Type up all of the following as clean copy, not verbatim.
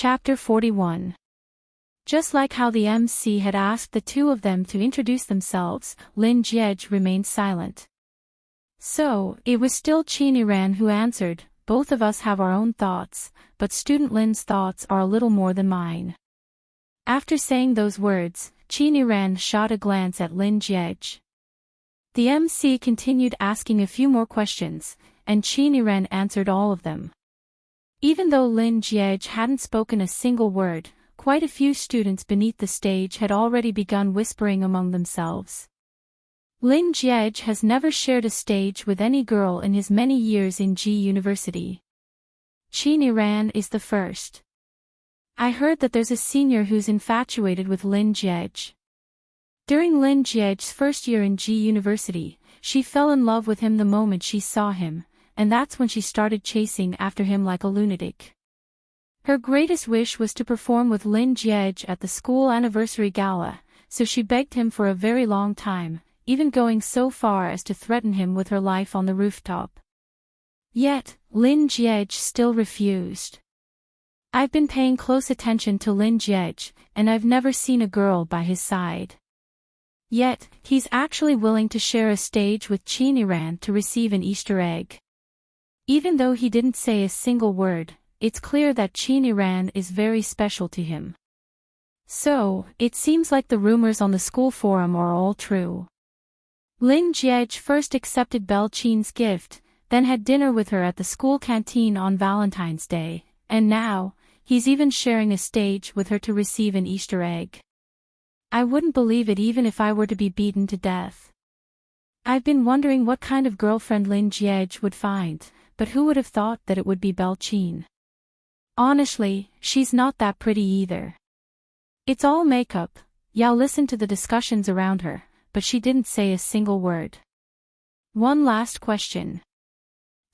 Chapter 41. Just like how the MC had asked the two of them to introduce themselves, Lin Jiej remained silent. So, it was still Chiniran who answered, "Both of us have our own thoughts, but student Lin's thoughts are a little more than mine." After saying those words, Chiniran shot a glance at Lin Jiej. The MC continued asking a few more questions, and Chiniran answered all of them. Even though Lin Jiej hadn't spoken a single word, quite a few students beneath the stage had already begun whispering among themselves. Lin Jiej has never shared a stage with any girl in his many years in G University. Chiniran is the first. I heard that there's a senior who's infatuated with Lin Jiej. During Lin Jiej's first year in G University, she fell in love with him the moment she saw him, and that's when she started chasing after him like a lunatic. Her greatest wish was to perform with Lin Jiej at the school anniversary gala, so she begged him for a very long time, even going so far as to threaten him with her life on the rooftop. Yet, Lin Jiej still refused. I've been paying close attention to Lin Jiej, and I've never seen a girl by his side. Yet, he's actually willing to share a stage with Chiniran to receive an Easter egg. Even though he didn't say a single word, it's clear that Chiniran is very special to him. So, it seems like the rumors on the school forum are all true. Lin Jiej first accepted Belle Chin's gift, then had dinner with her at the school canteen on Valentine's Day, and now, he's even sharing a stage with her to receive an Easter egg. I wouldn't believe it even if I were to be beaten to death. I've been wondering what kind of girlfriend Lin Jiej would find, but who would have thought that it would be Belle Chin? Honestly, she's not that pretty either. It's all makeup. Yao listened to the discussions around her, but she didn't say a single word. One last question.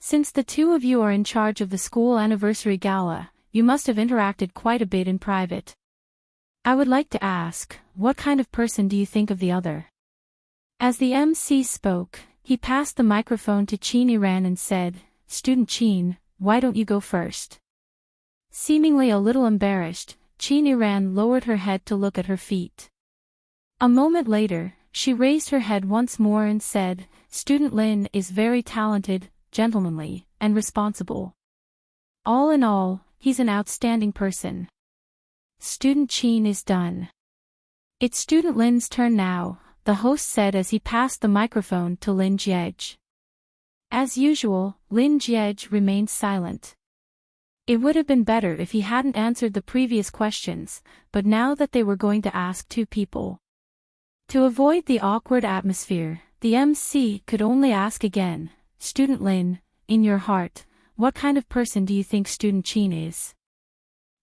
Since the two of you are in charge of the school anniversary gala, you must have interacted quite a bit in private. I would like to ask, what kind of person do you think of the other? As the MC spoke, he passed the microphone to Chiniran and said, "Student Chin, why don't you go first?" Seemingly a little embarrassed, Chiniran lowered her head to look at her feet. A moment later, she raised her head once more and said, "Student Lin is very talented, gentlemanly, and responsible. All in all, he's an outstanding person." Student Chin is done. "It's Student Lin's turn now," the host said as he passed the microphone to Lin Jiej. As usual, Lin Jiej remained silent. It would have been better if he hadn't answered the previous questions, but now that they were going to ask two people. To avoid the awkward atmosphere, the MC could only ask again, "Student Lin, in your heart, what kind of person do you think Student Chin is?"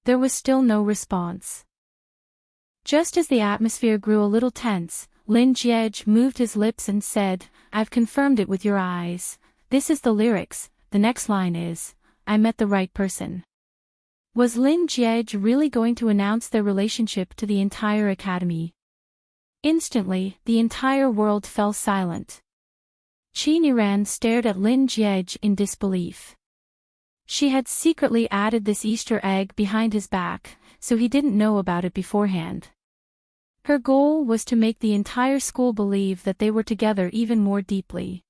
There was still no response. Just as the atmosphere grew a little tense, Lin Jiej moved his lips and said, "I've confirmed it with your eyes. This is the lyrics, the next line is, I met the right person." Was Lin Jiej really going to announce their relationship to the entire academy? Instantly, the entire world fell silent. Chiniran stared at Lin Jiej in disbelief. She had secretly added this Easter egg behind his back, so he didn't know about it beforehand. Her goal was to make the entire school believe that they were together even more deeply.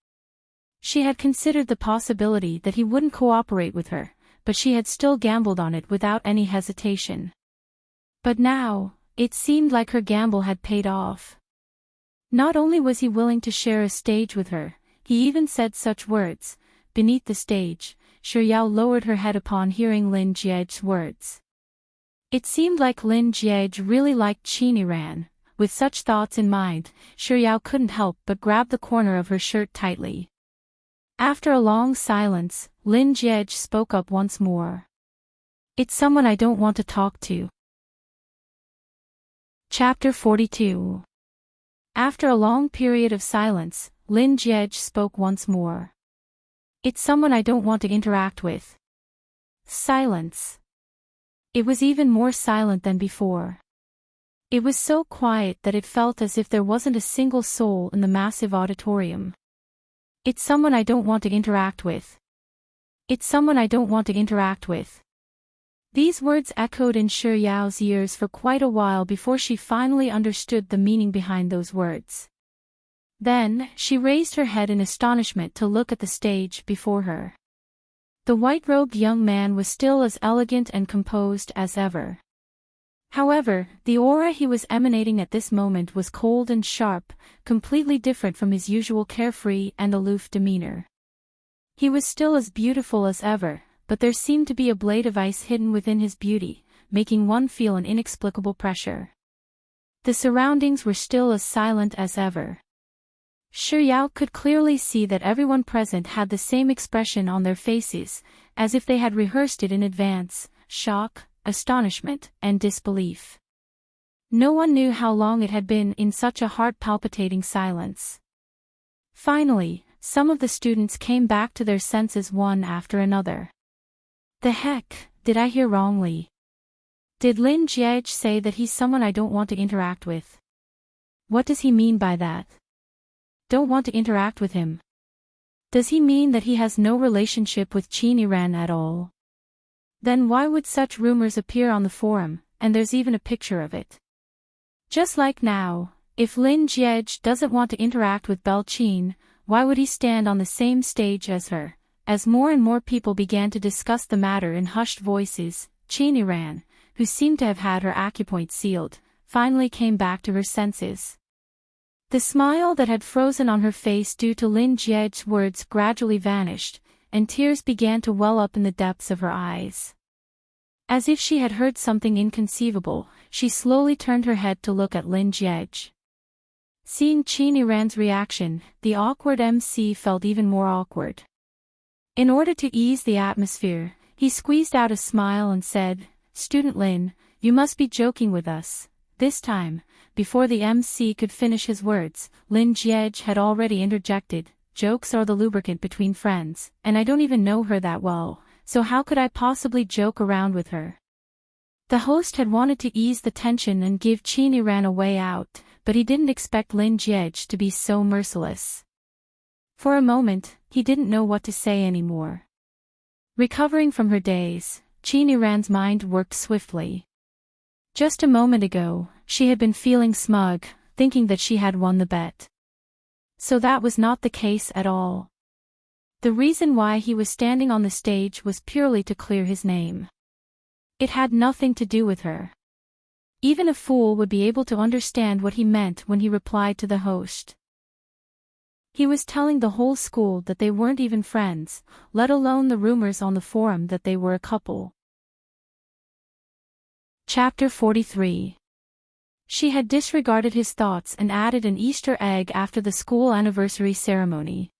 She had considered the possibility that he wouldn't cooperate with her, but she had still gambled on it without any hesitation. But now, it seemed like her gamble had paid off. Not only was he willing to share a stage with her, he even said such words, beneath the stage. Yao lowered her head upon hearing Lin Jiej's words. It seemed like Lin Jiej really liked Chiniran. With such thoughts in mind, Yao couldn't help but grab the corner of her shirt tightly. After a long silence, Lin Jiej spoke up once more. "It's someone I don't want to talk to." Chapter 42. After a long period of silence, Lin Jiej spoke once more. "It's someone I don't want to interact with." Silence. It was even more silent than before. It was so quiet that it felt as if there wasn't a single soul in the massive auditorium. "It's someone I don't want to interact with." "It's someone I don't want to interact with." These words echoed in Shi Yao's ears for quite a while before she finally understood the meaning behind those words. Then, she raised her head in astonishment to look at the stage before her. The white-robed young man was still as elegant and composed as ever. However, the aura he was emanating at this moment was cold and sharp, completely different from his usual carefree and aloof demeanor. He was still as beautiful as ever, but there seemed to be a blade of ice hidden within his beauty, making one feel an inexplicable pressure. The surroundings were still as silent as ever. Shi Yao could clearly see that everyone present had the same expression on their faces, as if they had rehearsed it in advance: shock, astonishment, and disbelief. No one knew how long it had been in such a heart-palpitating silence. Finally, some of the students came back to their senses one after another. The heck, did I hear wrongly? Did Lin Jiej say that he's someone I don't want to interact with? What does he mean by that? Don't want to interact with him. Does he mean that he has no relationship with Qin Yiran at all? Then why would such rumors appear on the forum, and there's even a picture of it? Just like now, if Lin Jiej doesn't want to interact with Belle Qin, why would he stand on the same stage as her? As more and more people began to discuss the matter in hushed voices, Qin Yiran, who seemed to have had her acupoint sealed, finally came back to her senses. The smile that had frozen on her face due to Lin Jiej's words gradually vanished, and tears began to well up in the depths of her eyes. As if she had heard something inconceivable, she slowly turned her head to look at Lin Jiej. Seeing Qin Yiran's reaction, the awkward MC felt even more awkward. In order to ease the atmosphere, he squeezed out a smile and said, "Student Lin, you must be joking with us." This time, before the MC could finish his words, Lin Jiej had already interjected, "Jokes are the lubricant between friends, and I don't even know her that well, so how could I possibly joke around with her?" The host had wanted to ease the tension and give Qin Yiran a way out, but he didn't expect Lin Jiej to be so merciless. For a moment, he didn't know what to say anymore. Recovering from her daze, Qin Yiran's mind worked swiftly. Just a moment ago, she had been feeling smug, thinking that she had won the bet. So that was not the case at all. The reason why he was standing on the stage was purely to clear his name. It had nothing to do with her. Even a fool would be able to understand what he meant when he replied to the host. He was telling the whole school that they weren't even friends, let alone the rumors on the forum that they were a couple. Chapter 43. She had disregarded his thoughts and added an Easter egg after the school anniversary ceremony.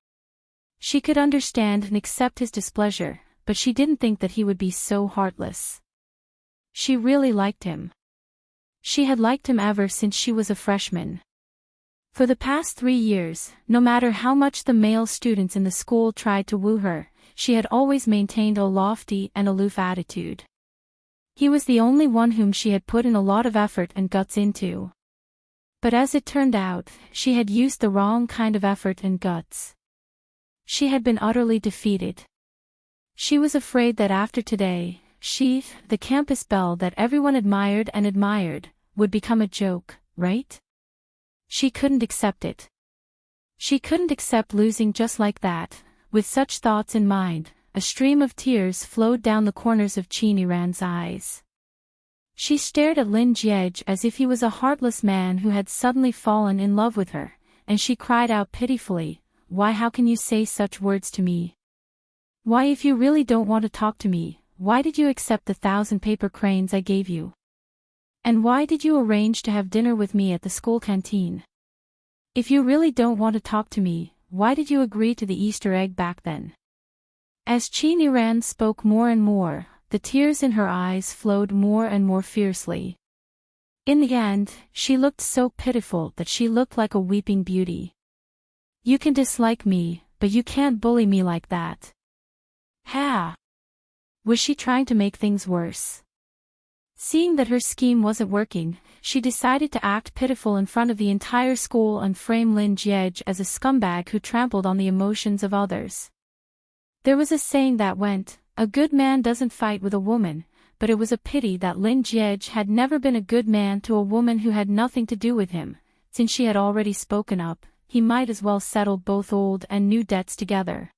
She could understand and accept his displeasure, but she didn't think that he would be so heartless. She really liked him. She had liked him ever since she was a freshman. For the past 3 years, no matter how much the male students in the school tried to woo her, she had always maintained a lofty and aloof attitude. He was the only one whom she had put in a lot of effort and guts into. But as it turned out, she had used the wrong kind of effort and guts. She had been utterly defeated. She was afraid that after today, she, the campus belle that everyone admired, would become a joke, right? She couldn't accept it. She couldn't accept losing just like that. With such thoughts in mind, a stream of tears flowed down the corners of Qin Yiran's eyes. She stared at Lin Jiej as if he was a heartless man who had suddenly fallen in love with her, and she cried out pitifully, "Why, how can you say such words to me? Why, if you really don't want to talk to me, why did you accept the 1,000 paper cranes I gave you? And why did you arrange to have dinner with me at the school canteen? If you really don't want to talk to me, why did you agree to the Easter egg back then?" As Qin Yiran spoke more and more, the tears in her eyes flowed more and more fiercely. In the end, she looked so pitiful that she looked like a weeping beauty. "You can dislike me, but you can't bully me like that." Ha! Was she trying to make things worse? Seeing that her scheme wasn't working, she decided to act pitiful in front of the entire school and frame Lin Jiej as a scumbag who trampled on the emotions of others. There was a saying that went, "A good man doesn't fight with a woman, but it was a pity that Lin Jiej had never been a good man to a woman who had nothing to do with him. Since she had already spoken up, he might as well settle both old and new debts together.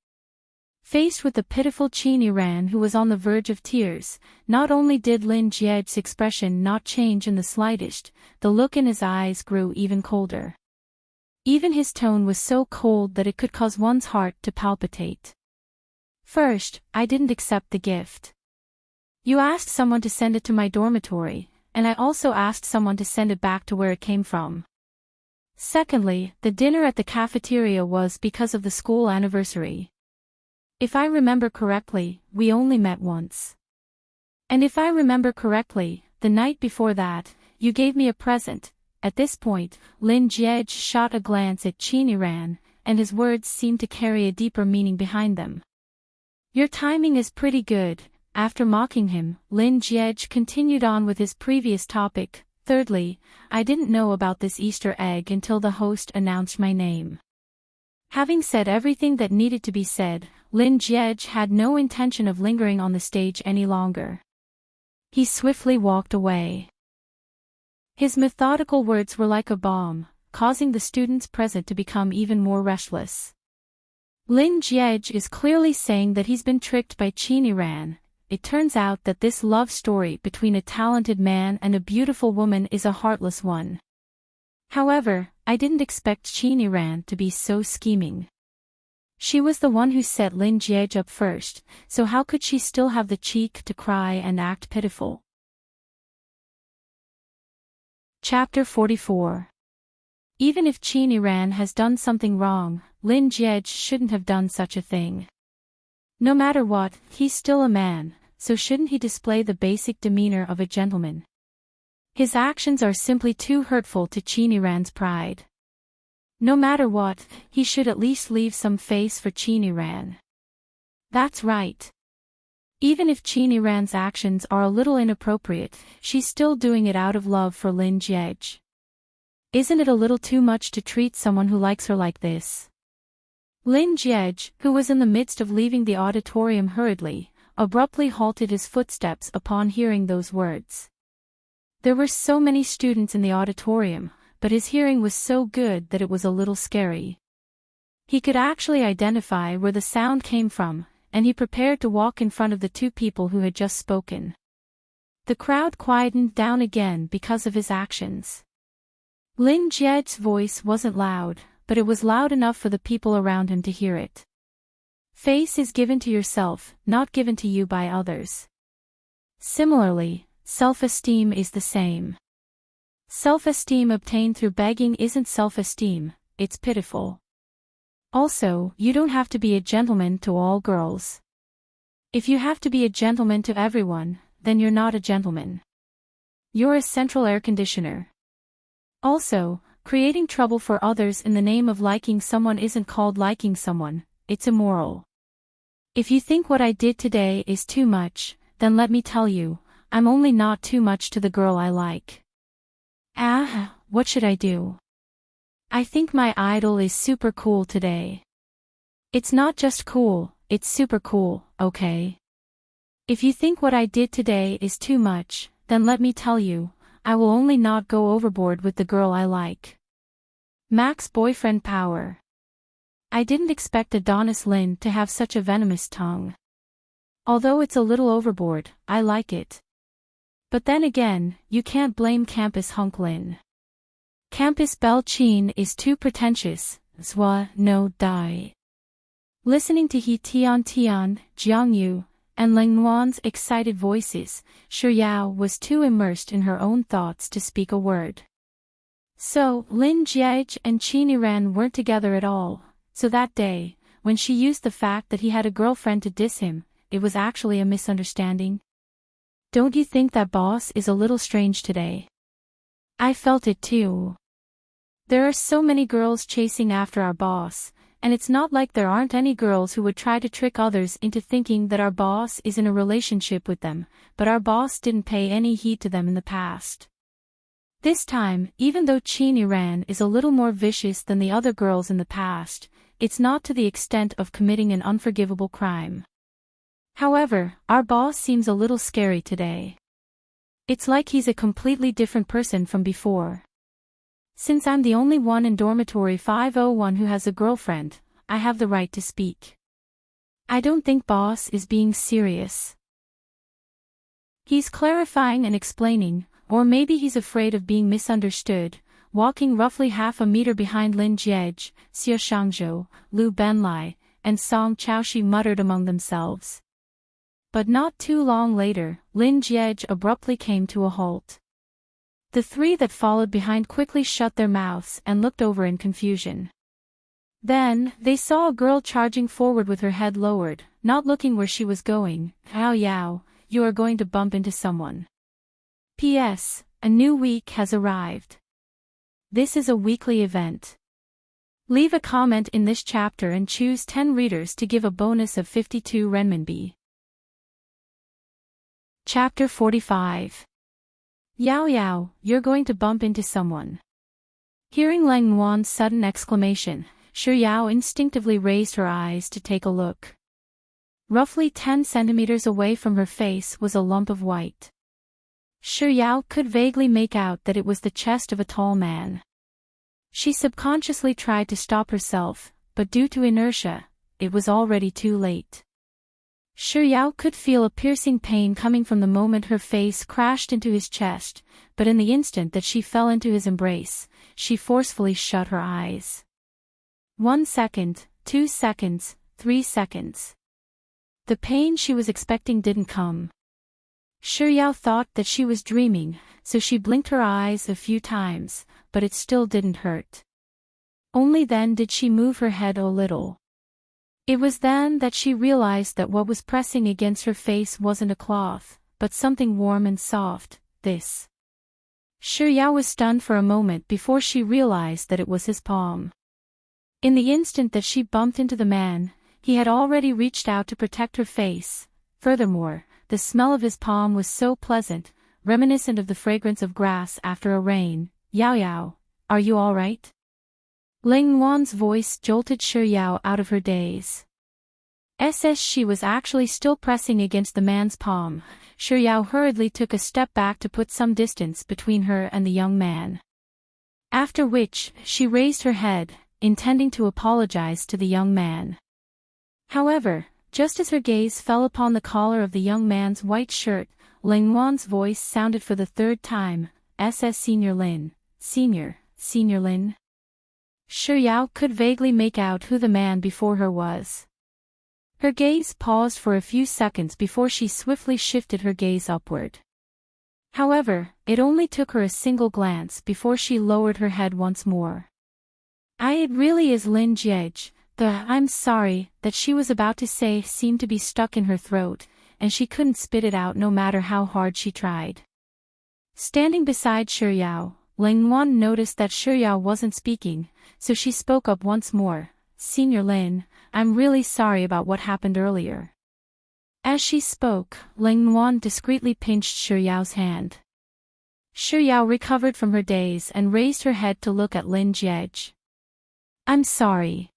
Faced with the pitiful Qin Ran who was on the verge of tears, not only did Lin Jiej's expression not change in the slightest, the look in his eyes grew even colder. Even his tone was so cold that it could cause one's heart to palpitate. First, I didn't accept the gift. You asked someone to send it to my dormitory, and I also asked someone to send it back to where it came from. Secondly, the dinner at the cafeteria was because of the school anniversary. If I remember correctly, we only met once. And if I remember correctly, the night before that, you gave me a present. At this point, Lin Jiej shot a glance at Qin Ran, and his words seemed to carry a deeper meaning behind them. Your timing is pretty good. After mocking him, Lin Jiej continued on with his previous topic. Thirdly, I didn't know about this Easter egg until the host announced my name. Having said everything that needed to be said, Lin Jiej had no intention of lingering on the stage any longer. He swiftly walked away. His methodical words were like a bomb, causing the students present to become even more restless. Lin Jiej is clearly saying that he's been tricked by Qin Ran. It turns out that this love story between a talented man and a beautiful woman is a heartless one. However, I didn't expect Qin Ran to be so scheming. She was the one who set Lin Jiej up first, so how could she still have the cheek to cry and act pitiful? Chapter 44. Even if Qin Ran has done something wrong, Lin Jiej shouldn't have done such a thing. No matter what, he's still a man, so shouldn't he display the basic demeanor of a gentleman? His actions are simply too hurtful to Qin Ran's pride. No matter what, he should at least leave some face for Qin Ran. That's right. Even if Qin Ran's actions are a little inappropriate, she's still doing it out of love for Lin Jiej. Isn't it a little too much to treat someone who likes her like this? Lin Jiej, who was in the midst of leaving the auditorium hurriedly, abruptly halted his footsteps upon hearing those words. There were so many students in the auditorium, but his hearing was so good that it was a little scary. He could actually identify where the sound came from, and he prepared to walk in front of the two people who had just spoken. The crowd quietened down again because of his actions. Lin Jiej's voice wasn't loud, but it was loud enough for the people around him to hear it. Face is given to yourself, not given to you by others. Similarly, self-esteem is the same. Self-esteem obtained through begging isn't self-esteem, it's pitiful. Also, you don't have to be a gentleman to all girls. If you have to be a gentleman to everyone, then you're not a gentleman. You're a central air conditioner. Also, creating trouble for others in the name of liking someone isn't called liking someone, it's immoral. If you think what I did today is too much, then let me tell you, I'm only not too much to the girl I like. What should I do? I think my idol is super cool today. It's not just cool, it's super cool, okay? If you think what I did today is too much, then let me tell you, I will only not go overboard with the girl I like. Max boyfriend power. I didn't expect Adonis Lin to have such a venomous tongue. Although it's a little overboard, I like it. But then again, you can't blame Campus Hunk Lin. Campus Bell Chin is too pretentious, zwa no dai. Listening to He Tian, Jiang Yu, and Ling Nuan's excited voices, Shi Yao was too immersed in her own thoughts to speak a word. So, Lin Jiej and Qin Ran weren't together at all, so that day, when she used the fact that he had a girlfriend to diss him, it was actually a misunderstanding. Don't you think that boss is a little strange today? I felt it too. There are so many girls chasing after our boss, and it's not like there aren't any girls who would try to trick others into thinking that our boss is in a relationship with them, but our boss didn't pay any heed to them in the past. This time, even though Qin Ran is a little more vicious than the other girls in the past, it's not to the extent of committing an unforgivable crime. However, our boss seems a little scary today. It's like he's a completely different person from before. Since I'm the only one in dormitory 501 who has a girlfriend, I have the right to speak. I don't think boss is being serious. He's clarifying and explaining, or maybe he's afraid of being misunderstood. Walking roughly half a meter behind Lin Jiej, Xie Shangzhou, Lu Benlai, and Song Chaoshi muttered among themselves. But not too long later, Lin Jiej abruptly came to a halt. The three that followed behind quickly shut their mouths and looked over in confusion. Then, they saw a girl charging forward with her head lowered, not looking where she was going. Hao Yao, you are going to bump into someone. P.S. A new week has arrived. This is a weekly event. Leave a comment in this chapter and choose 10 readers to give a bonus of 52 renminbi. Chapter 45. Yao Yao, you're going to bump into someone. Hearing Lang Wan's sudden exclamation, Shi Yao instinctively raised her eyes to take a look. Roughly 10 centimeters away from her face was a lump of white. Shi Yao could vaguely make out that it was the chest of a tall man. She subconsciously tried to stop herself, but due to inertia, it was already too late. Shi Yao could feel a piercing pain coming from the moment her face crashed into his chest, but in the instant that she fell into his embrace, she forcefully shut her eyes. 1 second, 2 seconds, 3 seconds. The pain she was expecting didn't come. Shi Yao thought that she was dreaming, so she blinked her eyes a few times, but it still didn't hurt. Only then did she move her head a little. It was then that she realized that what was pressing against her face wasn't a cloth, but something warm and soft. This. Shi Yao was stunned for a moment before she realized that it was his palm. In the instant that she bumped into the man, he had already reached out to protect her face. Furthermore, the smell of his palm was so pleasant, reminiscent of the fragrance of grass after a rain. Yao Yao, are you all right? Ling Wan's voice jolted Shi Yao out of her daze. She was actually still pressing against the man's palm. Shi Yao hurriedly took a step back to put some distance between her and the young man. After which, she raised her head, intending to apologize to the young man. However, just as her gaze fell upon the collar of the young man's white shirt, Ling Wan's voice sounded for the third time, Senior Lin, Senior Lin. Shi Yao could vaguely make out who the man before her was. Her gaze paused for a few seconds before she swiftly shifted her gaze upward. However, it only took her a single glance before she lowered her head once more. It really is Lin Jiej. I'm sorry, that she was about to say seemed to be stuck in her throat, and she couldn't spit it out no matter how hard she tried. Standing beside Shi Yao, Ling Wan noticed that Shi Yao wasn't speaking, so she spoke up once more. Senior Lin, I'm really sorry about what happened earlier. As she spoke, Ling Wan discreetly pinched Shi Yao's hand. Shi Yao recovered from her daze and raised her head to look at Lin Jiej. I'm sorry.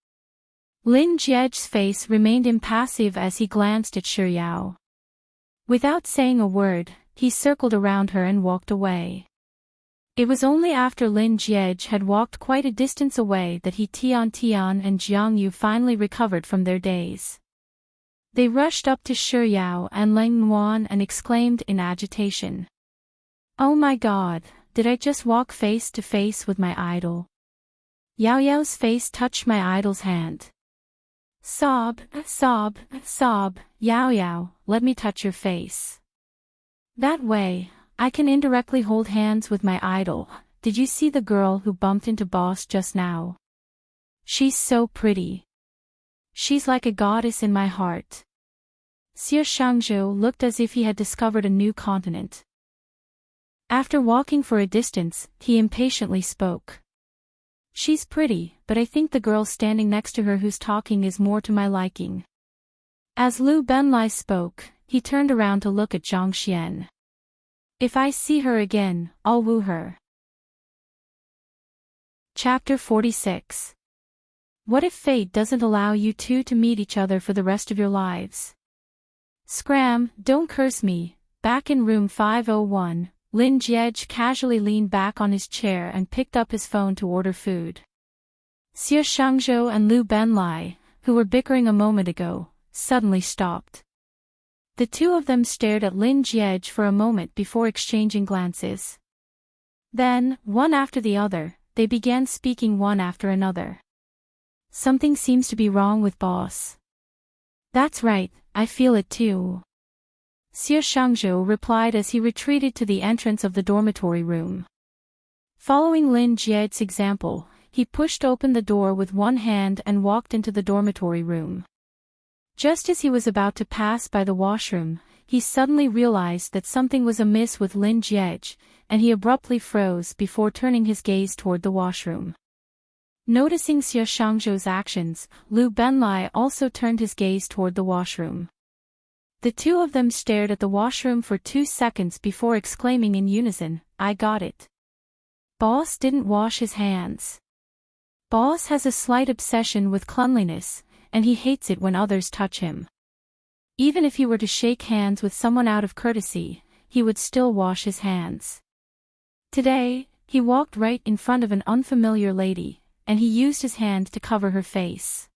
Lin Jiej's face remained impassive as he glanced at Shi Yao. Without saying a word, he circled around her and walked away. It was only after Lin Jiej had walked quite a distance away that Tian and Jiang Yu finally recovered from their daze. They rushed up to Shi Yao and Ling Wan and exclaimed in agitation. Oh my god, did I just walk face to face with my idol? Yao Yao's face touched my idol's hand. Sob, Yao Yao, let me touch your face. That way, I can indirectly hold hands with my idol. Did you see the girl who bumped into boss just now? She's so pretty. She's like a goddess in my heart. Xie Shangzhou looked as if he had discovered a new continent. After walking for a distance, he impatiently spoke. She's pretty, but I think the girl standing next to her who's talking is more to my liking. As Lu Benlai spoke, he turned around to look at Zhang Xian. If I see her again, I'll woo her. Chapter 46. What if fate doesn't allow you two to meet each other for the rest of your lives? Scram, don't curse me. Back in room 501, Lin Jiej casually leaned back on his chair and picked up his phone to order food. Xie Shangzhou and Lu Benlai, who were bickering a moment ago, suddenly stopped. The two of them stared at Lin Jiej for a moment before exchanging glances. Then, one after the other, they began speaking one after another. Something seems to be wrong with boss. That's right, I feel it too. Xie Shangzhou replied as he retreated to the entrance of the dormitory room. Following Lin Jiej's example, he pushed open the door with one hand and walked into the dormitory room. Just as he was about to pass by the washroom, he suddenly realized that something was amiss with Lin Jiej, and he abruptly froze before turning his gaze toward the washroom. Noticing Xie Shangzhou's actions, Lu Benlai also turned his gaze toward the washroom. The two of them stared at the washroom for 2 seconds before exclaiming in unison, "I got it. Boss didn't wash his hands. Boss has a slight obsession with cleanliness, and he hates it when others touch him. Even if he were to shake hands with someone out of courtesy, he would still wash his hands. Today, he walked right in front of an unfamiliar lady, and he used his hand to cover her face.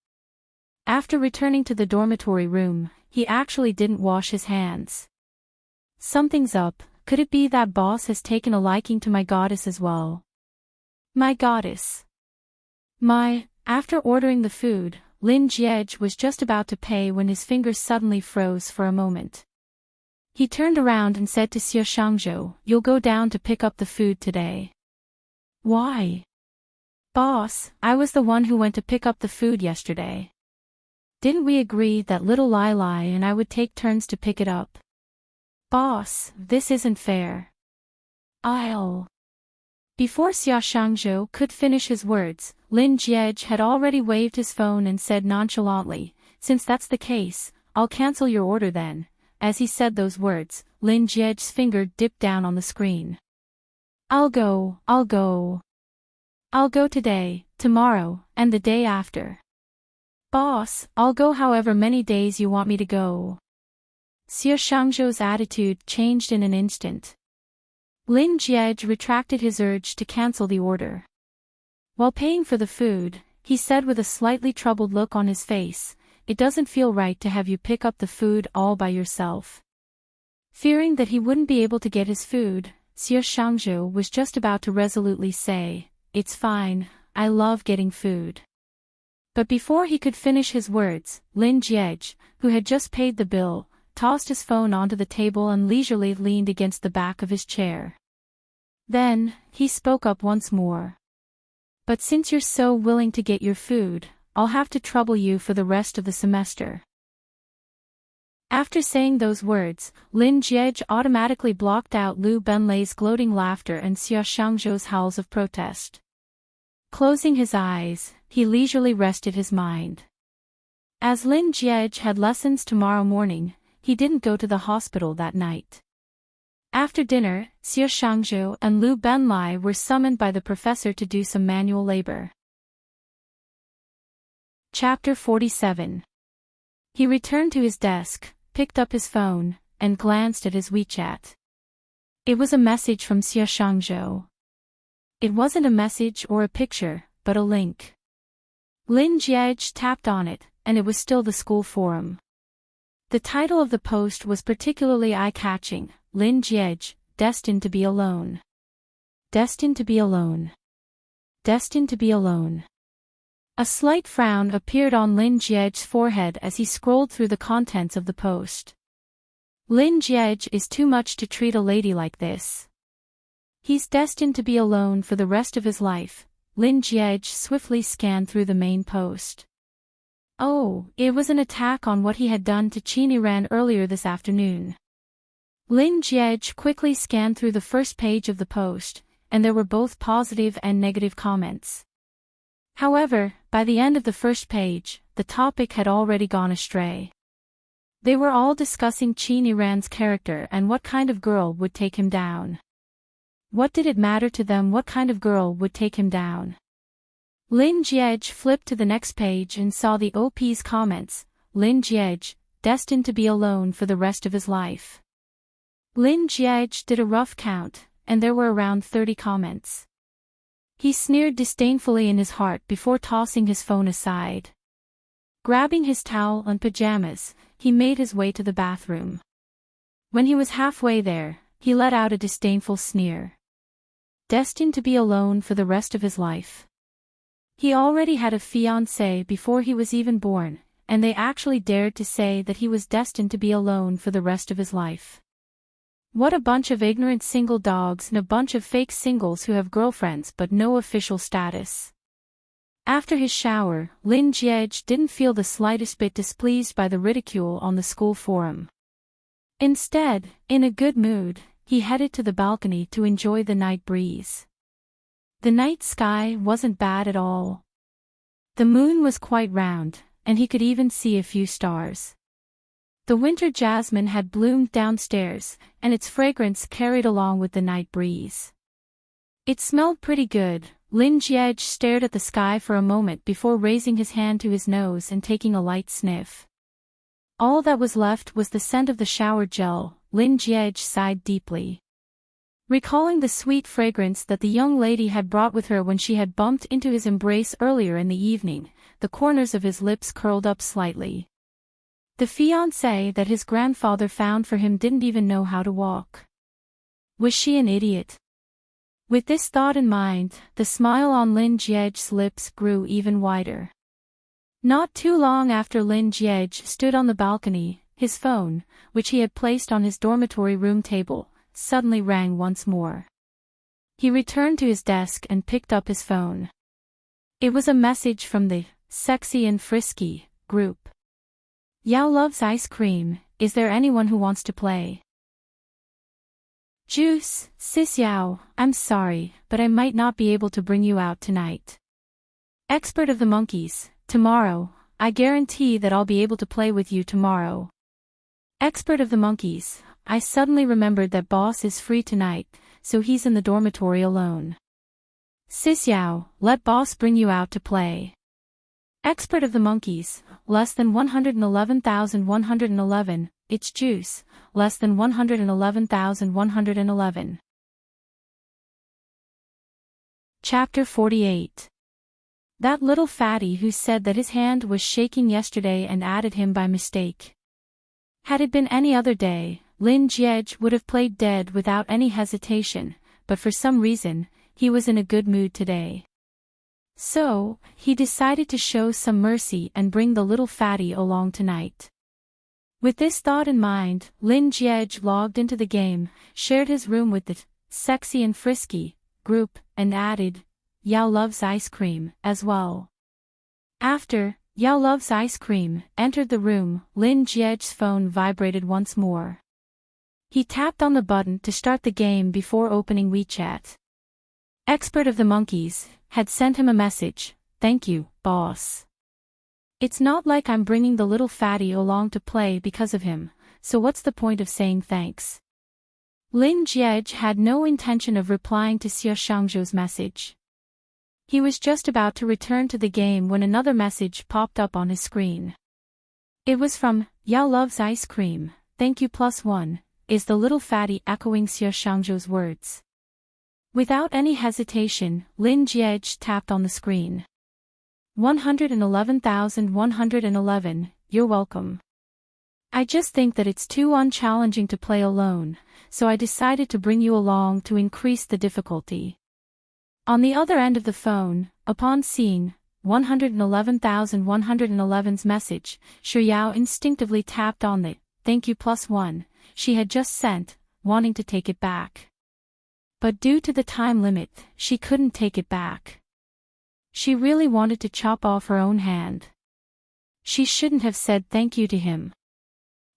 After returning to the dormitory room, he actually didn't wash his hands. Something's up. Could it be that boss has taken a liking to my goddess as well? My goddess. After ordering the food, Lin Jiej was just about to pay when his fingers suddenly froze for a moment. He turned around and said to Xie Shangzhou, "You'll go down to pick up the food today." Why? Boss, I was the one who went to pick up the food yesterday. Didn't we agree that little Lai Lai and I would take turns to pick it up? Boss, this isn't fair. Before Xie Shangzhou could finish his words, Lin Jiej had already waved his phone and said nonchalantly, "Since that's the case, I'll cancel your order then." As he said those words, Lin Jiej's finger dipped down on the screen. I'll go today, tomorrow, and the day after. Boss, I'll go however many days you want me to go. Xie Shangzhou's attitude changed in an instant. Lin Jiej retracted his urge to cancel the order. While paying for the food, he said with a slightly troubled look on his face, "It doesn't feel right to have you pick up the food all by yourself." Fearing that he wouldn't be able to get his food, Xie Shangzhou was just about to resolutely say, "It's fine, I love getting food." But before he could finish his words, Lin Jiej, who had just paid the bill, tossed his phone onto the table and leisurely leaned against the back of his chair. Then, he spoke up once more. "But since you're so willing to get your food, I'll have to trouble you for the rest of the semester." After saying those words, Lin Jiej automatically blocked out Lu Benlai's gloating laughter and Xie Shangzhou's howls of protest. Closing his eyes, he leisurely rested his mind. As Lin Jiej had lessons tomorrow morning, he didn't go to the hospital that night. After dinner, Xie Shangzhou and Lu Benlai were summoned by the professor to do some manual labor. Chapter 47. He returned to his desk, picked up his phone, and glanced at his WeChat. It was a message from Xie Shangzhou. It wasn't a message or a picture, but a link. Lin Jiej tapped on it, and it was still the school forum. The title of the post was particularly eye-catching, Lin Jiej, destined to be alone. Destined to be alone. Destined to be alone. A slight frown appeared on Lin Jiej's forehead as he scrolled through the contents of the post. Lin Jiej is too much to treat a lady like this. He's destined to be alone for the rest of his life. Lin Jiej swiftly scanned through the main post. Oh, it was an attack on what he had done to Qin Ran earlier this afternoon. Lin Jiej quickly scanned through the first page of the post, and there were both positive and negative comments. However, by the end of the first page, the topic had already gone astray. They were all discussing Qin Ran's character and what kind of girl would take him down. What did it matter to them what kind of girl would take him down? Lin Jiej flipped to the next page and saw the OP's comments. Lin Jiej, destined to be alone for the rest of his life. Lin Jiej did a rough count, and there were around 30 comments. He sneered disdainfully in his heart before tossing his phone aside. Grabbing his towel and pajamas, he made his way to the bathroom. When he was halfway there, he let out a disdainful sneer. Destined to be alone for the rest of his life. He already had a fiancée before he was even born, and they actually dared to say that he was destined to be alone for the rest of his life. What a bunch of ignorant single dogs and a bunch of fake singles who have girlfriends but no official status. After his shower, Lin Jiej didn't feel the slightest bit displeased by the ridicule on the school forum. Instead, in a good mood, he headed to the balcony to enjoy the night breeze. The night sky wasn't bad at all. The moon was quite round, and he could even see a few stars. The winter jasmine had bloomed downstairs, and its fragrance carried along with the night breeze. It smelled pretty good. Lin Jiej stared at the sky for a moment before raising his hand to his nose and taking a light sniff. All that was left was the scent of the shower gel. Lin Jiej sighed deeply. Recalling the sweet fragrance that the young lady had brought with her when she had bumped into his embrace earlier in the evening, the corners of his lips curled up slightly. The fiancée that his grandfather found for him didn't even know how to walk. Was she an idiot? With this thought in mind, the smile on Lin Jiej's lips grew even wider. Not too long after Lin Jiej stood on the balcony, his phone, which he had placed on his dormitory room table, suddenly rang once more. He returned to his desk and picked up his phone. It was a message from the Sexy and Frisky group. Yao loves ice cream. Is there anyone who wants to play? Juice, Sis Yao, I'm sorry, but I might not be able to bring you out tonight. Expert of the monkeys, tomorrow, I guarantee that I'll be able to play with you tomorrow. Expert of the monkeys, I suddenly remembered that boss is free tonight, so he's in the dormitory alone. Sis Yao, let boss bring you out to play. Expert of the monkeys, less than 111,111, it's juice, less than 111,111. Chapter 48. That little fatty who said that his hand was shaking yesterday and added him by mistake. Had it been any other day, Lin Jiej would have played dead without any hesitation, but for some reason, he was in a good mood today. So, he decided to show some mercy and bring the little fatty along tonight. With this thought in mind, Lin Jiej logged into the game, shared his room with the Sexy and Frisky group, and added, Yao loves ice cream, as well. After Yao loves ice cream entered the room, Lin Jiej's phone vibrated once more. He tapped on the button to start the game before opening WeChat. Expert of the monkeys had sent him a message, thank you, boss. It's not like I'm bringing the little fatty along to play because of him, so what's the point of saying thanks? Lin Jiej had no intention of replying to Xie Shangzhou's message. He was just about to return to the game when another message popped up on his screen. It was from, Yao loves ice cream, thank you +1, is the little fatty echoing Xie Shangzhou's words. Without any hesitation, Lin Jiej tapped on the screen. 111,111, you're welcome. I just think that it's too unchallenging to play alone, so I decided to bring you along to increase the difficulty. On the other end of the phone, upon seeing 111,111's message, Shi Yao instinctively tapped on the thank you +1 she had just sent, wanting to take it back. But due to the time limit, she couldn't take it back. She really wanted to chop off her own hand. She shouldn't have said thank you to him.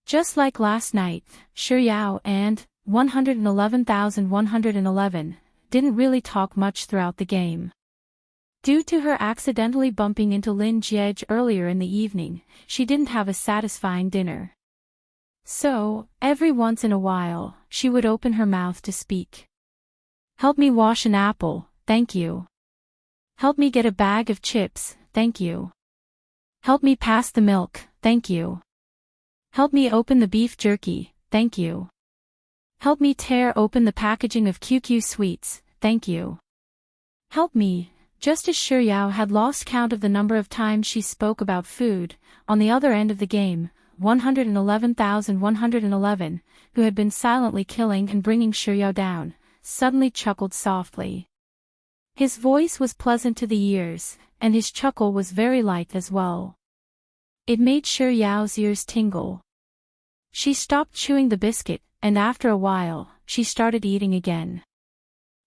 Just like last night, Shi Yao and 111,111 didn't really talk much throughout the game. Due to her accidentally bumping into Lin Jiej earlier in the evening, she didn't have a satisfying dinner. So, every once in a while, she would open her mouth to speak. Help me wash an apple, thank you. Help me get a bag of chips, thank you. Help me pass the milk, thank you. Help me open the beef jerky, thank you. Help me tear open the packaging of QQ sweets, thank you. Help me. Just as Shiryao had lost count of the number of times she spoke about food, on the other end of the game, 111,111, who had been silently killing and bringing Shiryao down, suddenly chuckled softly. His voice was pleasant to the ears, and his chuckle was very light as well. It made Shiryao's ears tingle. She stopped chewing the biscuit, and after a while, she started eating again.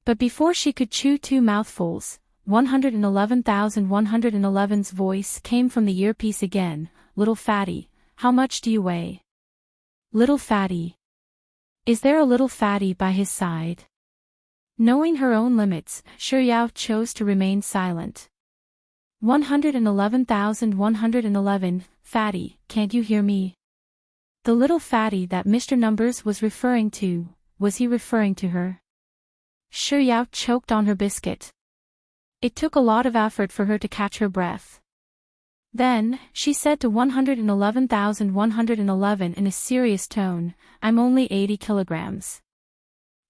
But before she could chew 2 mouthfuls, 111,111's voice came from the earpiece again. Little fatty, how much do you weigh? Little fatty. Is there a little fatty by his side? Knowing her own limits, Shiryao chose to remain silent. 111,111, fatty, can't you hear me? The little fatty that Mr. Numbers was referring to, was he referring to her? Shiryao choked on her biscuit. It took a lot of effort for her to catch her breath. Then, she said to 111,111 in a serious tone, I'm only 80 kilograms.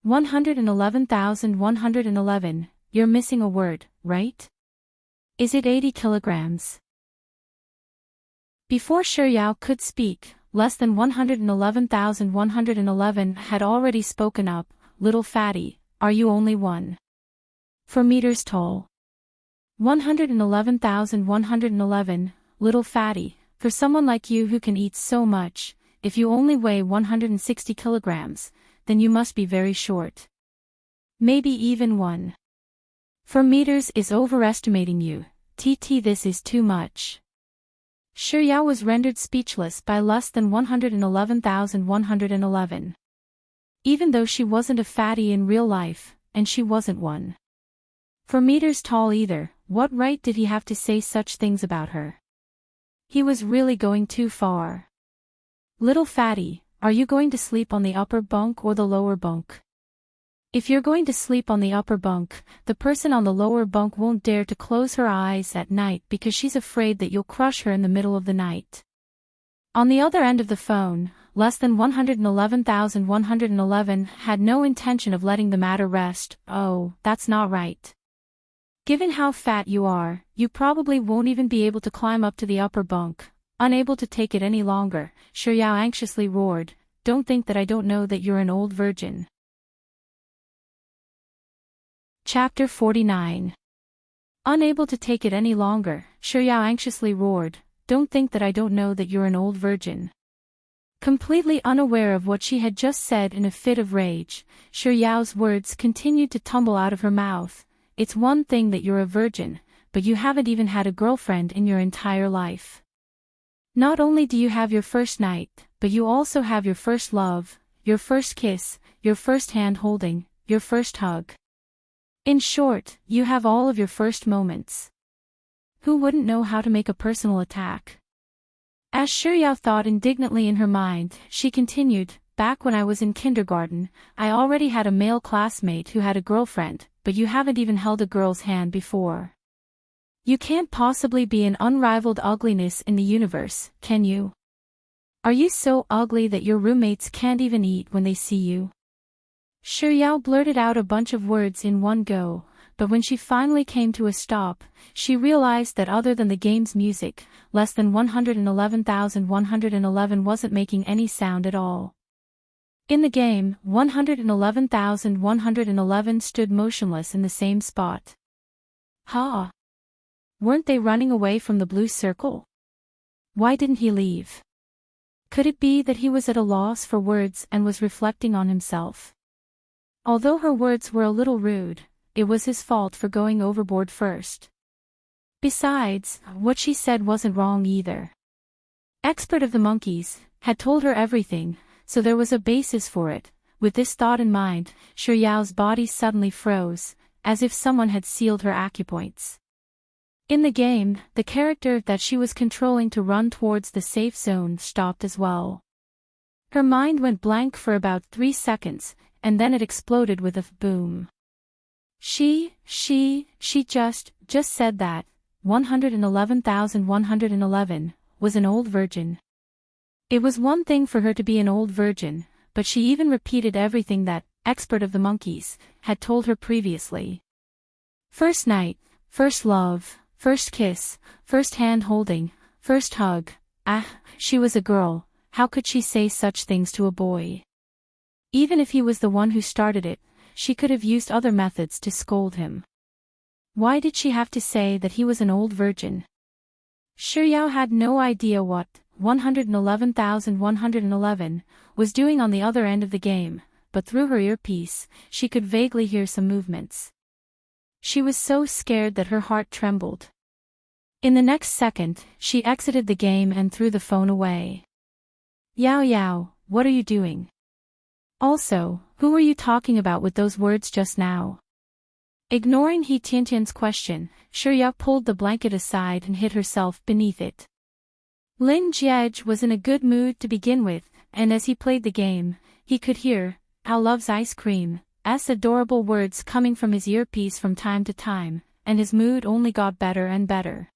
111,111, you're missing a word, right? Is it 80 kilograms? Before Shiryao could speak, less than 111,111 had already spoken up, little fatty, are you only 4 meters tall? 111,111, little fatty, for someone like you who can eat so much, if you only weigh 160 kilograms, then you must be very short. Maybe even 4 meters is overestimating you, this is too much. Shiryao was rendered speechless by less than 111,111. Even though she wasn't a fatty in real life, and she wasn't 4 meters tall either, what right did he have to say such things about her? He was really going too far. Little fatty, are you going to sleep on the upper bunk or the lower bunk? If you're going to sleep on the upper bunk, the person on the lower bunk won't dare to close her eyes at night because she's afraid that you'll crush her in the middle of the night. On the other end of the phone, less than 111,111 had no intention of letting the matter rest. Oh, that's not right. Given how fat you are, you probably won't even be able to climb up to the upper bunk. Unable to take it any longer, Shiryao anxiously roared, don't think that I don't know that you're an old virgin. Chapter 49. Unable to take it any longer, Shiryao anxiously roared, don't think that I don't know that you're an old virgin. Completely unaware of what she had just said in a fit of rage, Shiryao's words continued to tumble out of her mouth. It's one thing that you're a virgin, but you haven't even had a girlfriend in your entire life. Not only do you have your first night, but you also have your first love, your first kiss, your first hand holding, your first hug. In short, you have all of your first moments. Who wouldn't know how to make a personal attack? As Shiryao thought indignantly in her mind, she continued, back when I was in kindergarten, I already had a male classmate who had a girlfriend, but you haven't even held a girl's hand before. You can't possibly be an unrivaled ugliness in the universe, can you? Are you so ugly that your roommates can't even eat when they see you? Shiryao blurted out a bunch of words in one go, but when she finally came to a stop, she realized that other than the game's music, less than 111,111 wasn't making any sound at all. In the game, 111,111 stood motionless in the same spot. Ha! Weren't they running away from the blue circle? Why didn't he leave? Could it be that he was at a loss for words and was reflecting on himself? Although her words were a little rude, it was his fault for going overboard first. Besides, what she said wasn't wrong either. Expert of the monkeys had told her everything, so there was a basis for it. With this thought in mind, Shiryao's body suddenly froze, as if someone had sealed her acupoints. In the game, the character that she was controlling to run towards the safe zone stopped as well. Her mind went blank for about 3 seconds, and then it exploded with a boom. She just said that 111,111 was an old virgin. It was one thing for her to be an old virgin, but she even repeated everything that expert of the monkeys had told her previously. First night, first love, first kiss, first hand holding, first hug. She was a girl, how could she say such things to a boy? Even if he was the one who started it, she could have used other methods to scold him. Why did she have to say that he was an old virgin? Shiryao had no idea what 111,111 was doing on the other end of the game, but through her earpiece, she could vaguely hear some movements. She was so scared that her heart trembled. In the next second, she exited the game and threw the phone away. Yao Yao, what are you doing? Also, who were you talking about with those words just now? Ignoring He Tiantian's question, Shiryao pulled the blanket aside and hid herself beneath it. Lin Jiej was in a good mood to begin with, and as he played the game, he could hear, "Al loves ice cream," adorable words coming from his earpiece from time to time, and his mood only got better and better.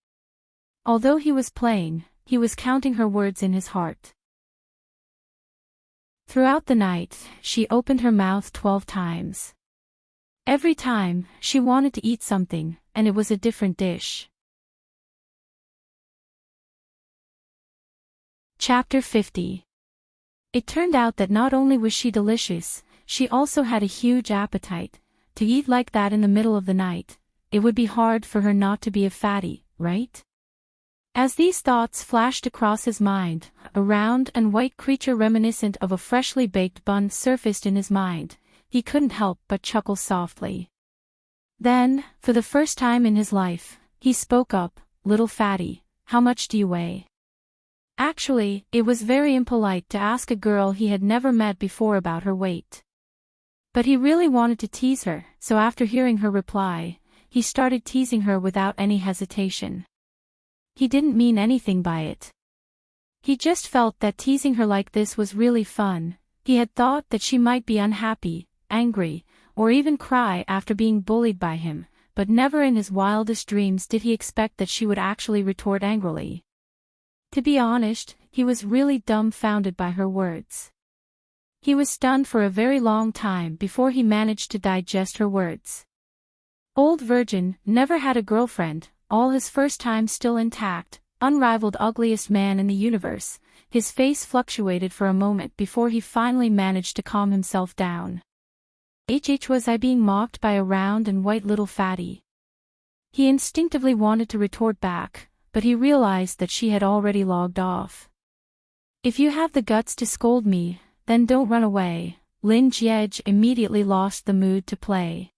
Although he was playing, he was counting her words in his heart. Throughout the night, she opened her mouth 12 times. Every time, she wanted to eat something, and it was a different dish. Chapter 50. It turned out that not only was she delicious, she also had a huge appetite. To eat like that in the middle of the night, it would be hard for her not to be a fatty, right? As these thoughts flashed across his mind, a round and white creature reminiscent of a freshly baked bun surfaced in his mind. He couldn't help but chuckle softly. Then, for the first time in his life, he spoke up, "Little fatty, how much do you weigh?" Actually, it was very impolite to ask a girl he had never met before about her weight. But he really wanted to tease her, so after hearing her reply, he started teasing her without any hesitation. He didn't mean anything by it. He just felt that teasing her like this was really fun. He had thought that she might be unhappy, angry, or even cry after being bullied by him, but never in his wildest dreams did he expect that she would actually retort angrily. To be honest, he was really dumbfounded by her words. He was stunned for a very long time before he managed to digest her words. Old virgin, never had a girlfriend, all his first time still intact, unrivaled ugliest man in the universe. His face fluctuated for a moment before he finally managed to calm himself down. Was I being mocked by a round and white little fatty? He instinctively wanted to retort back, but he realized that she had already logged off. "If you have the guts to scold me, then don't run away." Lin Jiej immediately lost the mood to play.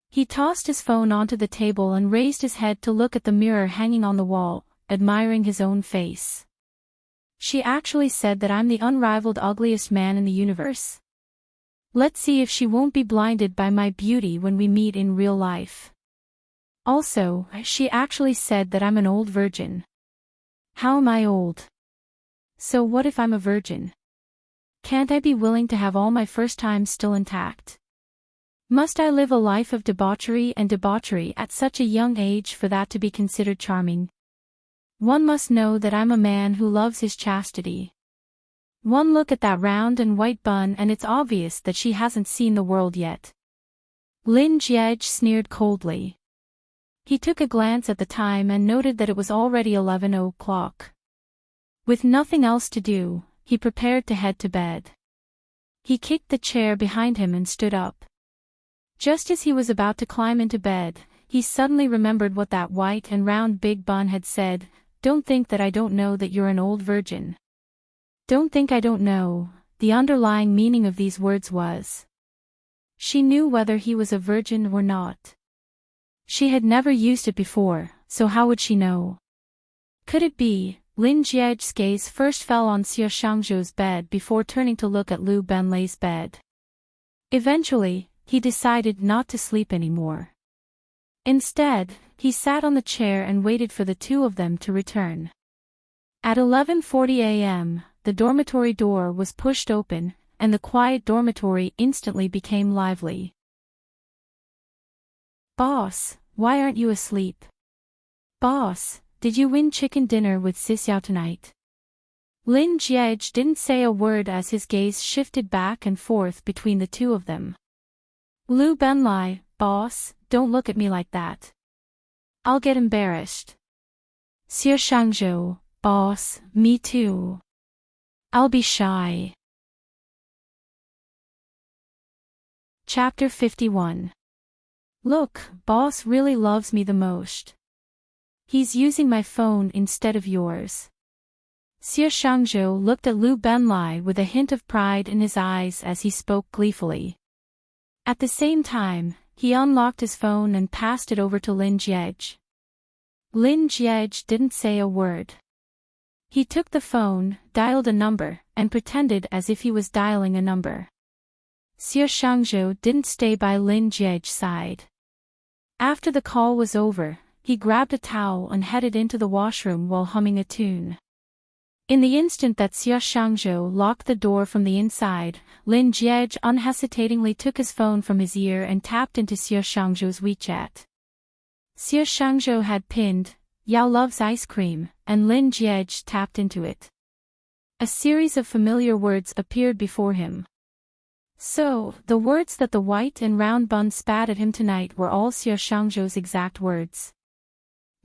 He tossed his phone onto the table and raised his head to look at the mirror hanging on the wall, admiring his own face. "She actually said that I'm the unrivaled ugliest man in the universe. Let's see if she won't be blinded by my beauty when we meet in real life. Also, she actually said that I'm an old virgin. How am I old? So what if I'm a virgin? Can't I be willing to have all my first times still intact? Must I live a life of debauchery at such a young age for that to be considered charming? One must know that I'm a man who loves his chastity. One look at that round and white bun and it's obvious that she hasn't seen the world yet." Lin Jiej sneered coldly. He took a glance at the time and noted that it was already 11 o'clock. With nothing else to do, he prepared to head to bed. He kicked the chair behind him and stood up. Just as he was about to climb into bed, he suddenly remembered what that white and round big bun had said, "Don't think that I don't know that you're an old virgin." Don't think I don't know. The underlying meaning of these words was, she knew whether he was a virgin or not. She had never used it before, so how would she know? Could it be? Lin Jiej's gaze first fell on Xie Shangzhou's bed before turning to look at Liu Benlei's bed. Eventually, he decided not to sleep anymore. Instead, he sat on the chair and waited for the two of them to return. At 11:40 a.m., the dormitory door was pushed open, and the quiet dormitory instantly became lively. "Boss, why aren't you asleep? Boss, did you win chicken dinner with Xixiao tonight?" Lin Jiej didn't say a word as his gaze shifted back and forth between the two of them. Lu Benlai, boss, don't look at me like that. I'll get embarrassed. Xie Shangzhou, boss, me too. I'll be shy. Chapter 51. Look, boss really loves me the most. He's using my phone instead of yours. Xie Shangzhou looked at Lu Benlai with a hint of pride in his eyes as he spoke gleefully. At the same time, he unlocked his phone and passed it over to Lin Jiej. Lin Jiej didn't say a word. He took the phone, dialed a number, and pretended as if he was dialing a number. Xie Shangzhou didn't stay by Lin Jiej's side. After the call was over, he grabbed a towel and headed into the washroom while humming a tune. In the instant that Xie Shangzhou locked the door from the inside, Lin Jiej unhesitatingly took his phone from his ear and tapped into Xie Shangzhou's WeChat. Xie Shangzhou had pinned, Yao loves ice cream, and Lin Jiej tapped into it. A series of familiar words appeared before him. So, the words that the white and round bun spat at him tonight were all Xie Shangzhou's exact words.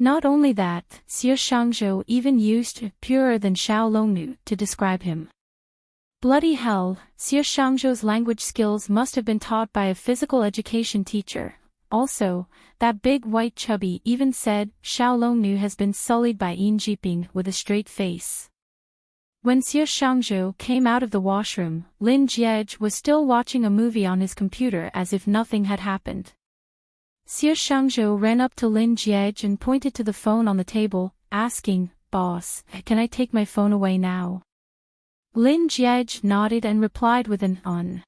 Not only that, Xie Shangzhou even used purer than Xiaolongnu to describe him. Bloody hell, Xie Shangzhou's language skills must have been taught by a physical education teacher. Also, that big white chubby even said Xiaolongnu has been sullied by Yin Jiping with a straight face. When Xie Shangzhou came out of the washroom, Lin Jiej was still watching a movie on his computer as if nothing had happened. Xie Shangzhou ran up to Lin Jiej and pointed to the phone on the table, asking, "Boss, can I take my phone away now?" Lin Jiej nodded and replied with an "un."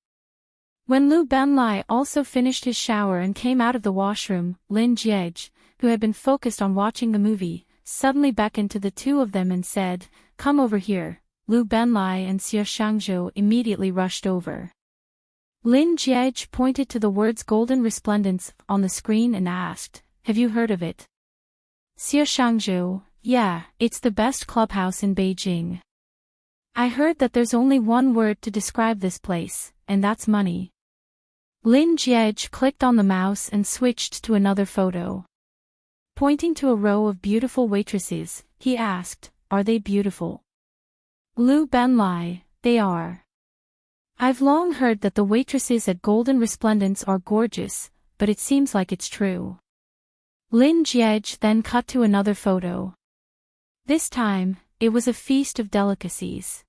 When Lu Benlai also finished his shower and came out of the washroom, Lin Jiej, who had been focused on watching the movie, suddenly beckoned to the two of them and said, "Come over here." Lu Benlai and Xie Shangzhou immediately rushed over. Lin Jiej pointed to the words golden resplendence on the screen and asked, "Have you heard of it?" Xie Shangzhou, "Yeah, it's the best clubhouse in Beijing. I heard that there's only one word to describe this place, and that's money." Lin Jiej clicked on the mouse and switched to another photo. Pointing to a row of beautiful waitresses, he asked, "Are they beautiful?" Lu Benlai, "They are. I've long heard that the waitresses at Golden Resplendence are gorgeous, but it seems like it's true." Lin Jiej then cut to another photo. This time, it was a feast of delicacies.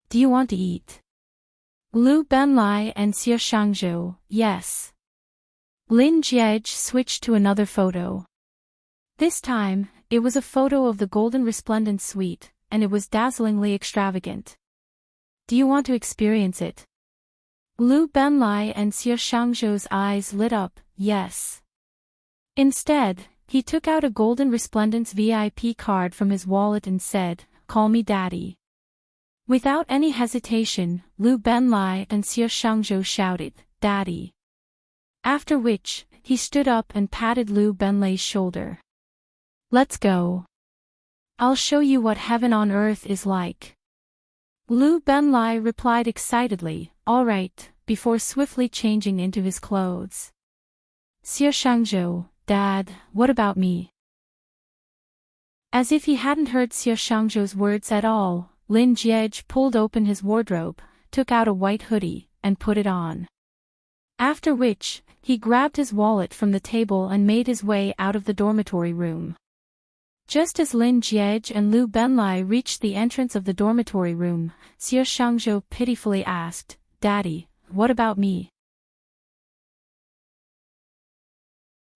"Do you want to eat?" Lu Benlai and Xie Shangzhou, "Yes." Lin Jiej switched to another photo. This time, it was a photo of the Golden Resplendent suite, and it was dazzlingly extravagant. "Do you want to experience it?" Lu Benlai and Xie Shangzhou's eyes lit up, "Yes." Instead, he took out a Golden Resplendence VIP card from his wallet and said, "Call me Daddy." Without any hesitation, Lu Benlai and Xie Shangzhou shouted, "Daddy." After which, he stood up and patted Lu Benlai's shoulder. "Let's go. I'll show you what heaven on earth is like." Lu Benlai replied excitedly, "All right," before swiftly changing into his clothes. Xie Shangzhou, "Dad, what about me?" As if he hadn't heard Xie Shangzhou's words at all, Lin Jiej pulled open his wardrobe, took out a white hoodie, and put it on. After which, he grabbed his wallet from the table and made his way out of the dormitory room. Just as Lin Jiej and Lu Benlai reached the entrance of the dormitory room, Xie Shangzhou pitifully asked, "Daddy, what about me?"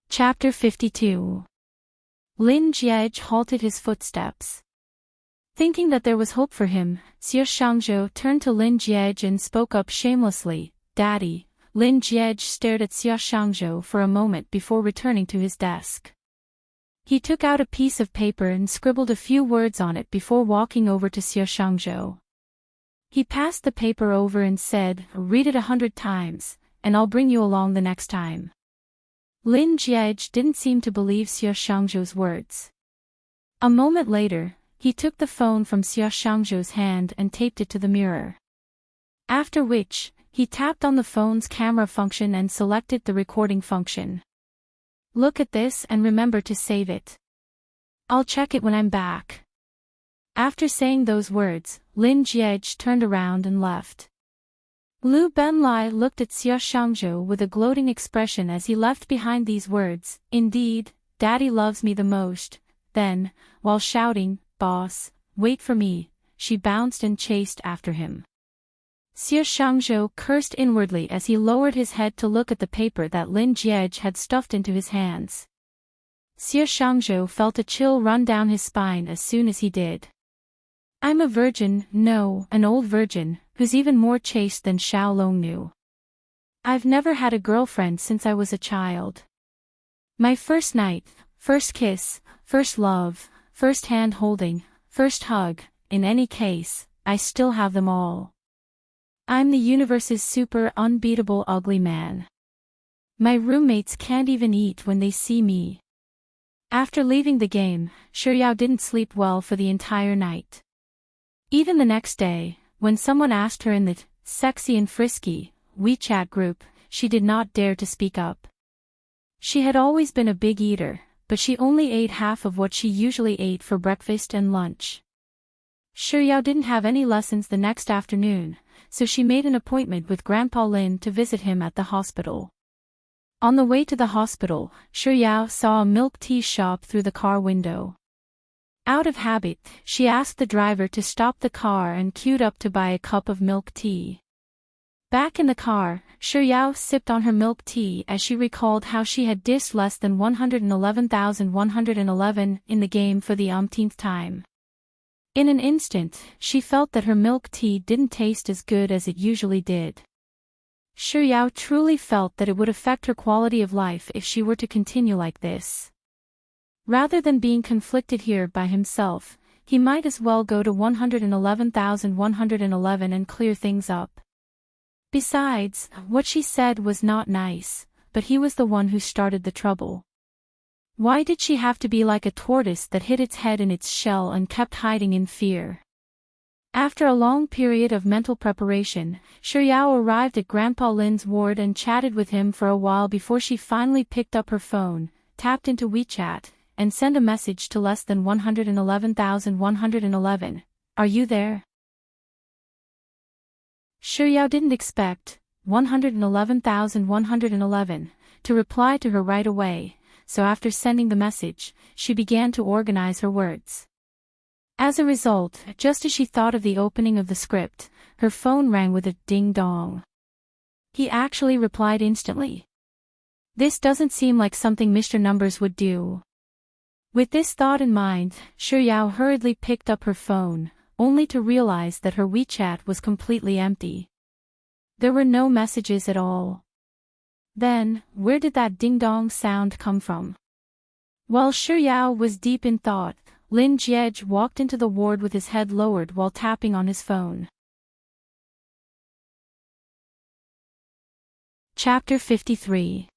Chapter 52. Lin Jiej halted his footsteps. Thinking that there was hope for him, Xie Shangzhou turned to Lin Jiej and spoke up shamelessly, "Daddy." Lin Jiej stared at Xie Shangzhou for a moment before returning to his desk. He took out a piece of paper and scribbled a few words on it before walking over to Xie Shangzhou. He passed the paper over and said, "Read it 100 times, and I'll bring you along the next time." Lin Jiej didn't seem to believe Xie Shangzhou's words. A moment later, he took the phone from Xia Shangzhou's hand and taped it to the mirror. After which, he tapped on the phone's camera function and selected the recording function. Look at this and remember to save it. I'll check it when I'm back. After saying those words, Lin Jiej turned around and left. Lu Benlai looked at Xia Shangzhou with a gloating expression as he left behind these words, "Indeed, Daddy loves me the most." Then, while shouting, "Boss, wait for me," she bounced and chased after him. Xia Shangzhou cursed inwardly as he lowered his head to look at the paper that Lin Jiej had stuffed into his hands. Xia Shangzhou felt a chill run down his spine as soon as he did. "I'm a virgin, no, an old virgin, who's even more chaste than Xiao Longnu. I've never had a girlfriend since I was a child. My first night, first kiss, first love, first hand holding, first hug, in any case, I still have them all. I'm the universe's super unbeatable ugly man. My roommates can't even eat when they see me." After leaving the game, Shuyao didn't sleep well for the entire night. Even the next day, when someone asked her in the sexy and frisky WeChat group, she did not dare to speak up. She had always been a big eater, but she only ate half of what she usually ate for breakfast and lunch. Shuyao didn't have any lessons the next afternoon, so she made an appointment with Grandpa Lin to visit him at the hospital. On the way to the hospital, Shuyao saw a milk tea shop through the car window. Out of habit, she asked the driver to stop the car and queued up to buy a cup of milk tea. Back in the car, Shuyao sipped on her milk tea as she recalled how she had dissed less than 111,111 in the game for the umpteenth time. In an instant, she felt that her milk tea didn't taste as good as it usually did. Shuyao truly felt that it would affect her quality of life if she were to continue like this. Rather than being conflicted here by himself, he might as well go to 111,111 and clear things up. Besides, what she said was not nice, but he was the one who started the trouble. Why did she have to be like a tortoise that hid its head in its shell and kept hiding in fear? After a long period of mental preparation, Shuyao arrived at Grandpa Lin's ward and chatted with him for a while before she finally picked up her phone, tapped into WeChat, and sent a message to less than 111,111. "Are you there?" Shuyao didn't expect 111,111 to reply to her right away, so after sending the message, she began to organize her words. As a result, just as she thought of the opening of the script, her phone rang with a ding-dong. He actually replied instantly. This doesn't seem like something Mr. Numbers would do. With this thought in mind, Shuyao hurriedly picked up her phone, only to realize that her WeChat was completely empty. There were no messages at all. Then, where did that ding-dong sound come from? While Shuyao was deep in thought, Lin Jiej walked into the ward with his head lowered while tapping on his phone. Chapter 53.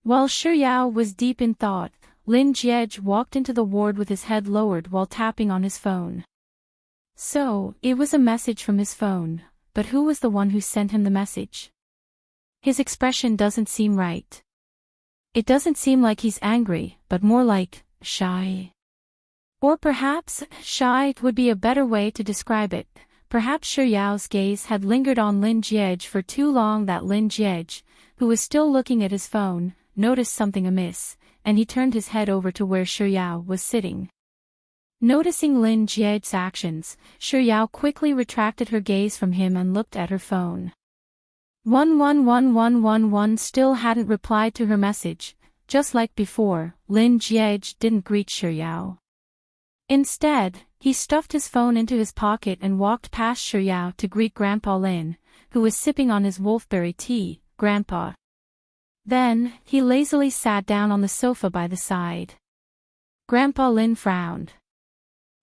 While Shuyao was deep in thought, Lin Jiej walked into the ward with his head lowered while tapping on his phone. So, it was a message from his phone, but who was the one who sent him the message? His expression doesn't seem right. It doesn't seem like he's angry, but more like shy. Or perhaps, shy would be a better way to describe it. Perhaps Shuyao's gaze had lingered on Lin Jiej for too long that Lin Jiej, who was still looking at his phone, noticed something amiss, and he turned his head over to where Shuyao was sitting. Noticing Lin Jiej's actions, Shuyao quickly retracted her gaze from him and looked at her phone. 1111111 still hadn't replied to her message. Just like before, Lin Jiej didn't greet Shuyao. Instead, he stuffed his phone into his pocket and walked past Shuyao to greet Grandpa Lin, who was sipping on his wolfberry tea. "Grandpa." Then, he lazily sat down on the sofa by the side. Grandpa Lin frowned.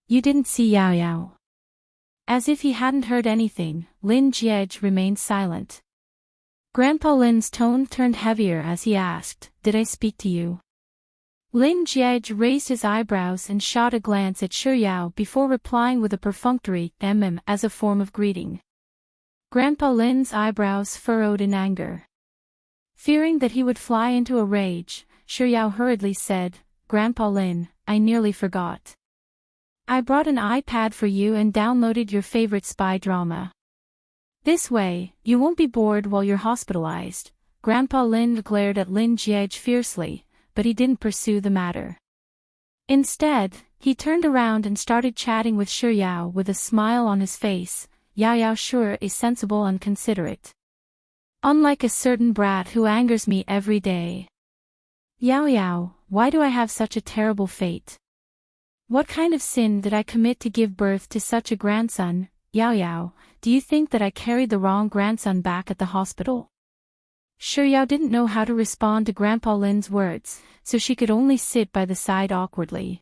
"You didn't see Yao Yao?" As if he hadn't heard anything, Lin Jiej remained silent. Grandpa Lin's tone turned heavier as he asked, "Did I speak to you?" Lin Jiej raised his eyebrows and shot a glance at Shi Yao before replying with a perfunctory as a form of greeting. Grandpa Lin's eyebrows furrowed in anger. Fearing that he would fly into a rage, Shi Yao hurriedly said, "Grandpa Lin, I nearly forgot. I brought an iPad for you and downloaded your favorite spy drama. This way, you won't be bored while you're hospitalized." Grandpa Lin glared at Lin Jiej fiercely, but he didn't pursue the matter. Instead, he turned around and started chatting with Shi Yao with a smile on his face. "Yao Yao sure is sensible and considerate. Unlike a certain brat who angers me every day. Yao Yao, why do I have such a terrible fate? What kind of sin did I commit to give birth to such a grandson? Yao Yao, do you think that I carried the wrong grandson back at the hospital?" Shi Yao didn't know how to respond to Grandpa Lin's words, so she could only sit by the side awkwardly.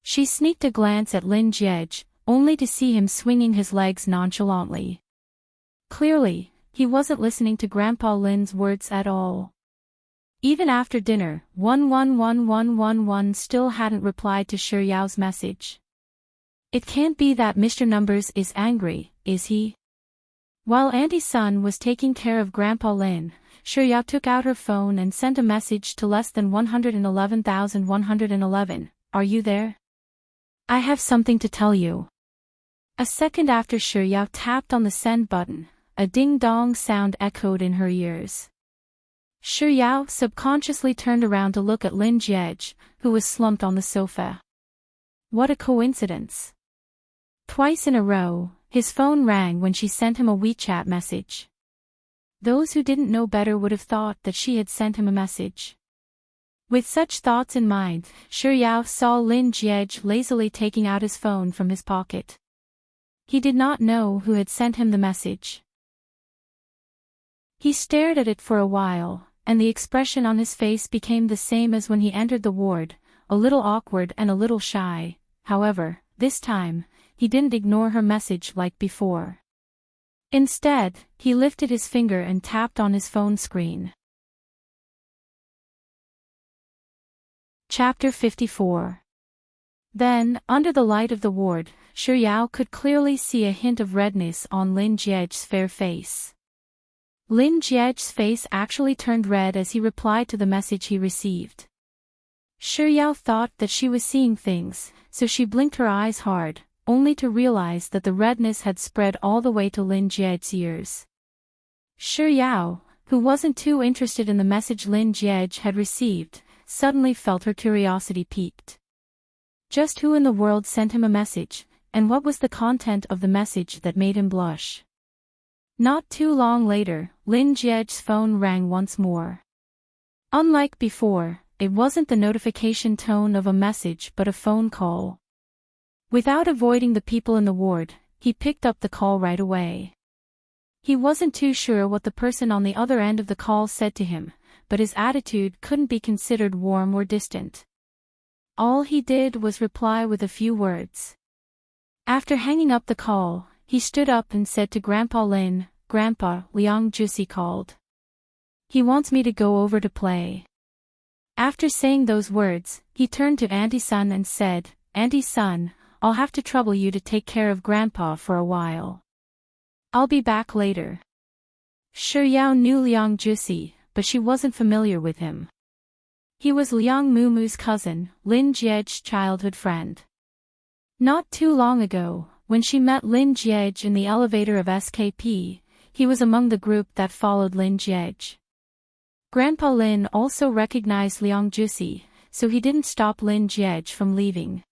She sneaked a glance at Lin Jiej, only to see him swinging his legs nonchalantly. Clearly, he wasn't listening to Grandpa Lin's words at all. Even after dinner, 111111 still hadn't replied to Shi Yao's message. It can't be that Mr. Numbers is angry, is he? While Auntie Sun was taking care of Grandpa Lin, Shi Yao took out her phone and sent a message to less than 111,111. "Are you there? I have something to tell you." A second after Shi Yao tapped on the send button, a ding-dong sound echoed in her ears. Shi Yao subconsciously turned around to look at Lin Jiej, who was slumped on the sofa. What a coincidence. Twice in a row, his phone rang when she sent him a WeChat message. Those who didn't know better would have thought that she had sent him a message. With such thoughts in mind, Shi Yao saw Lin Jiej lazily taking out his phone from his pocket. He did not know who had sent him the message. He stared at it for a while, and the expression on his face became the same as when he entered the ward, a little awkward and a little shy. However, this time, he didn't ignore her message like before. Instead, he lifted his finger and tapped on his phone screen. Chapter 54. Then, under the light of the ward, Shi Yao could clearly see a hint of redness on Lin Jiej's fair face. Lin Jiej's face actually turned red as he replied to the message he received. Shi Yao thought that she was seeing things, so she blinked her eyes hard, only to realize that the redness had spread all the way to Lin Jiej's ears. Shi Yao, who wasn't too interested in the message Lin Jiej had received, suddenly felt her curiosity piqued. Just who in the world sent him a message, and what was the content of the message that made him blush? Not too long later, Lin Jiej's phone rang once more. Unlike before, it wasn't the notification tone of a message but a phone call. Without avoiding the people in the ward, he picked up the call right away. He wasn't too sure what the person on the other end of the call said to him, but his attitude couldn't be considered warm or distant. All he did was reply with a few words. After hanging up the call, he stood up and said to Grandpa Lin, "Grandpa, Liang Jusi called. He wants me to go over to play." After saying those words, he turned to Auntie Sun and said, "Auntie Sun, I'll have to trouble you to take care of Grandpa for a while. I'll be back later." Shi Yao knew Liang Jusi, but she wasn't familiar with him. He was Liang Mumu's cousin, Lin Jiej's childhood friend. Not too long ago, when she met Lin Jiej in the elevator of SKP, he was among the group that followed Lin Jiej. Grandpa Lin also recognized Liang Jusi, so he didn't stop Lin Jiej from leaving.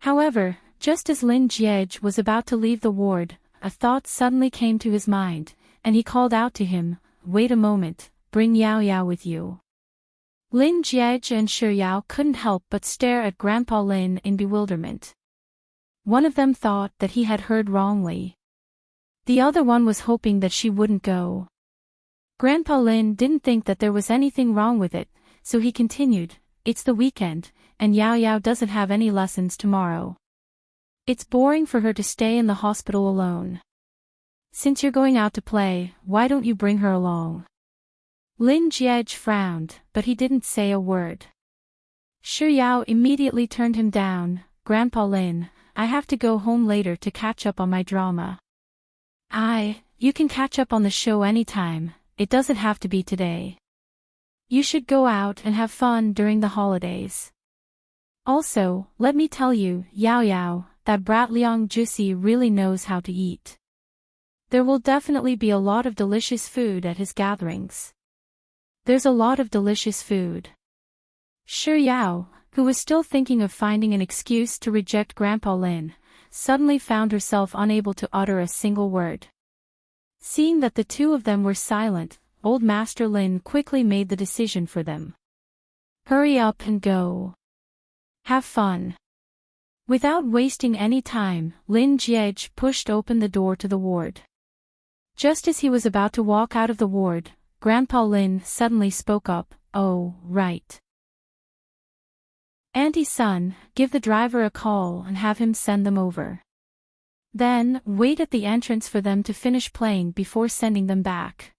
However, just as Lin Jiej was about to leave the ward, a thought suddenly came to his mind, and he called out to him, "Wait a moment, bring Yao Yao with you." Lin Jiej and Shi Yao couldn't help but stare at Grandpa Lin in bewilderment. One of them thought that he had heard wrongly. The other one was hoping that she wouldn't go. Grandpa Lin didn't think that there was anything wrong with it, so he continued, "It's the weekend, and Yao Yao doesn't have any lessons tomorrow. It's boring for her to stay in the hospital alone. Since you're going out to play, why don't you bring her along?" Lin Jiej frowned, but he didn't say a word. Shi Yao immediately turned him down. Grandpa Lin, I have to go home later to catch up on my drama. You can catch up on the show anytime, it doesn't have to be today. You should go out and have fun during the holidays. Also, let me tell you, Yao Yao, that brat Liang Jusi really knows how to eat. There will definitely be a lot of delicious food at his gatherings. There's a lot of delicious food. Shi Yao, who was still thinking of finding an excuse to reject Grandpa Lin, suddenly found herself unable to utter a single word. Seeing that the two of them were silent, Old Master Lin quickly made the decision for them. Hurry up and go. Have fun. Without wasting any time, Lin Jiej pushed open the door to the ward. Just as he was about to walk out of the ward, Grandpa Lin suddenly spoke up, "Oh, right. Auntie Sun, give the driver a call and have him send them over. Then, wait at the entrance for them to finish playing before sending them back."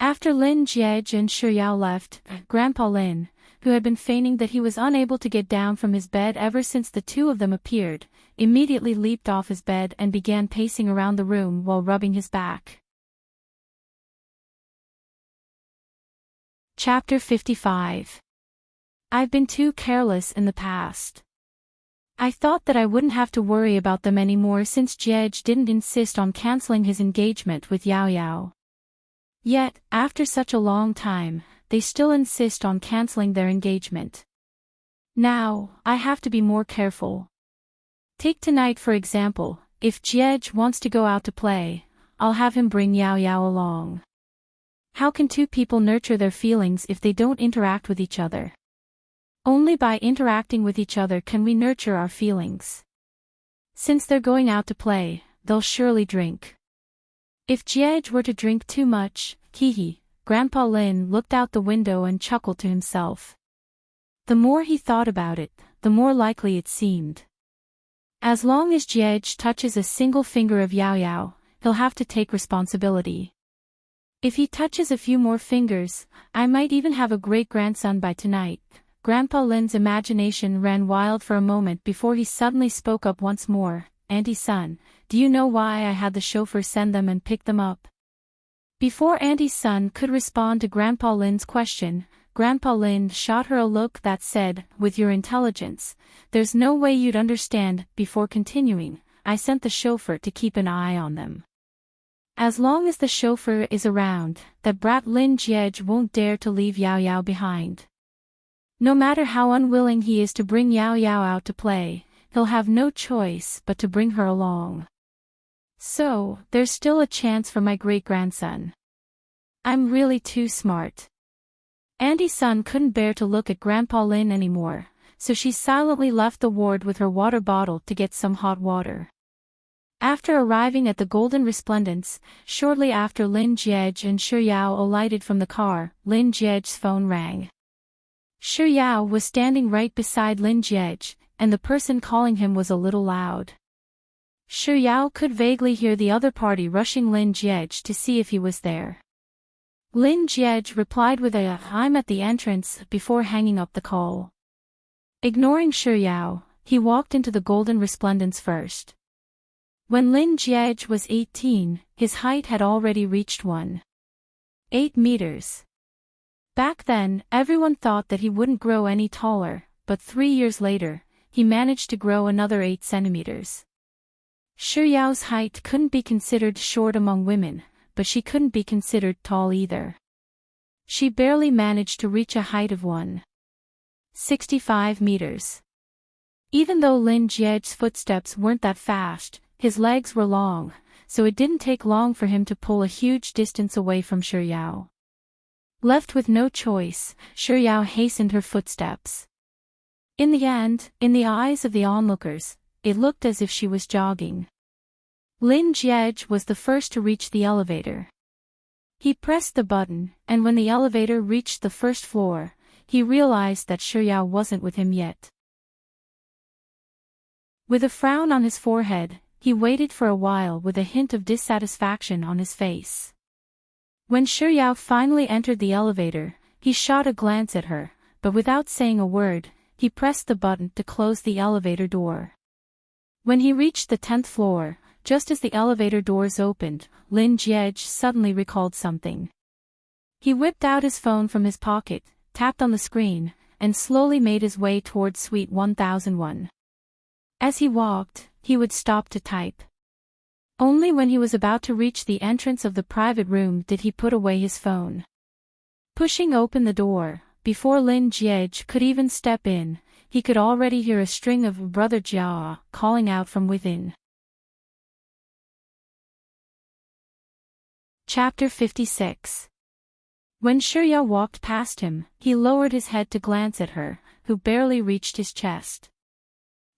After Lin Jiej and Shi Yao left, Grandpa Lin, who had been feigning that he was unable to get down from his bed ever since the two of them appeared, immediately leaped off his bed and began pacing around the room while rubbing his back. Chapter 55. I've been too careless in the past. I thought that I wouldn't have to worry about them anymore since Jiej didn't insist on canceling his engagement with Yao Yao. Yet, after such a long time, they still insist on canceling their engagement. Now, I have to be more careful. Take tonight for example, if Jiej wants to go out to play, I'll have him bring Yao Yao along. How can two people nurture their feelings if they don't interact with each other? Only by interacting with each other can we nurture our feelings. Since they're going out to play, they'll surely drink. If Jiej were to drink too much, Grandpa Lin looked out the window and chuckled to himself. The more he thought about it, the more likely it seemed. As long as Jiej touches a single finger of Yao Yao, he'll have to take responsibility. If he touches a few more fingers, I might even have a great-grandson by tonight. Grandpa Lin's imagination ran wild for a moment before he suddenly spoke up once more. Auntie Sun, do you know why I had the chauffeur send them and pick them up? Before Auntie Sun could respond to Grandpa Lin's question, Grandpa Lin shot her a look that said, with your intelligence, there's no way you'd understand. Before continuing, I sent the chauffeur to keep an eye on them. As long as the chauffeur is around, that brat Lin Jiej won't dare to leave Yao Yao behind. No matter how unwilling he is to bring Yao Yao out to play, he'll have no choice but to bring her along. So, there's still a chance for my great-grandson. I'm really too smart. Auntie Sun couldn't bear to look at Grandpa Lin anymore, so she silently left the ward with her water bottle to get some hot water. After arriving at the Golden Resplendence, shortly after Lin Jiej and Shi Yao alighted from the car, Lin Jiej's phone rang. Shi Yao was standing right beside Lin Jiej, and the person calling him was a little loud. Shi Yao could vaguely hear the other party rushing Lin Jiej to see if he was there. Lin Jiej replied with a "I'm at the entrance" before hanging up the call. Ignoring Shi Yao, he walked into the Golden Resplendence first. When Lin Jiej was 18, his height had already reached 1.8 meters. Back then, everyone thought that he wouldn't grow any taller, but 3 years later, he managed to grow another 8 centimeters. Shi Yao's height couldn't be considered short among women, but she couldn't be considered tall either. She barely managed to reach a height of 1.65 meters. Even though Lin Jiej's footsteps weren't that fast, his legs were long, so it didn't take long for him to pull a huge distance away from Shi Yao. Left with no choice, Shi Yao hastened her footsteps. In the end, in the eyes of the onlookers, it looked as if she was jogging. Lin Jiej was the first to reach the elevator. He pressed the button, and when the elevator reached the first floor, he realized that Shi Yao wasn't with him yet. With a frown on his forehead, he waited for a while with a hint of dissatisfaction on his face. When Shi Yao finally entered the elevator, he shot a glance at her, but without saying a word, he pressed the button to close the elevator door. When he reached the 10th floor, just as the elevator doors opened, Lin Jiej suddenly recalled something. He whipped out his phone from his pocket, tapped on the screen, and slowly made his way towards Suite 1001. As he walked, he would stop to type. Only when he was about to reach the entrance of the private room did he put away his phone. Pushing open the door, before Lin Jiej could even step in, he could already hear a string of "Brother Jia" calling out from within. Chapter 56. When Shirya walked past him, he lowered his head to glance at her, who barely reached his chest.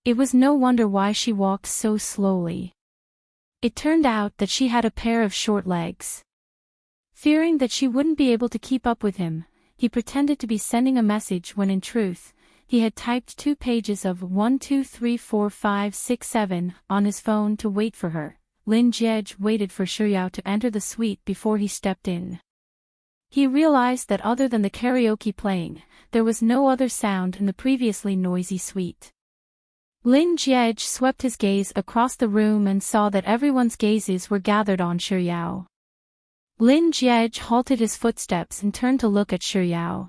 It was no wonder why she walked so slowly. It turned out that she had a pair of short legs. Fearing that she wouldn't be able to keep up with him, he pretended to be sending a message when in truth, he had typed 2 pages of 1 2 3 4 5 6 7 on his phone to wait for her. Lin Jiej waited for Shirya to enter the suite before he stepped in. He realized that other than the karaoke playing, there was no other sound in the previously noisy suite. Lin Jiej swept his gaze across the room and saw that everyone's gazes were gathered on Shirya. Lin Jiej halted his footsteps and turned to look at Shirya.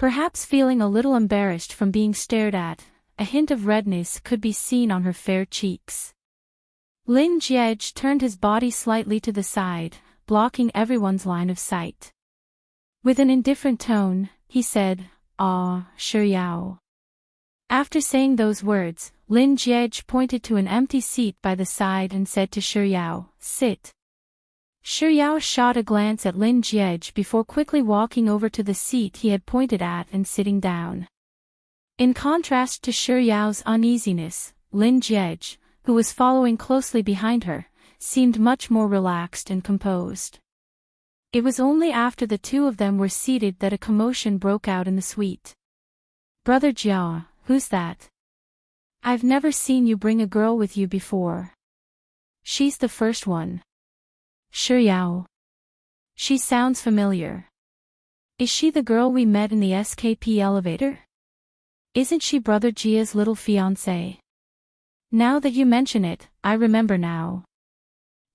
Perhaps feeling a little embarrassed from being stared at, a hint of redness could be seen on her fair cheeks. Lin Jiej turned his body slightly to the side, blocking everyone's line of sight. With an indifferent tone, he said, "Ah, Shirya." After saying those words, Lin Jiej pointed to an empty seat by the side and said to Shirya, "Sit." Shirya shot a glance at Lin Jiej before quickly walking over to the seat he had pointed at and sitting down. In contrast to Shirya's uneasiness, Lin Jiej, who was following closely behind her, seemed much more relaxed and composed. It was only after the two of them were seated that a commotion broke out in the suite. "Brother Jia, who's that? I've never seen you bring a girl with you before." "She's the first one." "Shirya. She sounds familiar. Is she the girl we met in the SKP elevator? Isn't she Brother Jia's little fiancée? Now that you mention it, I remember now.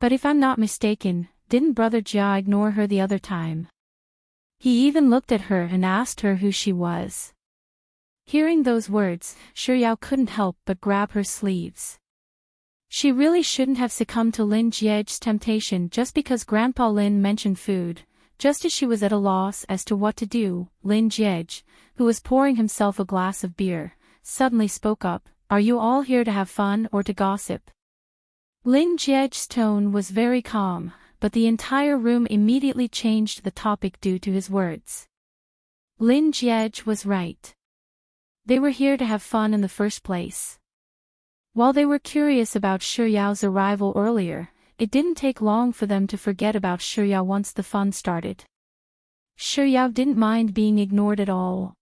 But if I'm not mistaken, didn't Brother Jia ignore her the other time? He even looked at her and asked her who she was." Hearing those words, Shirya couldn't help but grab her sleeves. She really shouldn't have succumbed to Lin Jiej's temptation just because Grandpa Lin mentioned food. Just as she was at a loss as to what to do, Lin Jiej, who was pouring himself a glass of beer, suddenly spoke up, "Are you all here to have fun or to gossip?" Lin Jiej's tone was very calm, but the entire room immediately changed the topic due to his words. Lin Jiej was right. They were here to have fun in the first place. While they were curious about Shirya's arrival earlier, it didn't take long for them to forget about Shirya once the fun started. Shirya didn't mind being ignored at all.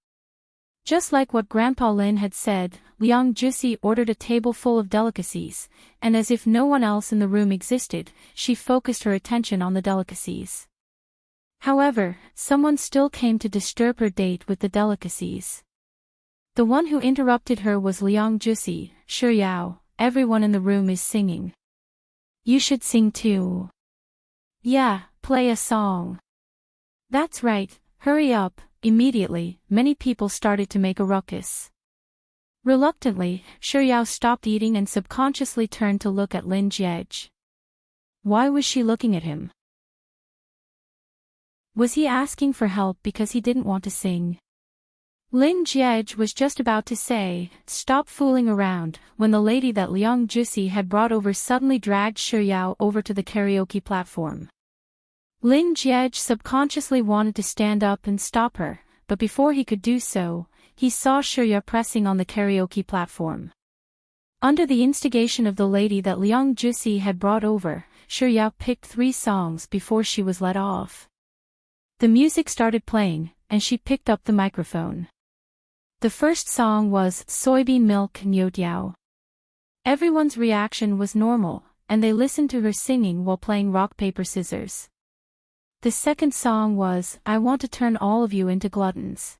Just like what Grandpa Lin had said, Liang Jusi ordered a table full of delicacies, and as if no one else in the room existed, she focused her attention on the delicacies. However, someone still came to disturb her date with the delicacies. The one who interrupted her was Liang Jusi. "Shirya, everyone in the room is singing. You should sing too." "Yeah, play a song." "That's right, hurry up." Immediately, many people started to make a ruckus. Reluctantly, Shirya stopped eating and subconsciously turned to look at Lin Jiej. Why was she looking at him? Was he asking for help because he didn't want to sing? Lin Jiej was just about to say, "Stop fooling around," when the lady that Liang Jusi had brought over suddenly dragged Shirya over to the karaoke platform. Lin Jiej subconsciously wanted to stand up and stop her, but before he could do so, he saw Shirya pressing on the karaoke platform. Under the instigation of the lady that Liang Jusi had brought over, Shirya picked 3 songs before she was let off. The music started playing, and she picked up the microphone. The first song was "Soybean Milk Nyotiao." Everyone's reaction was normal, and they listened to her singing while playing rock paper scissors. The second song was "I Want to Turn All of You into Gluttons."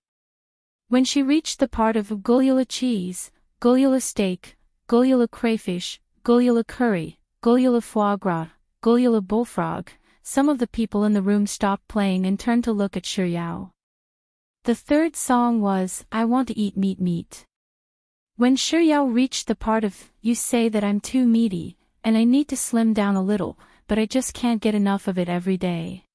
When she reached the part of gulula cheese, gulula steak, gulula crayfish, gulula curry, gulula foie gras, gulula bullfrog, some of the people in the room stopped playing and turned to look at Shiryao. The third song was, I Want to Eat Meat Meat. When Shiryao reached the part of, you say that I'm too meaty, and I need to slim down a little, but I just can't get enough of it every day.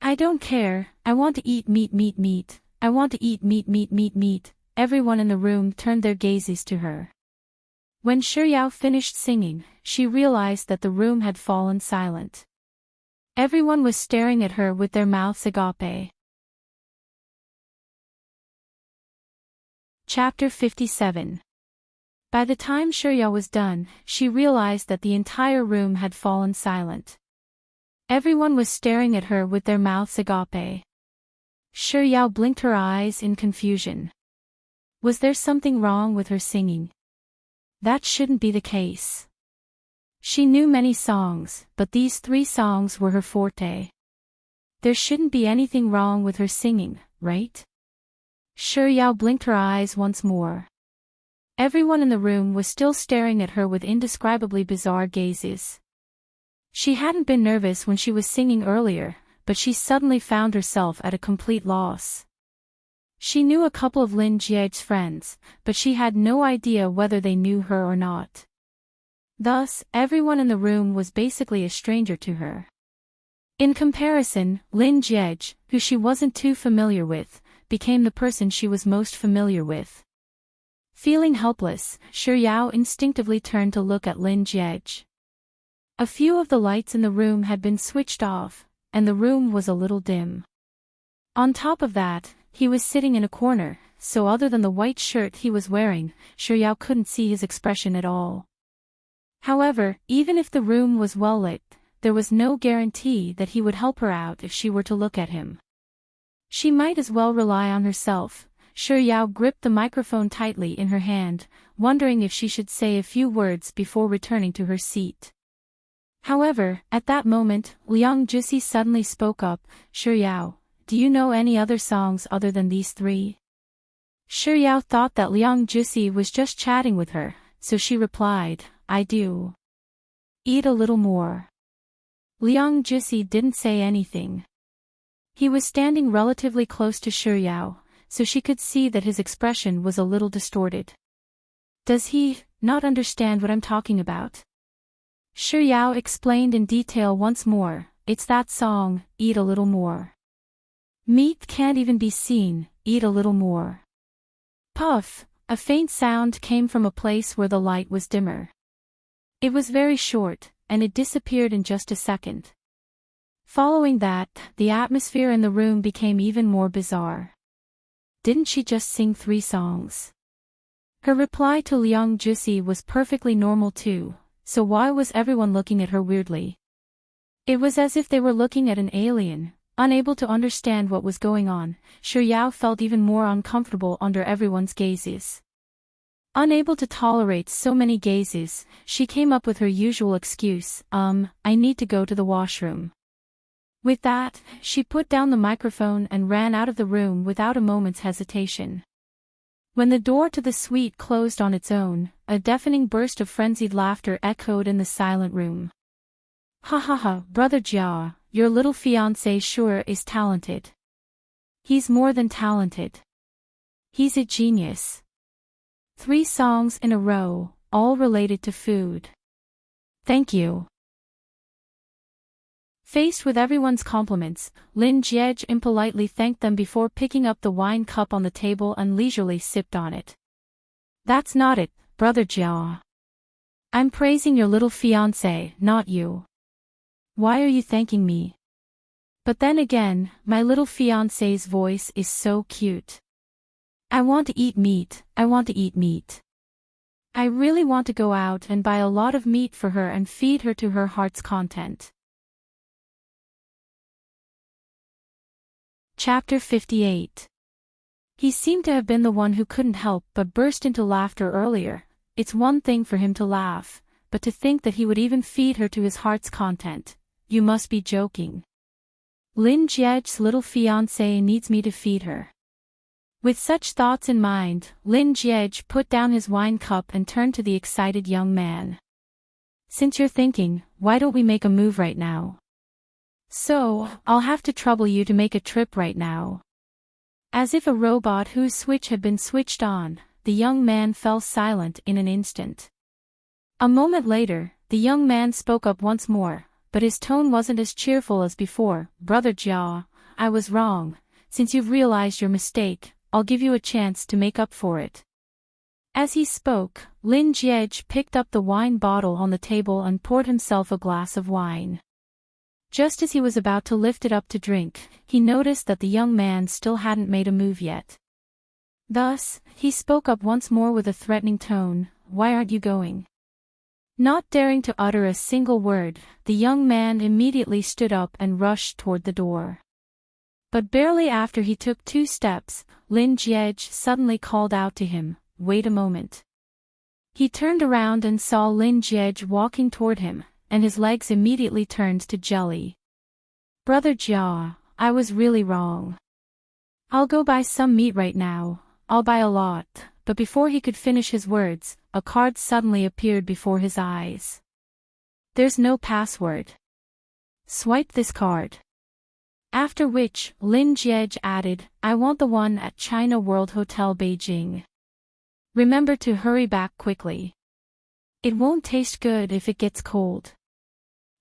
I don't care, I want to eat meat meat meat, I want to eat meat meat meat meat, everyone in the room turned their gazes to her. When Shiryao finished singing, she realized that the room had fallen silent. Everyone was staring at her with their mouths agape. Chapter 57. By the time Shiryao was done, she realized that the entire room had fallen silent. Everyone was staring at her with their mouths agape. Shiryao blinked her eyes in confusion. Was there something wrong with her singing? That shouldn't be the case. She knew many songs, but these 3 songs were her forte. There shouldn't be anything wrong with her singing, right? Shiryao blinked her eyes once more. Everyone in the room was still staring at her with indescribably bizarre gazes. She hadn't been nervous when she was singing earlier, but she suddenly found herself at a complete loss. She knew a couple of Lin Jie's friends, but she had no idea whether they knew her or not. Thus, everyone in the room was basically a stranger to her. In comparison, Lin Jie, who she wasn't too familiar with, became the person she was most familiar with. Feeling helpless, Shiryao instinctively turned to look at Lin Jie. A few of the lights in the room had been switched off, and the room was a little dim. On top of that, he was sitting in a corner, so other than the white shirt he was wearing, Shiryao couldn't see his expression at all. However, even if the room was well lit, there was no guarantee that he would help her out if she were to look at him. She might as well rely on herself. Shiryao gripped the microphone tightly in her hand, wondering if she should say a few words before returning to her seat. However, at that moment, Liang Jusi suddenly spoke up, Shiryao, do you know any other songs other than these 3? Shiryao thought that Liang Jusi was just chatting with her, so she replied, I do. Eat a little more. Liang Jusi didn't say anything. He was standing relatively close to Shiryao, so she could see that his expression was a little distorted. Does he not understand what I'm talking about? Shiryao explained in detail once more, it's that song, Eat a Little More. Meat can't even be seen, eat a little more. Puff, a faint sound came from a place where the light was dimmer. It was very short, and it disappeared in just a second. Following that, the atmosphere in the room became even more bizarre. Didn't she just sing 3 songs? Her reply to Liang Jusi was perfectly normal too, so why was everyone looking at her weirdly? It was as if they were looking at an alien, unable to understand what was going on. Shiryao felt even more uncomfortable under everyone's gazes. Unable to tolerate so many gazes, she came up with her usual excuse, I need to go to the washroom. With that, she put down the microphone and ran out of the room without a moment's hesitation. When the door to the suite closed on its own, a deafening burst of frenzied laughter echoed in the silent room. Ha ha ha, Brother Jia, your little fiancé sure is talented. He's more than talented. He's a genius. 3 songs in a row, all related to food. Thank you. Faced with everyone's compliments, Lin Jie impolitely thanked them before picking up the wine cup on the table and leisurely sipped on it. That's not it, Brother Jia. I'm praising your little fiancé, not you. Why are you thanking me? But then again, my little fiancé's voice is so cute. I want to eat meat, I want to eat meat. I really want to go out and buy a lot of meat for her and feed her to her heart's content. Chapter 58. He seemed to have been the one who couldn't help but burst into laughter earlier. It's one thing for him to laugh, but to think that he would even feed her to his heart's content. You must be joking. Lin Jie's little fiancé needs me to feed her. With such thoughts in mind, Lin Jiej put down his wine cup and turned to the excited young man. Since you're thinking, why don't we make a move right now? So, I'll have to trouble you to make a trip right now. As if a robot whose switch had been switched on, the young man fell silent in an instant. A moment later, the young man spoke up once more, but his tone wasn't as cheerful as before. Brother Jia, I was wrong. Since you've realized your mistake, I'll give you a chance to make up for it. As he spoke, Lin Jiej picked up the wine bottle on the table and poured himself a glass of wine. Just as he was about to lift it up to drink, he noticed that the young man still hadn't made a move yet. Thus, he spoke up once more with a threatening tone, "Why aren't you going?" Not daring to utter a single word, the young man immediately stood up and rushed toward the door. But barely after he took 2 steps, Lin Jiej suddenly called out to him, "Wait a moment." He turned around and saw Lin Jiej walking toward him, and his legs immediately turned to jelly. "Brother Jia, I was really wrong. I'll go buy some meat right now, I'll buy a lot." But before he could finish his words, a card suddenly appeared before his eyes. "There's no password. Swipe this card." After which, Lin Jiej added, "I want the one at China World Hotel Beijing. Remember to hurry back quickly. It won't taste good if it gets cold."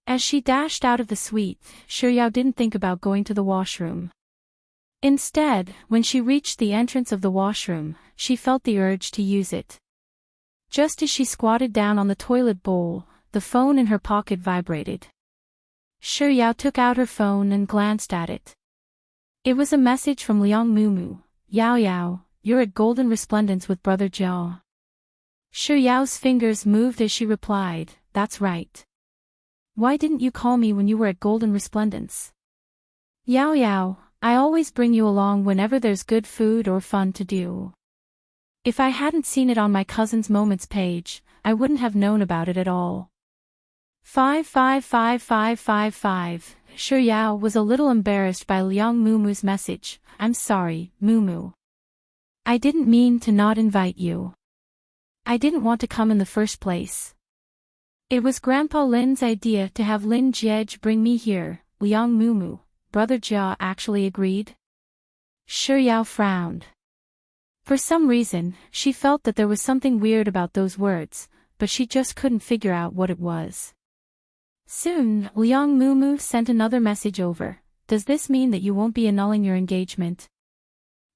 As she dashed out of the suite, Shuyao didn't think about going to the washroom. Instead, when she reached the entrance of the washroom, she felt the urge to use it. Just as she squatted down on the toilet bowl, the phone in her pocket vibrated. Shuyao took out her phone and glanced at it. It was a message from Liang Mumu. "Yao Yao, you're at Golden Resplendence with Brother Jia." Shuyao's fingers moved as she replied, "That's right. Why didn't you call me when you were at Golden Resplendence?" "Yao Yao, I always bring you along whenever there's good food or fun to do. If I hadn't seen it on my cousin's Moments page, I wouldn't have known about it at all." 555555. Shuyao was a little embarrassed by Liang Mumu's message. "I'm sorry, Mumu. I didn't mean to not invite you. I didn't want to come in the first place. It was Grandpa Lin's idea to have Lin Jiej bring me here." Liang Mumu, Brother Jia actually agreed? Shuyao frowned. For some reason, she felt that there was something weird about those words, but she just couldn't figure out what it was. Soon, Liang Mumu sent another message over. "Does this mean that you won't be annulling your engagement?"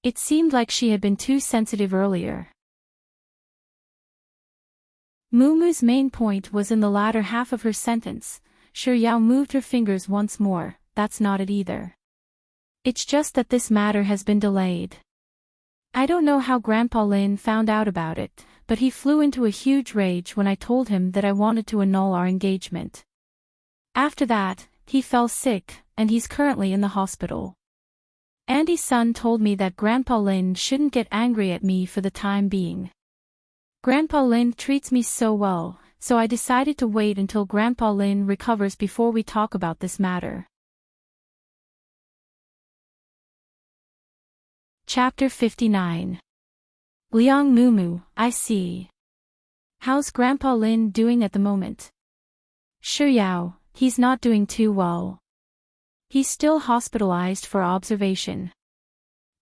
It seemed like she had been too sensitive earlier. Mumu's main point was in the latter half of her sentence. Shuyao moved her fingers once more. "That's not it either. It's just that this matter has been delayed. I don't know how Grandpa Lin found out about it, but he flew into a huge rage when I told him that I wanted to annul our engagement. After that, he fell sick, and he's currently in the hospital. Andy-san told me that Grandpa Lin shouldn't get angry at me for the time being. Grandpa Lin treats me so well, so I decided to wait until Grandpa Lin recovers before we talk about this matter." Chapter 59. Liang Mumu, I see. How's Grandpa Lin doing at the moment? Shuyao, he's not doing too well. He's still hospitalized for observation.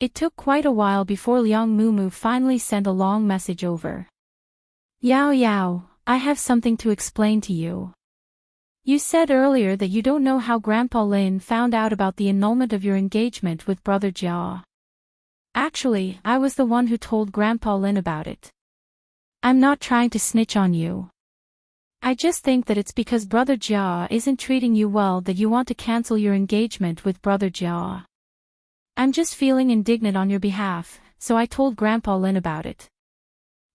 It took quite a while before Liang Mumu finally sent a long message over. "Yao Yao, I have something to explain to you. You said earlier that you don't know how Grandpa Lin found out about the annulment of your engagement with Brother Jia. Actually, I was the one who told Grandpa Lin about it. I'm not trying to snitch on you. I just think that it's because Brother Jia isn't treating you well that you want to cancel your engagement with Brother Jia. I'm just feeling indignant on your behalf, so I told Grandpa Lin about it.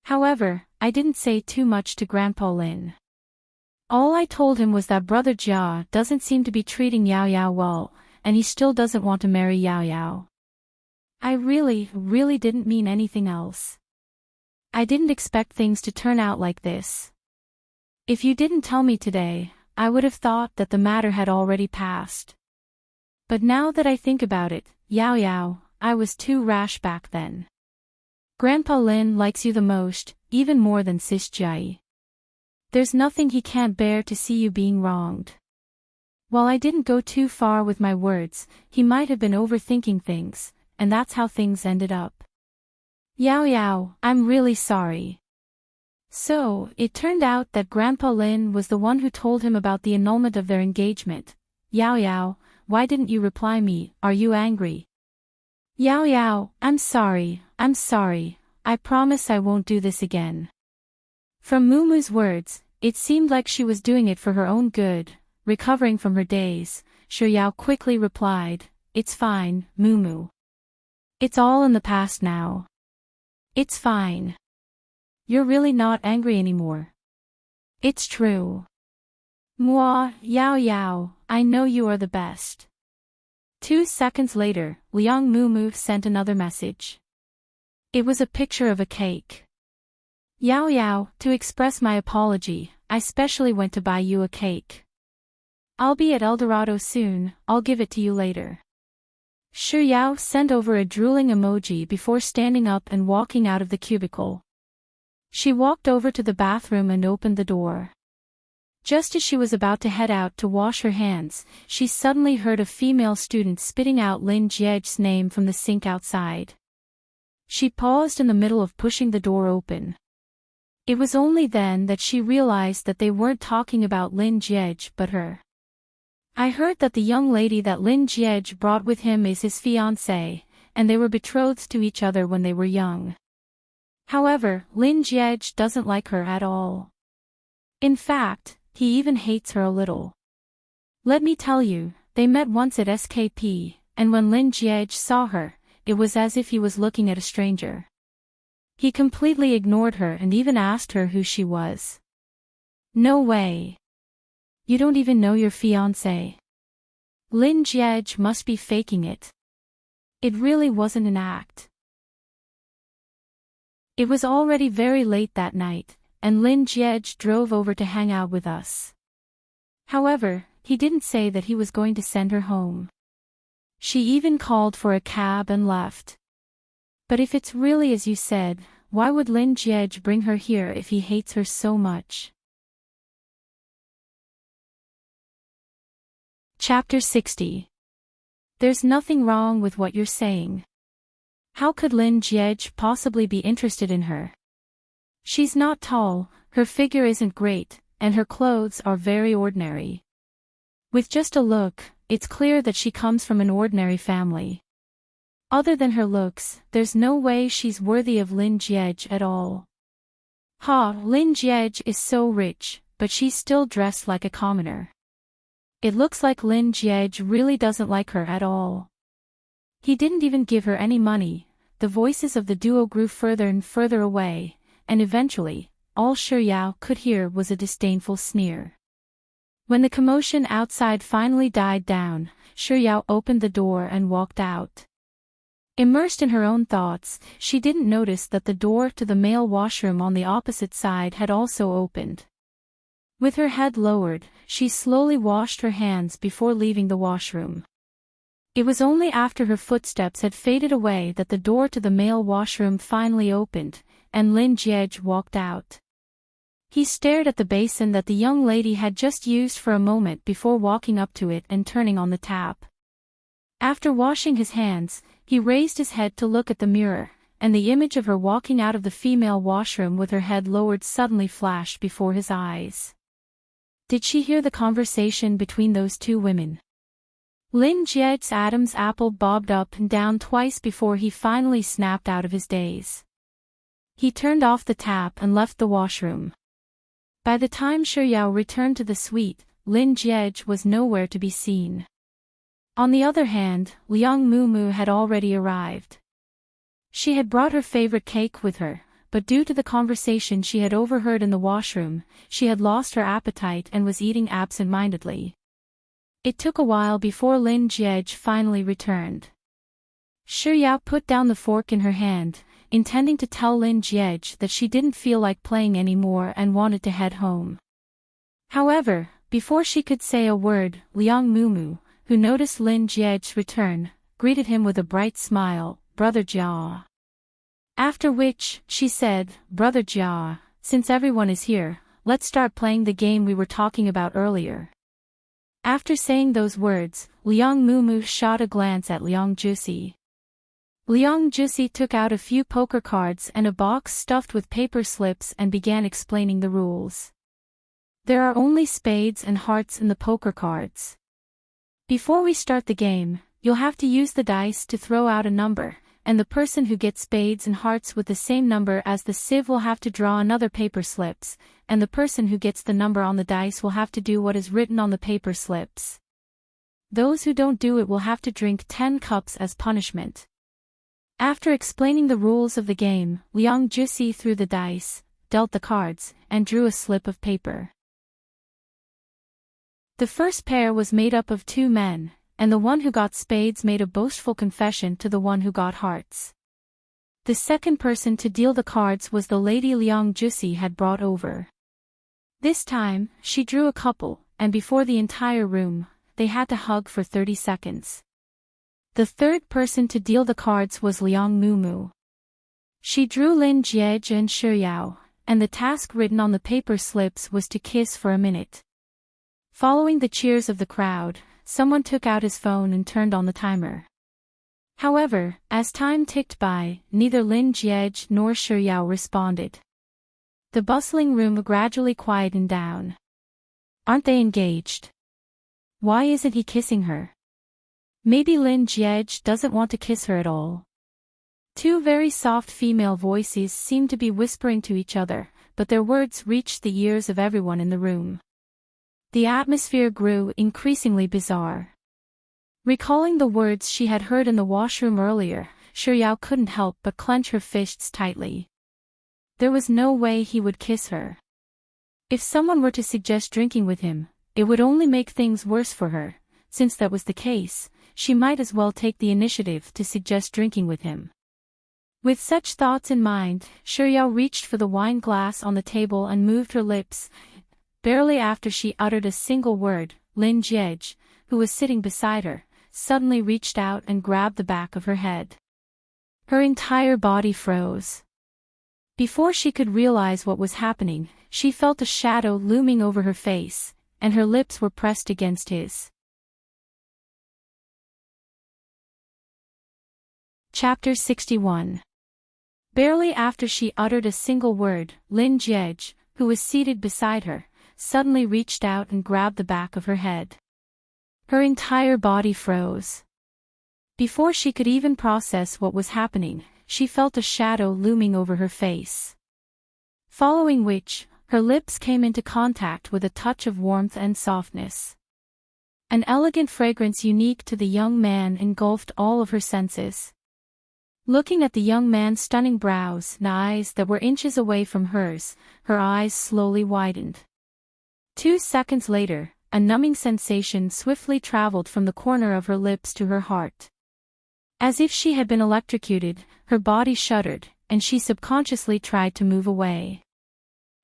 However, I didn't say too much to Grandpa Lin. All I told him was that Brother Jia doesn't seem to be treating Yao Yao well, and he still doesn't want to marry Yao Yao. I really didn't mean anything else. I didn't expect things to turn out like this. If you didn't tell me today, I would have thought that the matter had already passed. But now that I think about it, Yao Yao, I was too rash back then. Grandpa Lin likes you the most, even more than Sis Jai. There's nothing he can't bear to see you being wronged. While I didn't go too far with my words, he might have been overthinking things, and that's how things ended up. Yao Yao, I'm really sorry. So, it turned out that Grandpa Lin was the one who told him about the annulment of their engagement. Yao Yao, why didn't you reply me, are you angry? Yao Yao, I'm sorry, I promise I won't do this again. From Mumu's words, it seemed like she was doing it for her own good, recovering from her daze. Shi Yao quickly replied, it's fine, Mumu. It's all in the past now. It's fine. You're really not angry anymore. It's true. Moi, Yao Yao, I know you are the best. 2 seconds later, Liang Mumu sent another message. It was a picture of a cake. Yao Yao, to express my apology, I specially went to buy you a cake. I'll be at El Dorado soon, I'll give it to you later. Shi Yao sent over a drooling emoji before standing up and walking out of the cubicle. She walked over to the bathroom and opened the door. Just as she was about to head out to wash her hands, she suddenly heard a female student spitting out Lin Jiej's name from the sink outside. She paused in the middle of pushing the door open. It was only then that she realized that they weren't talking about Lin Jiej but her. I heard that the young lady that Lin Jiej brought with him is his fiancée, and they were betrothed to each other when they were young. However, Lin Jiej doesn't like her at all. In fact, he even hates her a little. Let me tell you, they met once at SKP, and when Lin Jiej saw her, it was as if he was looking at a stranger. He completely ignored her and even asked her who she was. No way. You don't even know your fiancé. Lin Jiej must be faking it. It really wasn't an act. It was already very late that night, and Lin Jiej drove over to hang out with us. However, he didn't say that he was going to send her home. She even called for a cab and left. But if it's really as you said, why would Lin Jiej bring her here if he hates her so much? Chapter 60. There's nothing wrong with what you're saying. How could Lin Jiej possibly be interested in her? She's not tall, her figure isn't great, and her clothes are very ordinary. With just a look, it's clear that she comes from an ordinary family. Other than her looks, there's no way she's worthy of Lin Jiej at all. Lin Jiej is so rich, but she's still dressed like a commoner. It looks like Lin Jiej really doesn't like her at all. He didn't even give her any money. The voices of the duo grew further and further away, and eventually, all Shi Yao could hear was a disdainful sneer. When the commotion outside finally died down, Shi Yao opened the door and walked out. Immersed in her own thoughts, she didn't notice that the door to the male washroom on the opposite side had also opened. With her head lowered, she slowly washed her hands before leaving the washroom. It was only after her footsteps had faded away that the door to the male washroom finally opened, and Lin Jiej walked out. He stared at the basin that the young lady had just used for a moment before walking up to it and turning on the tap. After washing his hands, he raised his head to look at the mirror, and the image of her walking out of the female washroom with her head lowered suddenly flashed before his eyes. Did she hear the conversation between those two women? Lin Jiej's Adam's apple bobbed up and down twice before he finally snapped out of his daze. He turned off the tap and left the washroom. By the time Shi Yao returned to the suite, Lin Jiej was nowhere to be seen. On the other hand, Liang Mumu had already arrived. She had brought her favorite cake with her, but due to the conversation she had overheard in the washroom, she had lost her appetite and was eating absent-mindedly. It took a while before Lin Jiej finally returned. Shi Yao put down the fork in her hand, intending to tell Lin Jiej that she didn't feel like playing anymore and wanted to head home. However, before she could say a word, Liang Mumu, who noticed Lin Jiej's return, greeted him with a bright smile, "Brother Jia." After which, she said, Brother Jia, since everyone is here, let's start playing the game we were talking about earlier. After saying those words, Liang Mumu shot a glance at Liang Jusi. Liang Jusi took out a few poker cards and a box stuffed with paper slips and began explaining the rules. There are only spades and hearts in the poker cards. Before we start the game, you'll have to use the dice to throw out a number, and the person who gets spades and hearts with the same number as the sieve will have to draw another paper slips, and the person who gets the number on the dice will have to do what is written on the paper slips. Those who don't do it will have to drink 10 cups as punishment. After explaining the rules of the game, Liang Jusi threw the dice, dealt the cards, and drew a slip of paper. The first pair was made up of 2 men, and the one who got spades made a boastful confession to the one who got hearts. The second person to deal the cards was the lady Liang Jusi had brought over. This time, she drew a couple, and before the entire room, they had to hug for 30 seconds. The third person to deal the cards was Liang Mumu. She drew Lin Jiej and Shi Yao, and the task written on the paper slips was to kiss for a minute. Following the cheers of the crowd, someone took out his phone and turned on the timer. However, as time ticked by, neither Lin Jiej nor Shi Yao responded. The bustling room gradually quietened down. Aren't they engaged? Why isn't he kissing her? Maybe Lin Jiej doesn't want to kiss her at all. 2 very soft female voices seemed to be whispering to each other, but their words reached the ears of everyone in the room. The atmosphere grew increasingly bizarre. Recalling the words she had heard in the washroom earlier, Shi Yao couldn't help but clench her fists tightly. There was no way he would kiss her. If someone were to suggest drinking with him, it would only make things worse for her. Since that was the case, she might as well take the initiative to suggest drinking with him. With such thoughts in mind, Shi Yao reached for the wine glass on the table and moved her lips. Barely after she uttered a single word, Lin Jiej, who was sitting beside her, suddenly reached out and grabbed the back of her head. Her entire body froze. Before she could realize what was happening, she felt a shadow looming over her face, and her lips were pressed against his. Chapter 61. Barely after she uttered a single word, Lin Jiej, who was seated beside her, suddenly reached out and grabbed the back of her head. Her entire body froze. Before she could even process what was happening, she felt a shadow looming over her face. Following which, her lips came into contact with a touch of warmth and softness. An elegant fragrance unique to the young man engulfed all of her senses. Looking at the young man's stunning brows and eyes that were inches away from hers, her eyes slowly widened. 2 seconds later, a numbing sensation swiftly traveled from the corner of her lips to her heart. As if she had been electrocuted, her body shuddered, and she subconsciously tried to move away.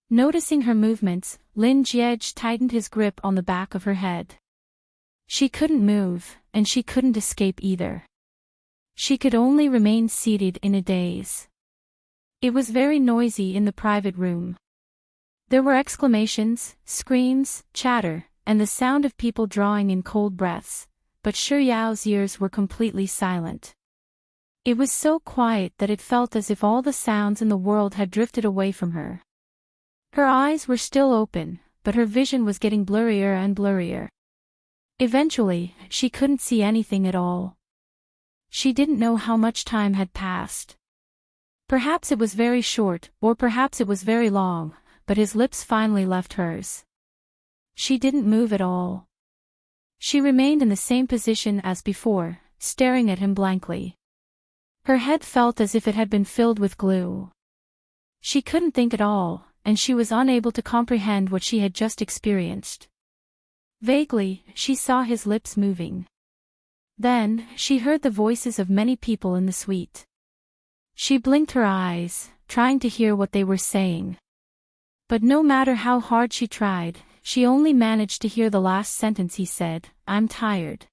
Noticing her movements, Lin Jiej tightened his grip on the back of her head. She couldn't move, and she couldn't escape either. She could only remain seated in a daze. It was very noisy in the private room. There were exclamations, screams, chatter, and the sound of people drawing in cold breaths, but Shi Yao's ears were completely silent. It was so quiet that it felt as if all the sounds in the world had drifted away from her. Her eyes were still open, but her vision was getting blurrier and blurrier. Eventually, she couldn't see anything at all. She didn't know how much time had passed. Perhaps it was very short, or perhaps it was very long, but his lips finally left hers. She didn't move at all. She remained in the same position as before, staring at him blankly. Her head felt as if it had been filled with glue. She couldn't think at all, and she was unable to comprehend what she had just experienced. Vaguely, she saw his lips moving. Then, she heard the voices of many people in the suite. She blinked her eyes, trying to hear what they were saying. But no matter how hard she tried, she only managed to hear the last sentence he said, "I'm tired.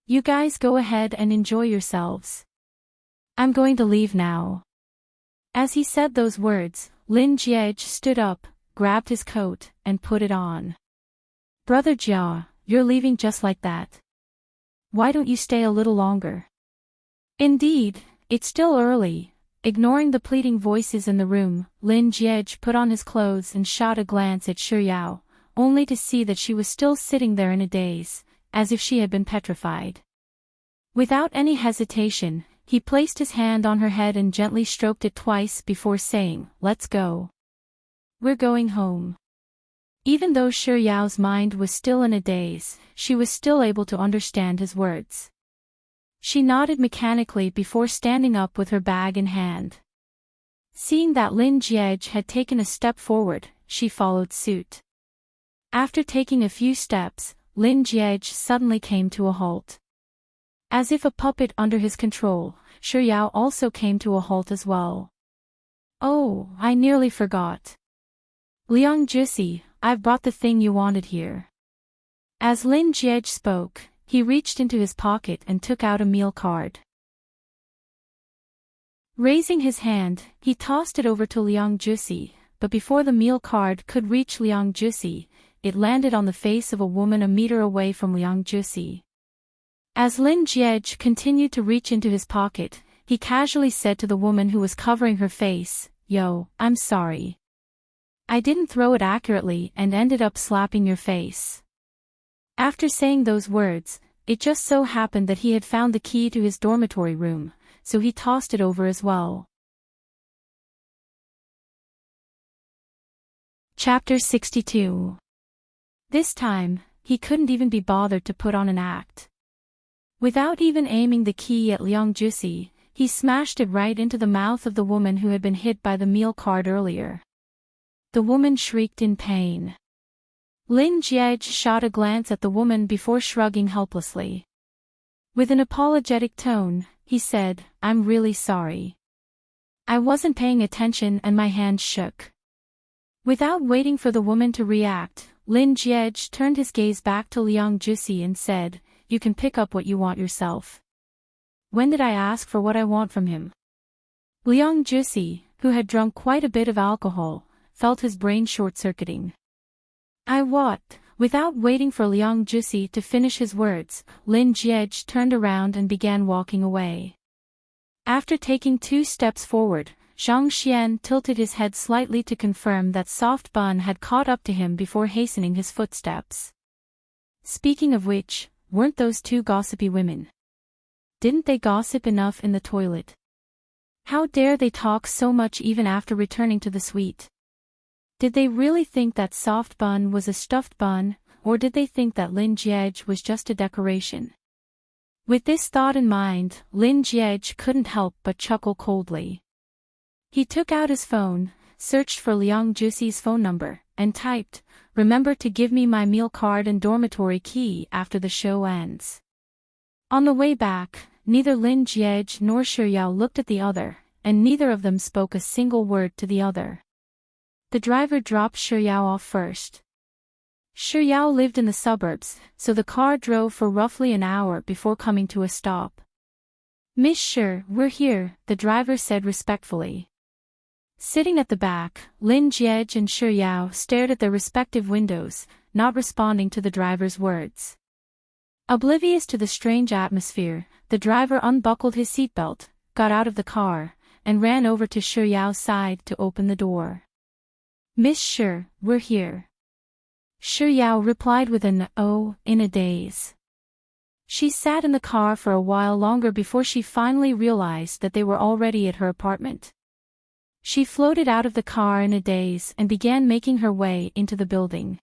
You guys go ahead and enjoy yourselves. I'm going to leave now." As he said those words, Lin Jiej stood up, grabbed his coat, and put it on. Brother Jia, you're leaving just like that. Why don't you stay a little longer? Indeed, it's still early. Ignoring the pleading voices in the room, Lin Jiej put on his clothes and shot a glance at Shi Yao, only to see that she was still sitting there in a daze, as if she had been petrified. Without any hesitation, he placed his hand on her head and gently stroked it twice before saying, "Let's go. We're going home." Even though Shi Yao's mind was still in a daze, she was still able to understand his words. She nodded mechanically before standing up with her bag in hand. Seeing that Lin Jiej had taken a step forward, she followed suit. After taking a few steps, Lin Jiej suddenly came to a halt. As if a puppet under his control, Shi Yao also came to a halt as well. "Oh, I nearly forgot. Liang Jusi, I've brought the thing you wanted here." As Lin Jiej spoke, he reached into his pocket and took out a meal card. Raising his hand, he tossed it over to Liang Jusi, but before the meal card could reach Liang Jusi, it landed on the face of a woman a meter away from Liang Jusi. As Lin Jiej continued to reach into his pocket, he casually said to the woman who was covering her face, "Yo, I'm sorry. I didn't throw it accurately and ended up slapping your face." After saying those words, it just so happened that he had found the key to his dormitory room, so he tossed it over as well. Chapter 62. This time, he couldn't even be bothered to put on an act. Without even aiming the key at Liang Jusi, he smashed it right into the mouth of the woman who had been hit by the meal card earlier. The woman shrieked in pain. Lin Jiej shot a glance at the woman before shrugging helplessly. With an apologetic tone, he said, "I'm really sorry. I wasn't paying attention and my hand shook." Without waiting for the woman to react, Lin Jiej turned his gaze back to Liang Jusi and said, "You can pick up what you want yourself. When did I ask for what I want from him?" Liang Jusi, who had drunk quite a bit of alcohol, felt his brain short-circuiting. "I what?" Without waiting for Liang Jusi to finish his words, Lin Jiej turned around and began walking away. After taking 2 steps forward, Zhang Xian tilted his head slightly to confirm that Soft Bun had caught up to him before hastening his footsteps. Speaking of which, weren't those 2 gossipy women? Didn't they gossip enough in the toilet? How dare they talk so much even after returning to the suite? Did they really think that Soft Bun was a stuffed bun, or did they think that Lin Jiej was just a decoration? With this thought in mind, Lin Jiej couldn't help but chuckle coldly. He took out his phone, searched for Liang Jusi's phone number, and typed, "Remember to give me my meal card and dormitory key after the show ends." On the way back, neither Lin Jiej nor Shi Yao looked at the other, and neither of them spoke a single word to the other. The driver dropped Shi Yao off first. Shi Yao lived in the suburbs, so the car drove for roughly an hour before coming to a stop. "Miss Shi, we're here," the driver said respectfully. Sitting at the back, Lin Jiej and Shi Yao stared at their respective windows, not responding to the driver's words. Oblivious to the strange atmosphere, the driver unbuckled his seatbelt, got out of the car, and ran over to Shi Yao's side to open the door. "Miss Shi, we're here." Shi Yao replied with an "oh" in a daze. She sat in the car for a while longer before she finally realized that they were already at her apartment. She floated out of the car in a daze and began making her way into the building.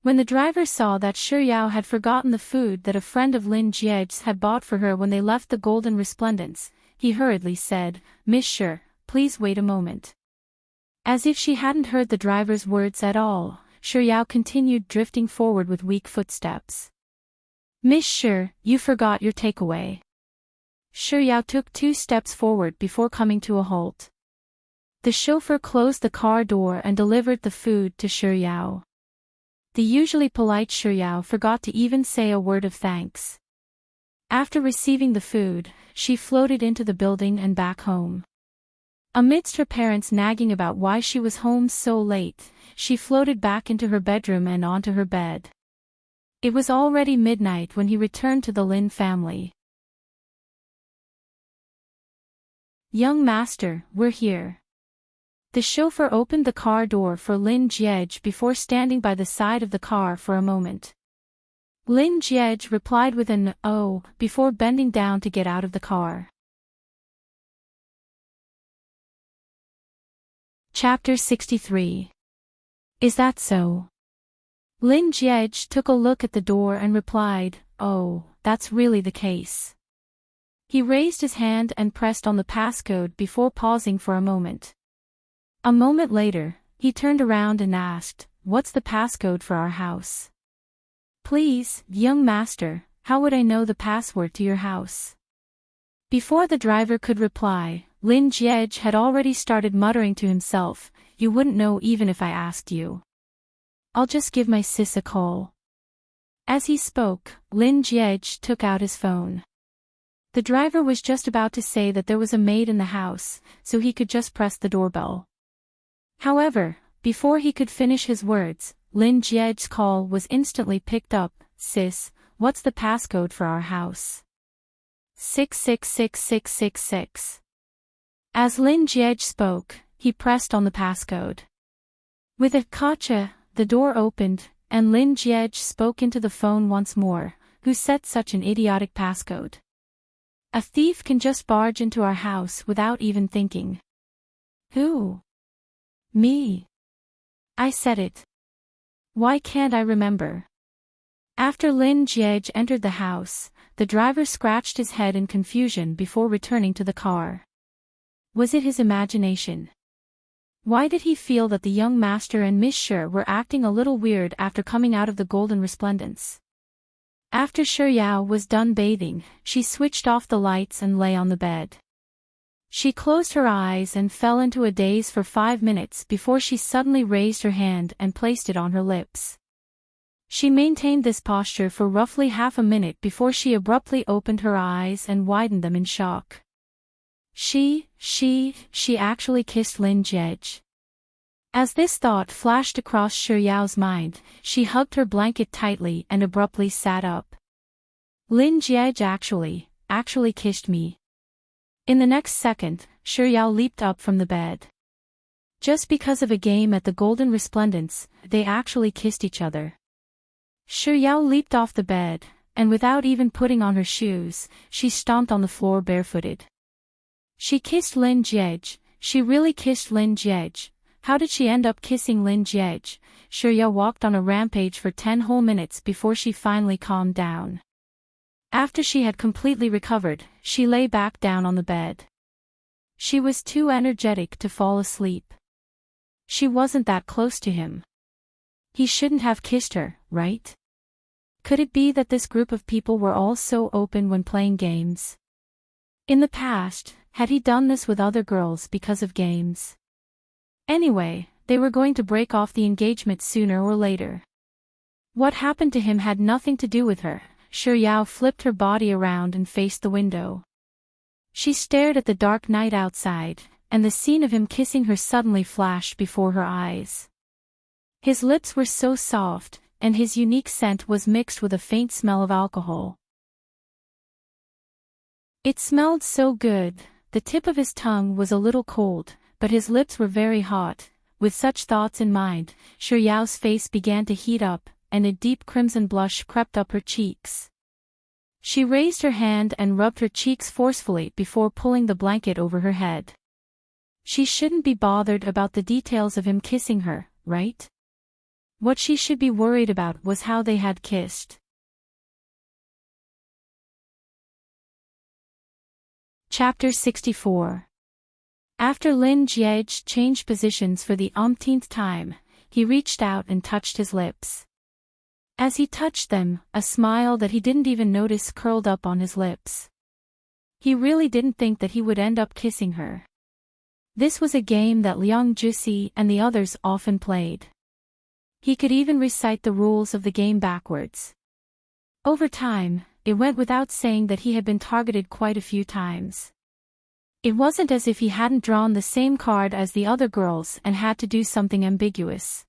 When the driver saw that Shi Yao had forgotten the food that a friend of Lin Jiej's had bought for her when they left the Golden Resplendence, he hurriedly said, "Miss Shi, please wait a moment." As if she hadn't heard the driver's words at all, Shi Yao continued drifting forward with weak footsteps. "Miss Shi, you forgot your takeaway." Shi Yao took 2 steps forward before coming to a halt. The chauffeur closed the car door and delivered the food to Shi Yao. The usually polite Shi Yao forgot to even say a word of thanks. After receiving the food, she floated into the building and back home. Amidst her parents nagging about why she was home so late, she floated back into her bedroom and onto her bed. It was already midnight when he returned to the Lin family. "Young master, we're here." The chauffeur opened the car door for Lin Jiej before standing by the side of the car for a moment. Lin Jiej replied with an "oh" before bending down to get out of the car. Chapter 63. Is that so? Lin Jiej took a look at the door and replied, "Oh, that's really the case." He raised his hand and pressed on the passcode before pausing for a moment. A moment later, he turned around and asked, "What's the passcode for our house?" "Please, young master, how would I know the password to your house?" Before the driver could reply, Lin Jiej had already started muttering to himself, "You wouldn't know even if I asked you. I'll just give my sis a call." As he spoke, Lin Jiej took out his phone. The driver was just about to say that there was a maid in the house, so he could just press the doorbell. However, before he could finish his words, Lin Jiej's call was instantly picked up. "Sis, what's the passcode for our house?" 666666. As Lin Jiej spoke, he pressed on the passcode. With a "Gotcha," the door opened, and Lin Jiej spoke into the phone once more. "Who set such an idiotic passcode? A thief can just barge into our house without even thinking." "Who?" "Me. I said it. Why can't I remember?" After Lin Jiej entered the house, the driver scratched his head in confusion before returning to the car. Was it his imagination? Why did he feel that the young master and Miss Shi were acting a little weird after coming out of the golden resplendence? After Shi Yao was done bathing, she switched off the lights and lay on the bed. She closed her eyes and fell into a daze for 5 minutes before she suddenly raised her hand and placed it on her lips. She maintained this posture for roughly half a minute before she abruptly opened her eyes and widened them in shock. She actually kissed Lin Jiej. As this thought flashed across Shi Yao's mind, she hugged her blanket tightly and abruptly sat up. "Lin Jiej actually kissed me." In the next second, Shi Yao leaped up from the bed. Just because of a game at the Golden Resplendence, they actually kissed each other. Shi Yao leaped off the bed, and without even putting on her shoes, she stomped on the floor barefooted. She kissed Lin Jiej. She really kissed Lin Jiej. How did she end up kissing Lin Jiej? Shi Yao walked on a rampage for 10 whole minutes before she finally calmed down. After she had completely recovered, she lay back down on the bed. She was too energetic to fall asleep. She wasn't that close to him. He shouldn't have kissed her, right? Could it be that this group of people were all so open when playing games? In the past, had he done this with other girls because of games? Anyway, they were going to break off the engagement sooner or later. What happened to him had nothing to do with her. Shi Yao flipped her body around and faced the window. She stared at the dark night outside, and the scene of him kissing her suddenly flashed before her eyes. His lips were so soft, and his unique scent was mixed with a faint smell of alcohol. It smelled so good. The tip of his tongue was a little cold, but his lips were very hot. With such thoughts in mind, Shi Yao's face began to heat up, and a deep crimson blush crept up her cheeks. She raised her hand and rubbed her cheeks forcefully before pulling the blanket over her head. She shouldn't be bothered about the details of him kissing her, right? What she should be worried about was how they had kissed. Chapter 64. After Lin Jiej changed positions for the umpteenth time, he reached out and touched his lips. As he touched them, a smile that he didn't even notice curled up on his lips. He really didn't think that he would end up kissing her. This was a game that Liang Jusi and the others often played. He could even recite the rules of the game backwards. Over time, it went without saying that he had been targeted quite a few times. It wasn't as if he hadn't drawn the same card as the other girls and had to do something ambiguous.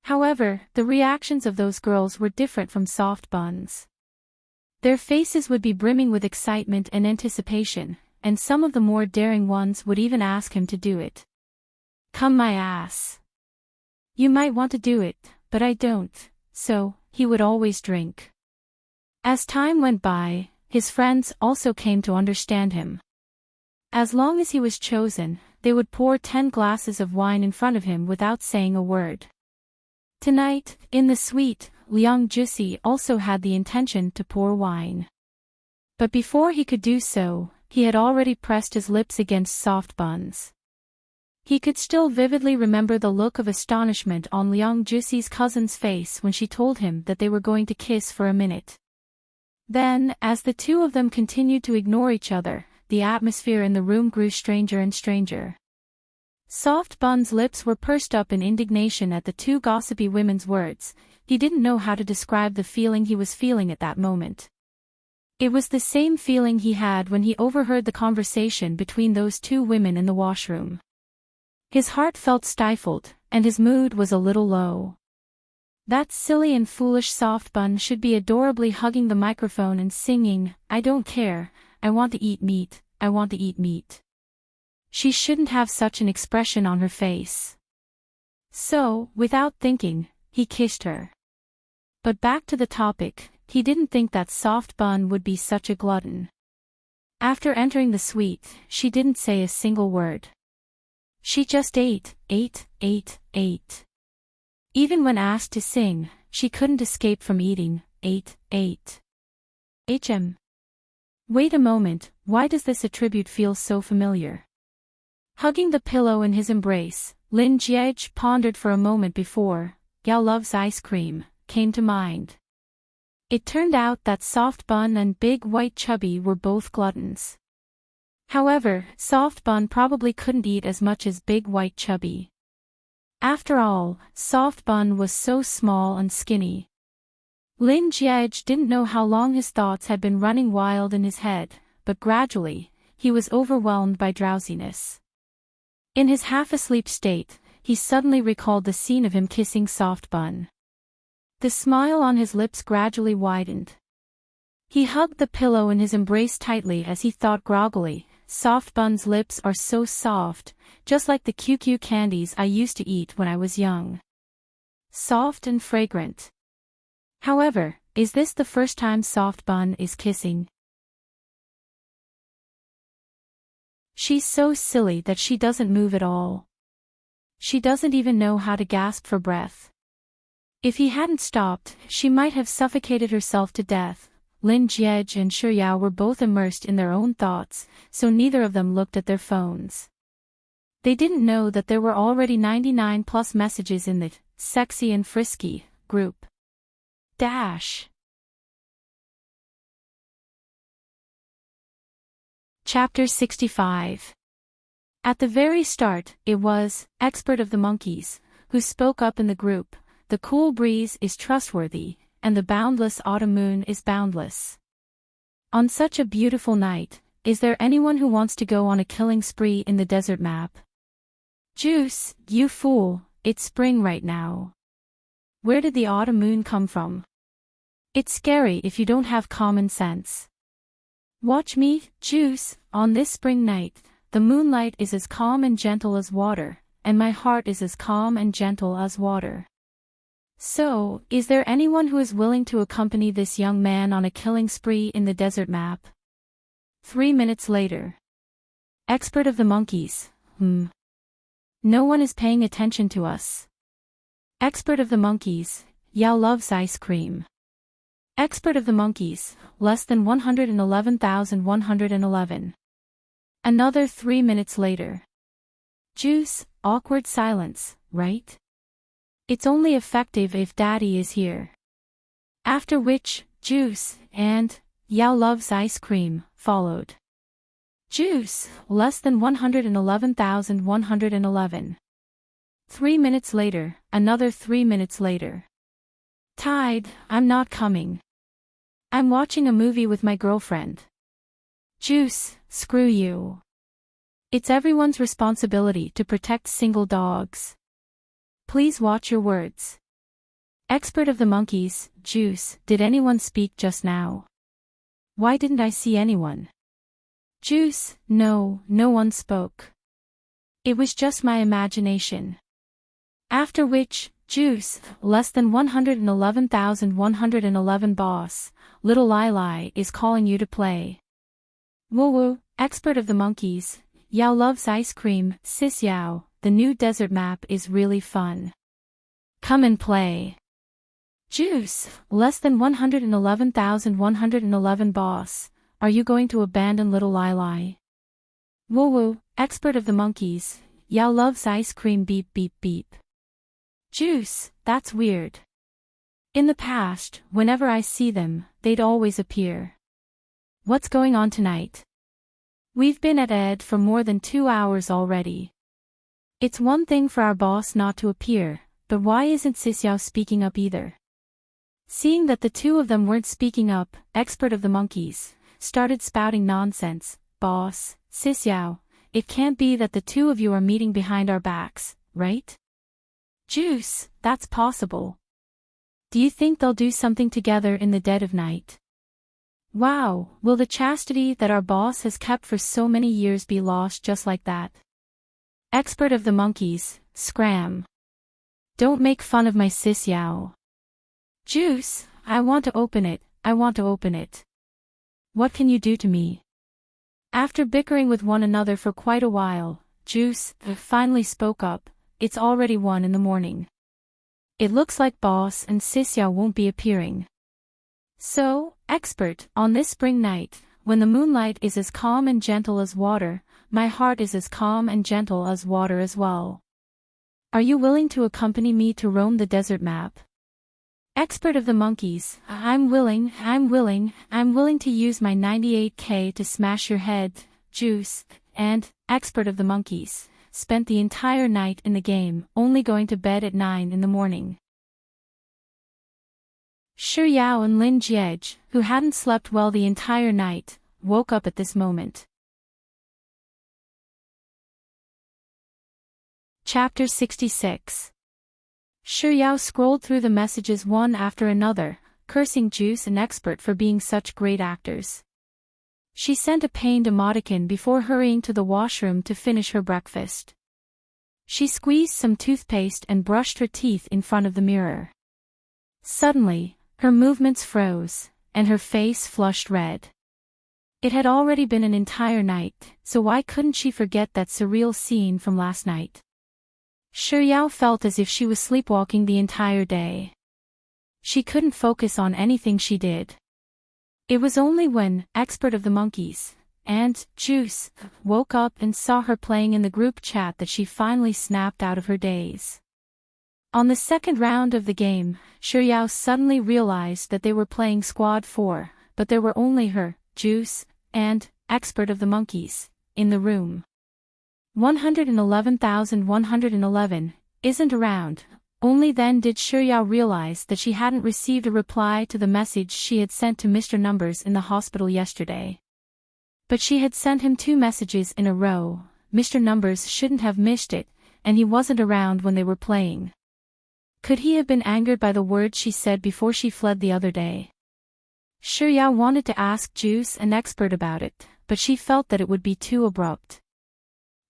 However, the reactions of those girls were different from Soft Bun's. Their faces would be brimming with excitement and anticipation, and some of the more daring ones would even ask him to do it. "Come my ass. You might want to do it, but I don't," so he would always drink. As time went by, his friends also came to understand him. As long as he was chosen, they would pour 10 glasses of wine in front of him without saying a word. Tonight, in the suite, Liang Jusi also had the intention to pour wine. But before he could do so, he had already pressed his lips against Soft Bun's. He could still vividly remember the look of astonishment on Liang Jusi's cousin's face when she told him that they were going to kiss for a minute. Then, as the two of them continued to ignore each other, the atmosphere in the room grew stranger and stranger. Soft Bun's lips were pursed up in indignation at the two gossipy women's words. He didn't know how to describe the feeling he was feeling at that moment. It was the same feeling he had when he overheard the conversation between those two women in the washroom. His heart felt stifled, and his mood was a little low. That silly and foolish Soft Bun should be adorably hugging the microphone and singing, "I don't care, I want to eat meat, I want to eat meat." She shouldn't have such an expression on her face. So, without thinking, he kissed her. But back to the topic, he didn't think that Soft Bun would be such a glutton. After entering the suite, she didn't say a single word. She just ate. Even when asked to sing, she couldn't escape from eating. Wait a moment, why does this attribute feel so familiar? Hugging the pillow in his embrace, Lin Jiej pondered for a moment before "Yao loves ice cream" came to mind. It turned out that Soft Bun and Big White Chubby were both gluttons. However, Soft Bun probably couldn't eat as much as Big White Chubby. After all, Soft Bun was so small and skinny. Lin Jiej didn't know how long his thoughts had been running wild in his head, but gradually, he was overwhelmed by drowsiness. In his half-asleep state, he suddenly recalled the scene of him kissing Soft Bun. The smile on his lips gradually widened. He hugged the pillow in his embrace tightly as he thought groggily, "Soft Bun's lips are so soft, just like the QQ candies I used to eat when I was young. Soft and fragrant. However, is this the first time Soft Bun is kissing? She's so silly that she doesn't move at all. She doesn't even know how to gasp for breath. If he hadn't stopped, she might have suffocated herself to death." Lin Jiej and Shi Yao were both immersed in their own thoughts, so neither of them looked at their phones. They didn't know that there were already 99+ messages in the "sexy and frisky" group. Chapter 65. At the very start, it was Expert of the Monkeys who spoke up in the group. "The cool breeze is trustworthy, and the boundless autumn moon is boundless. On such a beautiful night, is there anyone who wants to go on a killing spree in the desert map? Juice, you fool, it's spring right now. Where did the autumn moon come from? It's scary if you don't have common sense. Watch me, Juice, on this spring night, the moonlight is as calm and gentle as water, and my heart is as calm and gentle as water. So, is there anyone who is willing to accompany this young man on a killing spree in the desert map?" 3 minutes later. Expert of the Monkeys, No one is paying attention to us. Expert of the Monkeys, Yao loves ice cream. Expert of the Monkeys, less than 111,111. Another 3 minutes later. Juice, awkward silence, right? It's only effective if Daddy is here. After which, Juice, and Yao loves ice cream, followed. Juice, less than 111,111. 3 minutes later, another 3 minutes later. Tide, I'm not coming. I'm watching a movie with my girlfriend. Juice, screw you. It's everyone's responsibility to protect single dogs. Please watch your words. Expert of the monkeys, Juice, did anyone speak just now? Why didn't I see anyone? Juice, no, no one spoke. It was just my imagination. After which, Juice, less than 111,111 boss, little Lili is calling you to play. Woo woo, expert of the monkeys, Yao loves ice cream, sis Yao, the new desert map is really fun. Come and play. Juice, less than 111,111 boss, are you going to abandon little Lili? Woo woo, expert of the monkeys, Yao loves ice cream beep beep beep. Juice, that's weird. In the past, whenever I see them, they'd always appear. What's going on tonight? We've been at Ed for more than 2 hours already. It's one thing for our boss not to appear, but why isn't Sis Yao speaking up either? Seeing that the two of them weren't speaking up, expert of the monkeys started spouting nonsense. Boss, Sis Yao, it can't be that the two of you are meeting behind our backs, right? Juice, that's possible. Do you think they'll do something together in the dead of night? Wow, will the chastity that our boss has kept for so many years be lost just like that? Expert of the monkeys, scram. Don't make fun of my sis Yao. Juice, I want to open it, I want to open it. What can you do to me? After bickering with one another for quite a while, Juice finally spoke up. It's already 1 in the morning. It looks like boss and sis Yao won't be appearing. So, expert, on this spring night, when the moonlight is as calm and gentle as water, my heart is as calm and gentle as water as well. Are you willing to accompany me to roam the desert map? Expert of the monkeys, I'm willing to use my 98k to smash your head, Juice, and, expert of the monkeys, spent the entire night in the game, only going to bed at 9 in the morning. Shi Yao and Lin Jiej, who hadn't slept well the entire night, woke up at this moment. Chapter 66. Shi Yao scrolled through the messages one after another, cursing Juice and Expert for being such great actors. She sent a pained emoticon before hurrying to the washroom to finish her breakfast. She squeezed some toothpaste and brushed her teeth in front of the mirror. Suddenly, her movements froze, and her face flushed red. It had already been an entire night, so why couldn't she forget that surreal scene from last night? Shi Yao felt as if she was sleepwalking the entire day. She couldn't focus on anything she did. It was only when, expert of the monkeys, and, Juice, woke up and saw her playing in the group chat that she finally snapped out of her daze. On the second round of the game, Shi Yao suddenly realized that they were playing Squad 4, but there were only her, Juice, and, expert of the monkeys, in the room. 111,111, isn't around. Only then did Shi Yao realize that she hadn't received a reply to the message she had sent to Mr. Numbers in the hospital yesterday. But she had sent him 2 messages in a row. Mr. Numbers shouldn't have missed it, and he wasn't around when they were playing. Could he have been angered by the words she said before she fled the other day? Shi Yao wanted to ask Juice and Expert about it, but she felt that it would be too abrupt.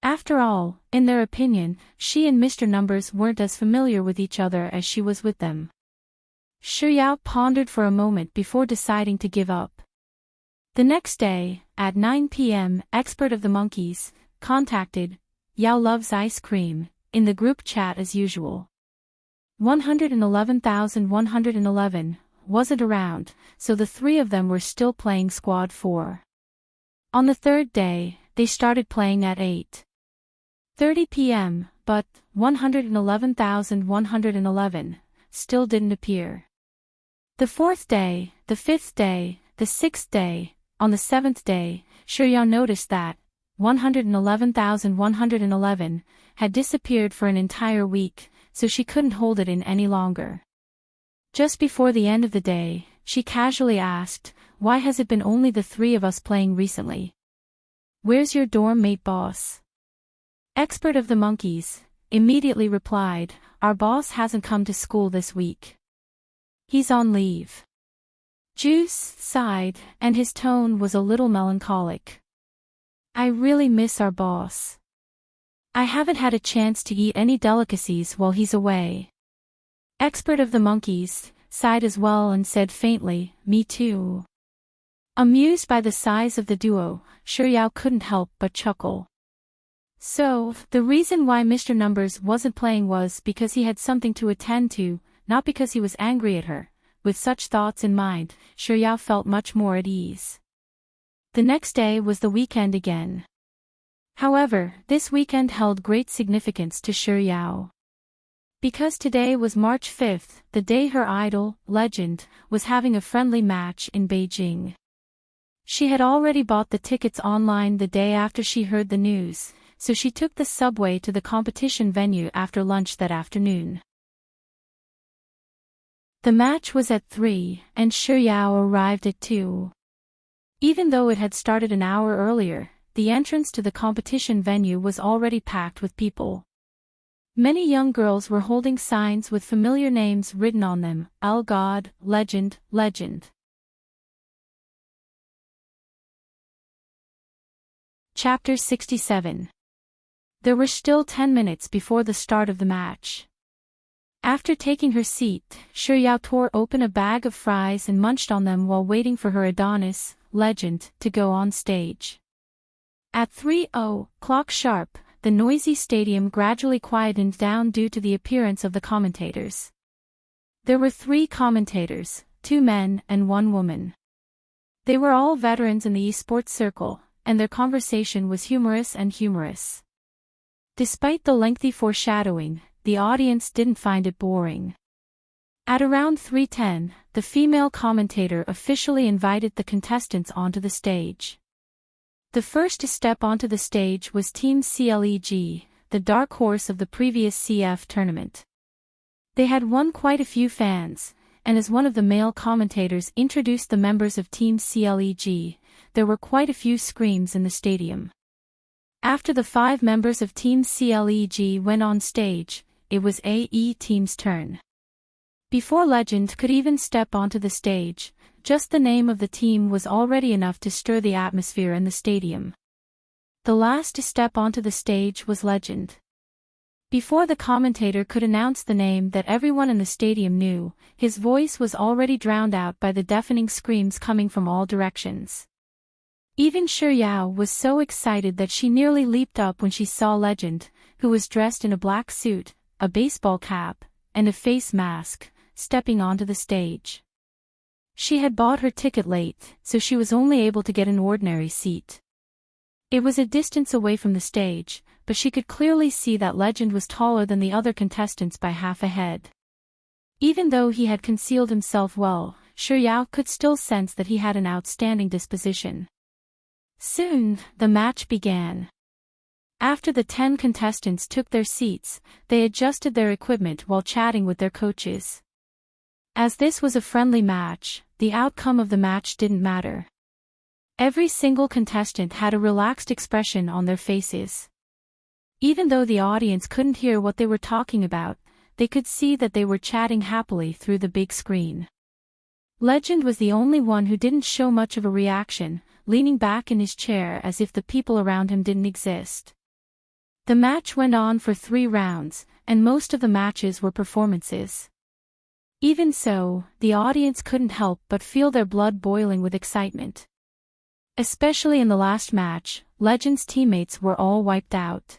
After all, in their opinion, she and Mr. Numbers weren't as familiar with each other as she was with them. Shi Yao pondered for a moment before deciding to give up. The next day, at 9 p.m., Expert of the monkeys contacted Yao loves ice cream in the group chat as usual. 111,111 wasn't around, so the 3 of them were still playing Squad 4. On the third day, they started playing at 8:30 p.m., but 111,111 still didn't appear. The 4th day, the 5th day, the 6th day, on the 7th day, Shi Yao noticed that 111,111 had disappeared for an entire week, so she couldn't hold it in any longer. Just before the end of the day, she casually asked, "Why has it been only the 3 of us playing recently? Where's your dorm mate boss?" Expert of the monkeys immediately replied, "Our boss hasn't come to school this week. He's on leave." Juice sighed, and his tone was a little melancholic. "I really miss our boss. I haven't had a chance to eat any delicacies while he's away." Expert of the monkeys sighed as well and said faintly, "Me too." Amused by the size of the duo, Yao couldn't help but chuckle. So, the reason why Mr. Numbers wasn't playing was because he had something to attend to, not because he was angry at her. With such thoughts in mind, Yao felt much more at ease. The next day was the weekend again. However, this weekend held great significance to Yao. Because today was March 5th, the day her idol, Legend, was having a friendly match in Beijing. She had already bought the tickets online the day after she heard the news, so she took the subway to the competition venue after lunch that afternoon. The match was at 3, and Yao arrived at 2. Even though it had started an hour earlier, the entrance to the competition venue was already packed with people. Many young girls were holding signs with familiar names written on them, "El God, Legend, Legend." Chapter 67. There were still 10 minutes before the start of the match. After taking her seat, Yao tore open a bag of fries and munched on them while waiting for her Adonis, Legend, to go on stage. At 3:00 sharp, the noisy stadium gradually quietened down due to the appearance of the commentators. There were 3 commentators, 2 men and 1 woman. They were all veterans in the esports circle, and their conversation was humorous. Despite the lengthy foreshadowing, the audience didn't find it boring. At around 3:10, the female commentator officially invited the contestants onto the stage. The first to step onto the stage was Team CLEG, the dark horse of the previous CF tournament. They had won quite a few fans, and as one of the male commentators introduced the members of Team CLEG, there were quite a few screams in the stadium. After the 5 members of Team CLEG went on stage, it was AE Team's turn. Before Legend could even step onto the stage, just the name of the team was already enough to stir the atmosphere in the stadium. The last to step onto the stage was Legend. Before the commentator could announce the name that everyone in the stadium knew, his voice was already drowned out by the deafening screams coming from all directions. Even Yao was so excited that she nearly leaped up when she saw Legend, who was dressed in a black suit, a baseball cap, and a face mask, stepping onto the stage. She had bought her ticket late, so she was only able to get an ordinary seat. It was a distance away from the stage, but she could clearly see that Legend was taller than the other contestants by half a head. Even though he had concealed himself well, Yao could still sense that he had an outstanding disposition. Soon, the match began. After the 10 contestants took their seats, they adjusted their equipment while chatting with their coaches. As this was a friendly match, the outcome of the match didn't matter. Every single contestant had a relaxed expression on their faces. Even though the audience couldn't hear what they were talking about, they could see that they were chatting happily through the big screen. Legend was the only one who didn't show much of a reaction, leaning back in his chair as if the people around him didn't exist. The match went on for 3 rounds, and most of the matches were performances. Even so, the audience couldn't help but feel their blood boiling with excitement. Especially in the last match, Legend's teammates were all wiped out.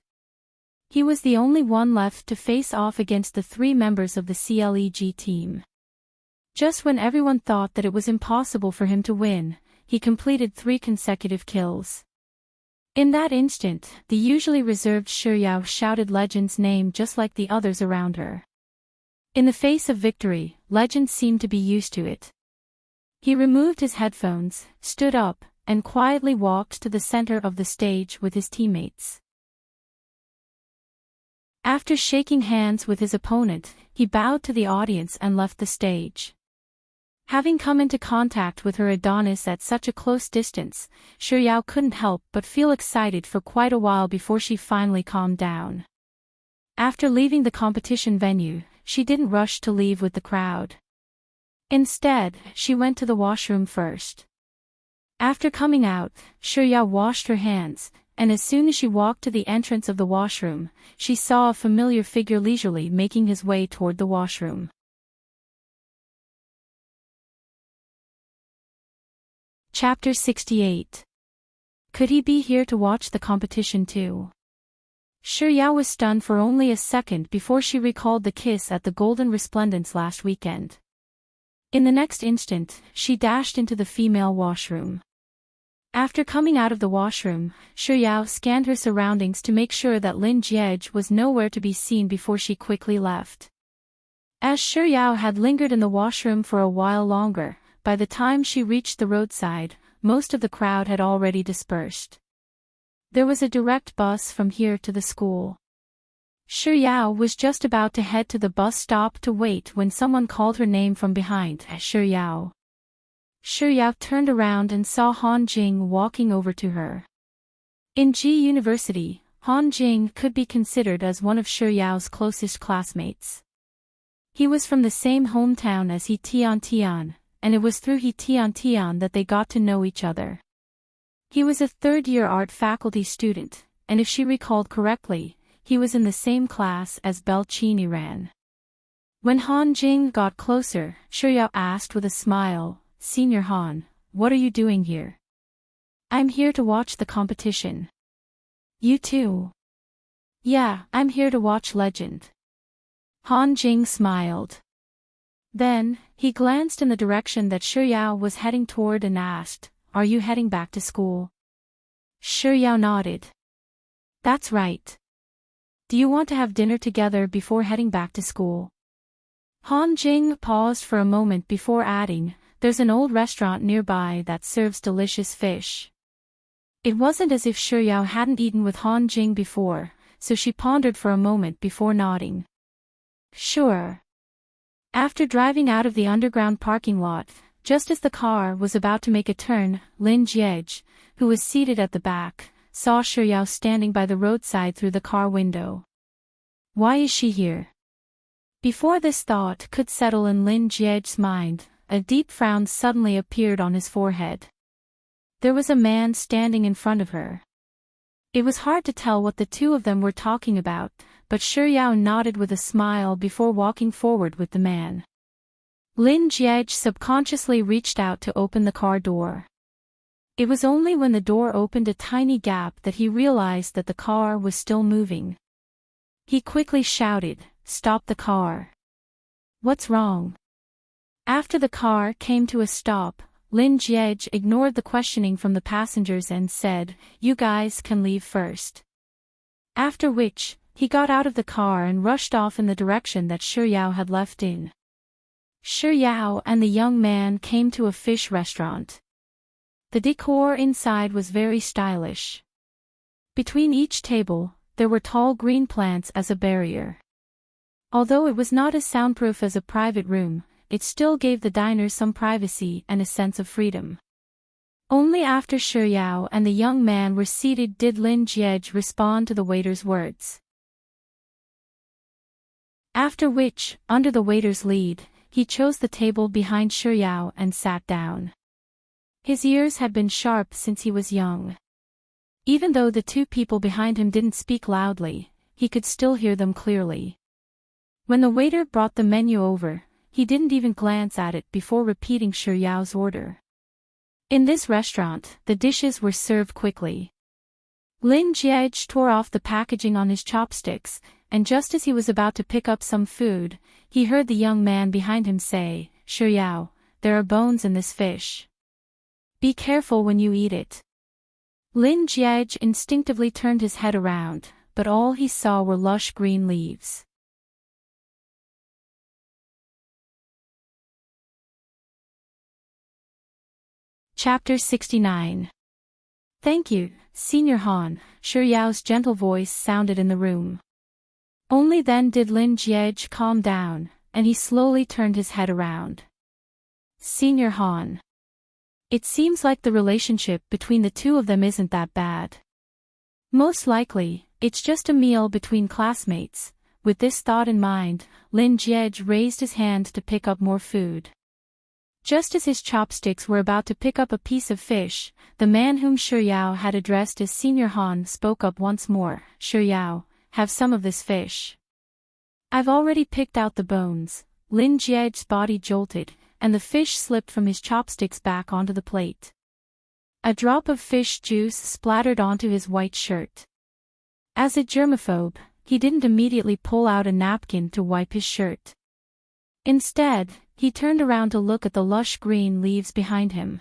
He was the only one left to face off against the 3 members of the CLEG team. Just when everyone thought that it was impossible for him to win, he completed 3 consecutive kills. In that instant, the usually reserved Yao shouted Legend's name just like the others around her. In the face of victory, Legend seemed to be used to it. He removed his headphones, stood up, and quietly walked to the center of the stage with his teammates. After shaking hands with his opponent, he bowed to the audience and left the stage. Having come into contact with her Adonis at such a close distance, Xiuyao couldn't help but feel excited for quite a while before she finally calmed down. After leaving the competition venue, she didn't rush to leave with the crowd. Instead, she went to the washroom first. After coming out, Xiuyao washed her hands, and as soon as she walked to the entrance of the washroom, she saw a familiar figure leisurely making his way toward the washroom. Chapter 68. Could he be here to watch the competition too? Xiuyao was stunned for only a second before she recalled the kiss at the Golden Resplendence last weekend. In the next instant, she dashed into the female washroom. After coming out of the washroom, Xiuyao scanned her surroundings to make sure that Lin Jiege was nowhere to be seen before she quickly left. As Xiuyao had lingered in the washroom for a while longer, by the time she reached the roadside, most of the crowd had already dispersed. There was a direct bus from here to the school. Xiuyao was just about to head to the bus stop to wait when someone called her name from behind. Xiuyao. Xiuyao turned around and saw Han Jing walking over to her. In Ji University, Han Jing could be considered as one of Xiuyao's closest classmates. He was from the same hometown as He Tian, and it was through He Tian that they got to know each other. He was a third-year art faculty student, and if she recalled correctly, he was in the same class as Qiniran. When Han Jing got closer, Xiuyao asked with a smile, "Senior Han, what are you doing here?" "I'm here to watch the competition." "You too?" "Yeah, I'm here to watch Legend." Han Jing smiled. Then, he glanced in the direction that Xiuyao was heading toward and asked, "Are you heading back to school?" Xiuyao nodded. "That's right. Do you want to have dinner together before heading back to school?" Han Jing paused for a moment before adding, "There's an old restaurant nearby that serves delicious fish." It wasn't as if Xiuyao hadn't eaten with Han Jing before, so she pondered for a moment before nodding. "Sure." After driving out of the underground parking lot, just as the car was about to make a turn, Lin Jiege, who was seated at the back, saw Xiuyao standing by the roadside through the car window. Why is she here? Before this thought could settle in Lin Jiege's mind, a deep frown suddenly appeared on his forehead. There was a man standing in front of her. It was hard to tell what the two of them were talking about, but Xiuyao nodded with a smile before walking forward with the man. Lin Jiege subconsciously reached out to open the car door. It was only when the door opened a tiny gap that he realized that the car was still moving. He quickly shouted, "Stop the car." "What's wrong?" After the car came to a stop, Lin Jiege ignored the questioning from the passengers and said, "You guys can leave first." After which, he got out of the car and rushed off in the direction that Xiuyao had left in. Xiuyao and the young man came to a fish restaurant. The decor inside was very stylish. Between each table, there were tall green plants as a barrier. Although it was not as soundproof as a private room, it still gave the diners some privacy and a sense of freedom. Only after Xiuyao and the young man were seated did Lin Jiege respond to the waiter's words. After which, under the waiter's lead, he chose the table behind Xiuyao and sat down. His ears had been sharp since he was young. Even though the two people behind him didn't speak loudly, he could still hear them clearly. When the waiter brought the menu over, he didn't even glance at it before repeating Xiuyao's order. In this restaurant, the dishes were served quickly. Lin Jiege tore off the packaging on his chopsticks, and just as he was about to pick up some food, he heard the young man behind him say, "Xiuyao, there are bones in this fish. Be careful when you eat it." Lin Jiege instinctively turned his head around, but all he saw were lush green leaves. Chapter 69. "Thank you, Senior Han," Xiuyao's gentle voice sounded in the room. Only then did Lin Jiege calm down, and he slowly turned his head around. Senior Han. It seems like the relationship between the two of them isn't that bad. Most likely, it's just a meal between classmates. With this thought in mind, Lin Jiej raised his hand to pick up more food. Just as his chopsticks were about to pick up a piece of fish, the man whom Shi Yao had addressed as Senior Han spoke up once more. Shi Yao, have some of this fish. I've already picked out the bones. Lin Jiej's body jolted, and the fish slipped from his chopsticks back onto the plate. A drop of fish juice splattered onto his white shirt. As a germaphobe, he didn't immediately pull out a napkin to wipe his shirt. Instead, he turned around to look at the lush green leaves behind him.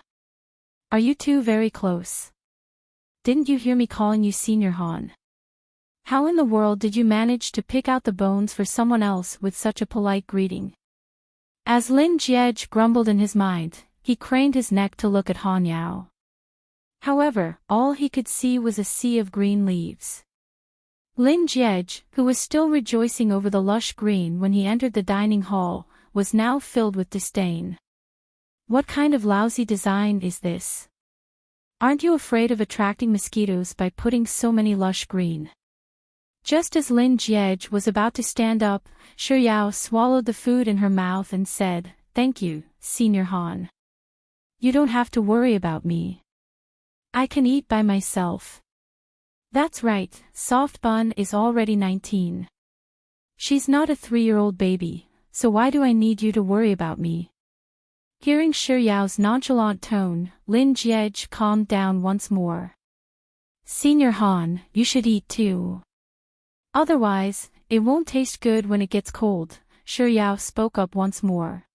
Are you two very close? Didn't you hear me calling you Senior Han? How in the world did you manage to pick out the bones for someone else with such a polite greeting? As Lin Jiej grumbled in his mind, he craned his neck to look at Han Yao. However, all he could see was a sea of green leaves. Lin Jiej, who was still rejoicing over the lush green when he entered the dining hall, was now filled with disdain. What kind of lousy design is this? Aren't you afraid of attracting mosquitoes by putting so many lush green? Just as Lin Jiej was about to stand up, Shi Yao swallowed the food in her mouth and said, "Thank you, Senior Han. You don't have to worry about me. I can eat by myself." That's right, Soft Bun is already 19. She's not a 3-year-old baby, so why do I need you to worry about me? Hearing Shi Yao's nonchalant tone, Lin Jiej calmed down once more. Senior Han, you should eat too. Otherwise, it won't taste good when it gets cold, Shi Yao spoke up once more.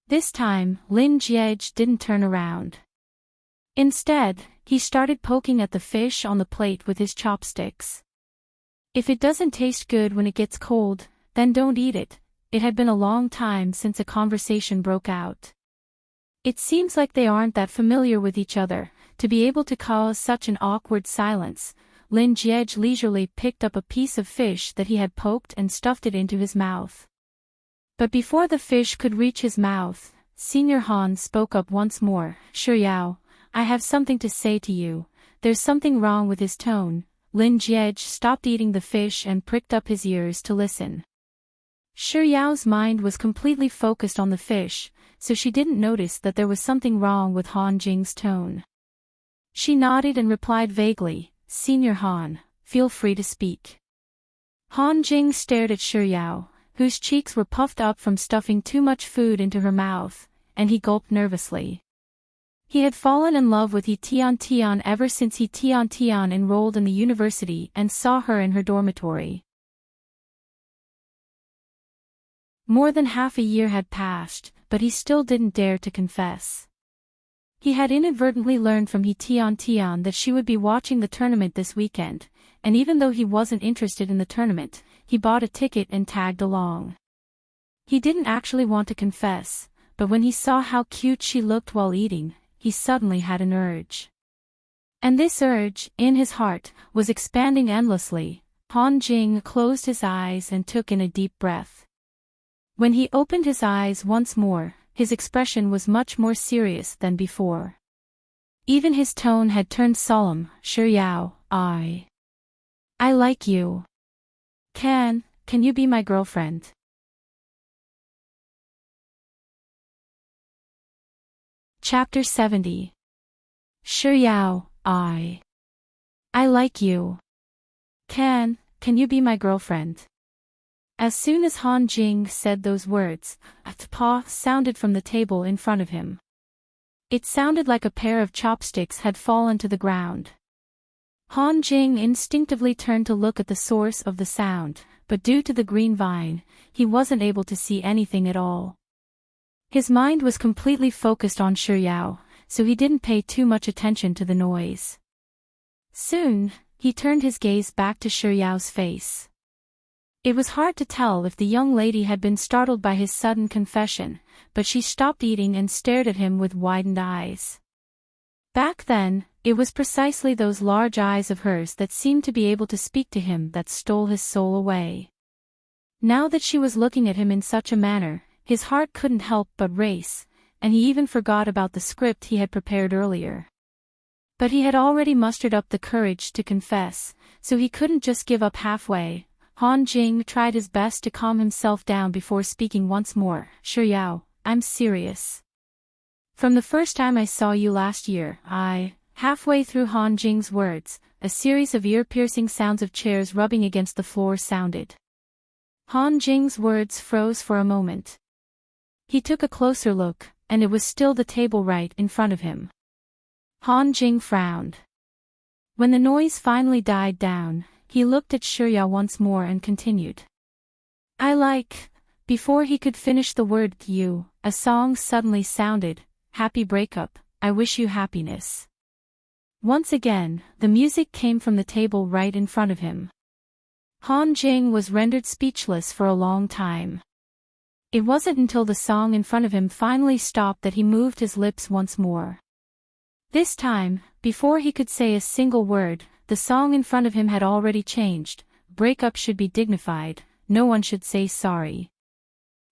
This time, Lin Jiej didn't turn around. Instead, he started poking at the fish on the plate with his chopsticks. If it doesn't taste good when it gets cold, then don't eat it. It had been a long time since a conversation broke out. It seems like they aren't that familiar with each other, to be able to cause such an awkward silence. Lin Jiej leisurely picked up a piece of fish that he had poked and stuffed it into his mouth. But before the fish could reach his mouth, Senior Han spoke up once more. Shi Yao, I have something to say to you. There's something wrong with his tone. Lin Jiej stopped eating the fish and pricked up his ears to listen. Shi Yao's mind was completely focused on the fish, so she didn't notice that there was something wrong with Han Jing's tone. She nodded and replied vaguely, Senior Han, feel free to speak. Han Jing stared at Shi Yao, whose cheeks were puffed up from stuffing too much food into her mouth, and he gulped nervously. He had fallen in love with He Tian Tian ever since He Tian Tian enrolled in the university and saw her in her dormitory. More than half a year had passed, but he still didn't dare to confess. He had inadvertently learned from He Tian Tian that she would be watching the tournament this weekend, and even though he wasn't interested in the tournament, he bought a ticket and tagged along. He didn't actually want to confess, but when he saw how cute she looked while eating, he suddenly had an urge. And this urge, in his heart, was expanding endlessly. Han Jing closed his eyes and took in a deep breath. When he opened his eyes once more, his expression was much more serious than before. Even his tone had turned solemn. Shi Yao, I like you. Can you be my girlfriend? Chapter 70. Shi Yao, I like you. Can you be my girlfriend? As soon as Han Jing said those words, a paw sounded from the table in front of him. It sounded like a pair of chopsticks had fallen to the ground. Han Jing instinctively turned to look at the source of the sound, but due to the green vine, he wasn't able to see anything at all. His mind was completely focused on Shi Yao, so he didn't pay too much attention to the noise. Soon, he turned his gaze back to Shi Yao's face. It was hard to tell if the young lady had been startled by his sudden confession, but she stopped eating and stared at him with widened eyes. Back then, it was precisely those large eyes of hers that seemed to be able to speak to him that stole his soul away. Now that she was looking at him in such a manner, his heart couldn't help but race, and he even forgot about the script he had prepared earlier. But he had already mustered up the courage to confess, so he couldn't just give up halfway. Han Jing tried his best to calm himself down before speaking once more. Xiao, I'm serious. From the first time I saw you last year, Halfway through Han Jing's words, a series of ear-piercing sounds of chairs rubbing against the floor sounded. Han Jing's words froze for a moment. He took a closer look, and it was still the table right in front of him. Han Jing frowned. When the noise finally died down, he looked at Shiyao once more and continued. Before he could finish the word you, a song suddenly sounded, Happy breakup, I wish you happiness. Once again, the music came from the table right in front of him. Han Jing was rendered speechless for a long time. It wasn't until the song in front of him finally stopped that he moved his lips once more. This time, before he could say a single word, the song in front of him had already changed. Breakup should be dignified, no one should say sorry.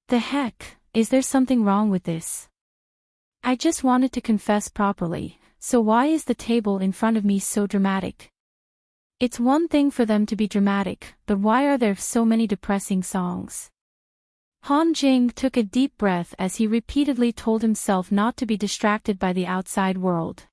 The heck, is there something wrong with this? I just wanted to confess properly, so why is the table in front of me so dramatic? It's one thing for them to be dramatic, but why are there so many depressing songs? Han Jing took a deep breath as he repeatedly told himself not to be distracted by the outside world.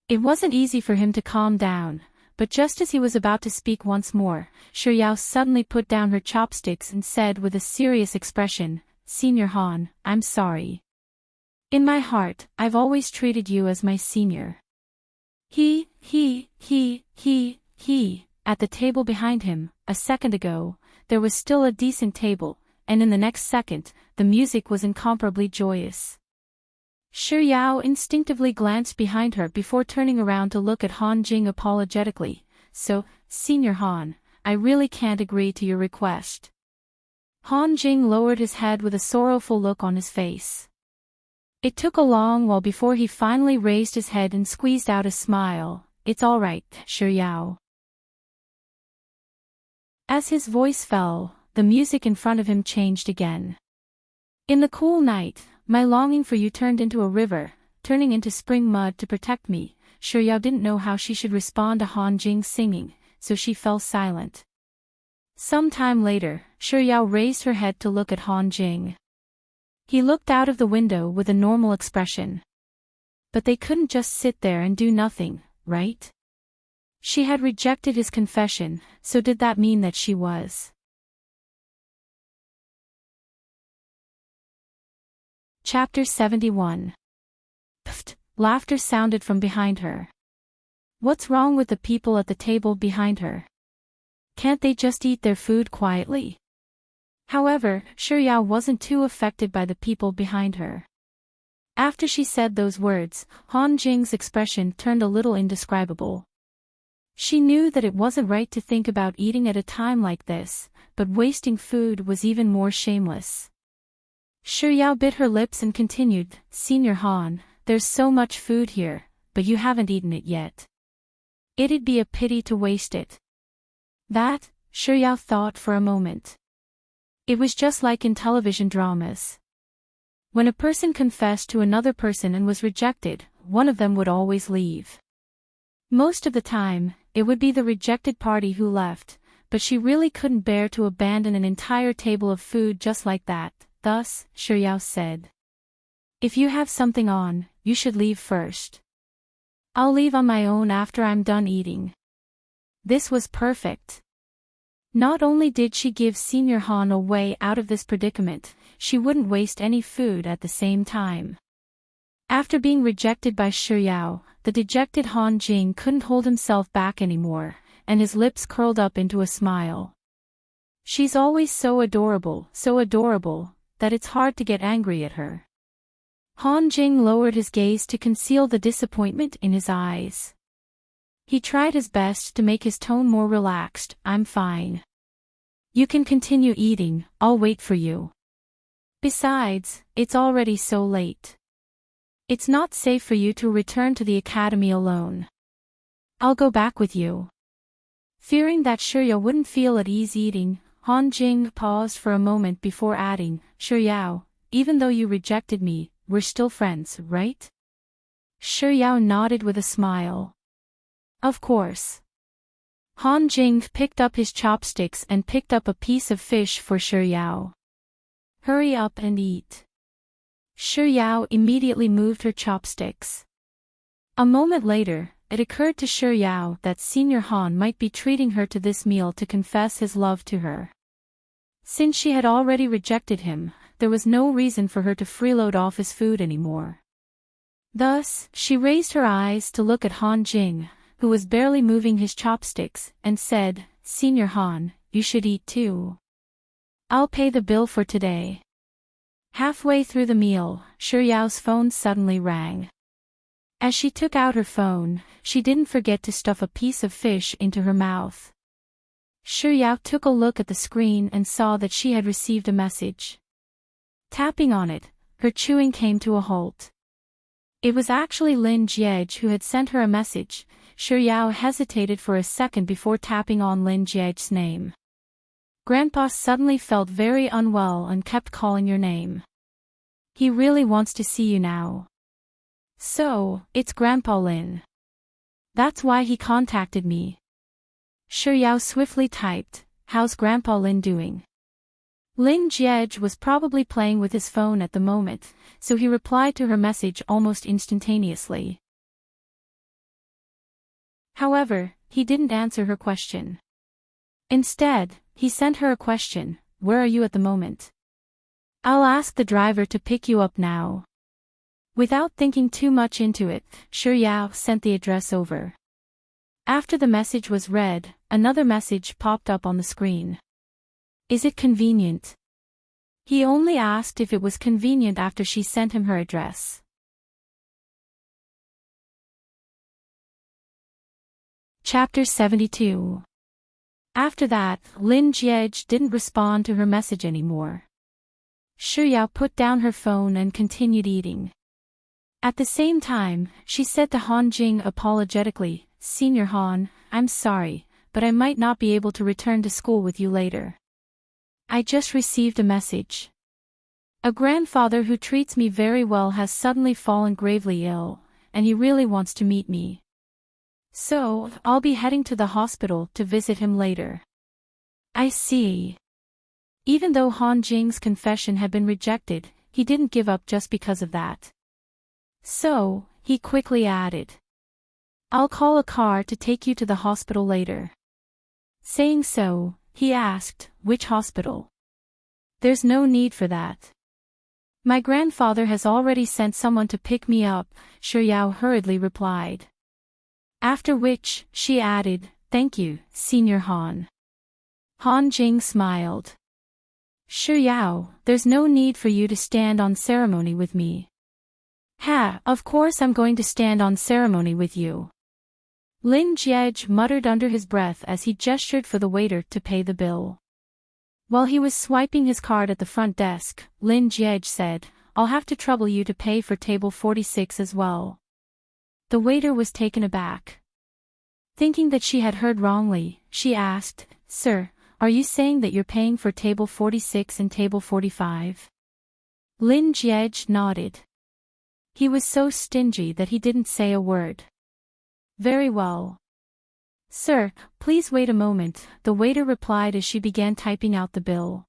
It wasn't easy for him to calm down, but just as he was about to speak once more, Shiyao suddenly put down her chopsticks and said with a serious expression, Senior Han, I'm sorry. In my heart, I've always treated you as my senior. At the table behind him, a second ago, there was still a decent table, and in the next second, the music was incomparably joyous. Shiyao instinctively glanced behind her before turning around to look at Han Jing apologetically. So, Senior Han, I really can't agree to your request. Han Jing lowered his head with a sorrowful look on his face. It took a long while before he finally raised his head and squeezed out a smile. It's all right, Shiyao. As his voice fell, the music in front of him changed again. In the cool night, my longing for you turned into a river, turning into spring mud to protect me. Shiyao didn't know how she should respond to Han Jing's singing, so she fell silent. Some time later, Shiyao raised her head to look at Han Jing. He looked out of the window with a normal expression. But they couldn't just sit there and do nothing, right? She had rejected his confession, so did that mean that she was? Chapter 71. Pfft, laughter sounded from behind her. What's wrong with the people at the table behind her? Can't they just eat their food quietly? However, Shiyao wasn't too affected by the people behind her. After she said those words, Han Jing's expression turned a little indescribable. She knew that it wasn't right to think about eating at a time like this, but wasting food was even more shameless. Shiyao bit her lips and continued, Senior Han, there's so much food here, but you haven't eaten it yet. It'd be a pity to waste it. That, Shiyao thought for a moment. It was just like in television dramas. When a person confessed to another person and was rejected, one of them would always leave. Most of the time, it would be the rejected party who left, but she really couldn't bear to abandon an entire table of food just like that. Thus, Shiyao said. If you have something on, you should leave first. I'll leave on my own after I'm done eating. This was perfect. Not only did she give Senior Han a way out of this predicament, she wouldn't waste any food at the same time. After being rejected by Shiyao, the dejected Han Jing couldn't hold himself back anymore, and his lips curled up into a smile. She's always so adorable, that it's hard to get angry at her. Han Jing lowered his gaze to conceal the disappointment in his eyes. He tried his best to make his tone more relaxed. I'm fine. You can continue eating, I'll wait for you. Besides, it's already so late. It's not safe for you to return to the academy alone. I'll go back with you. Fearing that Shiyao wouldn't feel at ease eating, Han Jing paused for a moment before adding, Shiyao, even though you rejected me, we're still friends, right? Shi Yao nodded with a smile. Of course. Han Jing picked up his chopsticks and picked up a piece of fish for Shi Yao. Hurry up and eat. Shi Yao immediately moved her chopsticks. A moment later, it occurred to Shi Yao that Senior Han might be treating her to this meal to confess his love to her. Since she had already rejected him, there was no reason for her to freeload off his food anymore. Thus, she raised her eyes to look at Han Jing, who was barely moving his chopsticks, and said, Senior Han, you should eat too. I'll pay the bill for today. Halfway through the meal, Shi Yao's phone suddenly rang. As she took out her phone, she didn't forget to stuff a piece of fish into her mouth. Shi Yao took a look at the screen and saw that she had received a message. Tapping on it, her chewing came to a halt. It was actually Lin Jiej who had sent her a message. Shi Yao hesitated for a second before tapping on Lin Jiej's name. Grandpa suddenly felt very unwell and kept calling your name. He really wants to see you now. So, it's Grandpa Lin. That's why he contacted me. Shi Yao swiftly typed, how's Grandpa Lin doing? Lin Jiej was probably playing with his phone at the moment, so he replied to her message almost instantaneously. However, he didn't answer her question. Instead, he sent her a question, where are you at the moment? I'll ask the driver to pick you up now. Without thinking too much into it, Shi Yao sent the address over. After the message was read, another message popped up on the screen. Is it convenient? He only asked if it was convenient after she sent him her address. Chapter 72. After that, Lin Jiej didn't respond to her message anymore. Shi Yao put down her phone and continued eating. At the same time, she said to Han Jing apologetically, Senior Han, I'm sorry, but I might not be able to return to school with you later. I just received a message. A grandfather who treats me very well has suddenly fallen gravely ill, and he really wants to meet me. So, I'll be heading to the hospital to visit him later. I see. Even though Han Jing's confession had been rejected, he didn't give up just because of that. So, he quickly added. I'll call a car to take you to the hospital later. Saying so, he asked, which hospital? There's no need for that. My grandfather has already sent someone to pick me up, Shi Yao hurriedly replied. After which, she added, thank you, Senior Han. Han Jing smiled. Shi Yao, there's no need for you to stand on ceremony with me. Ha, of course I'm going to stand on ceremony with you. Lin Jiej muttered under his breath as he gestured for the waiter to pay the bill. While he was swiping his card at the front desk, Lin Jiej said, I'll have to trouble you to pay for table 46 as well. The waiter was taken aback. Thinking that she had heard wrongly, she asked, Sir, are you saying that you're paying for table 46 and table 45? Lin Jiej nodded. He was so stingy that he didn't say a word. Very well. Sir, please wait a moment, the waiter replied as she began typing out the bill.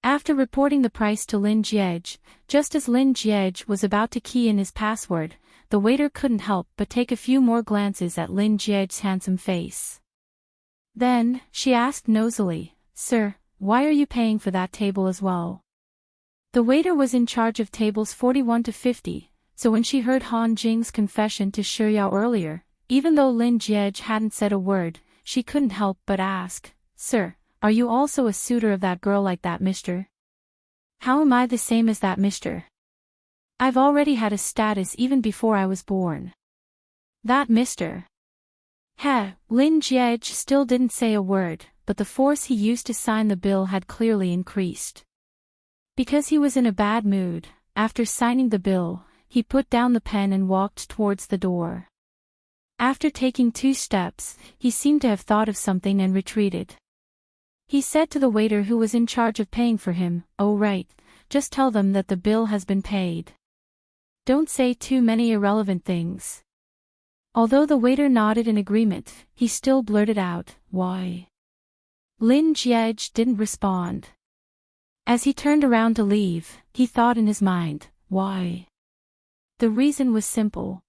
After reporting the price to Lin Jiej, just as Lin Jiej was about to key in his password, the waiter couldn't help but take a few more glances at Lin Jiej's handsome face. Then, she asked nosily, Sir, why are you paying for that table as well? The waiter was in charge of tables 41 to 50, so when she heard Han Jing's confession to Shi Yao earlier, even though Lin Jiej hadn't said a word, she couldn't help but ask, Sir, are you also a suitor of that girl like that mister? How am I the same as that mister? I've already had a status even before I was born. That mister. Lin Jiej still didn't say a word, but the force he used to sign the bill had clearly increased. Because he was in a bad mood, after signing the bill, he put down the pen and walked towards the door. After taking 2 steps, he seemed to have thought of something and retreated. He said to the waiter who was in charge of paying for him, Oh right, just tell them that the bill has been paid. Don't say too many irrelevant things. Although the waiter nodded in agreement, he still blurted out, "Why?" Lin Jiej didn't respond. As he turned around to leave, he thought in his mind, "Why?" The reason was simple.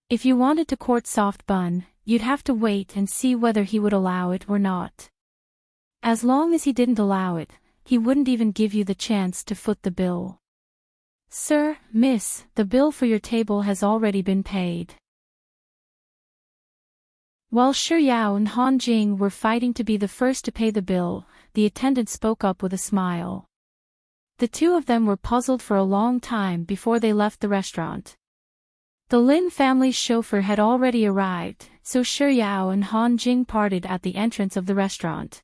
If you wanted to court Soft Bun, you'd have to wait and see whether he would allow it or not. As long as he didn't allow it, he wouldn't even give you the chance to foot the bill. "Sir, miss, the bill for your table has already been paid." While Shi Yao and Han Jing were fighting to be the first to pay the bill, the attendant spoke up with a smile. The two of them were puzzled for a long time before they left the restaurant. The Lin family's chauffeur had already arrived, so Shi Yao and Han Jing parted at the entrance of the restaurant.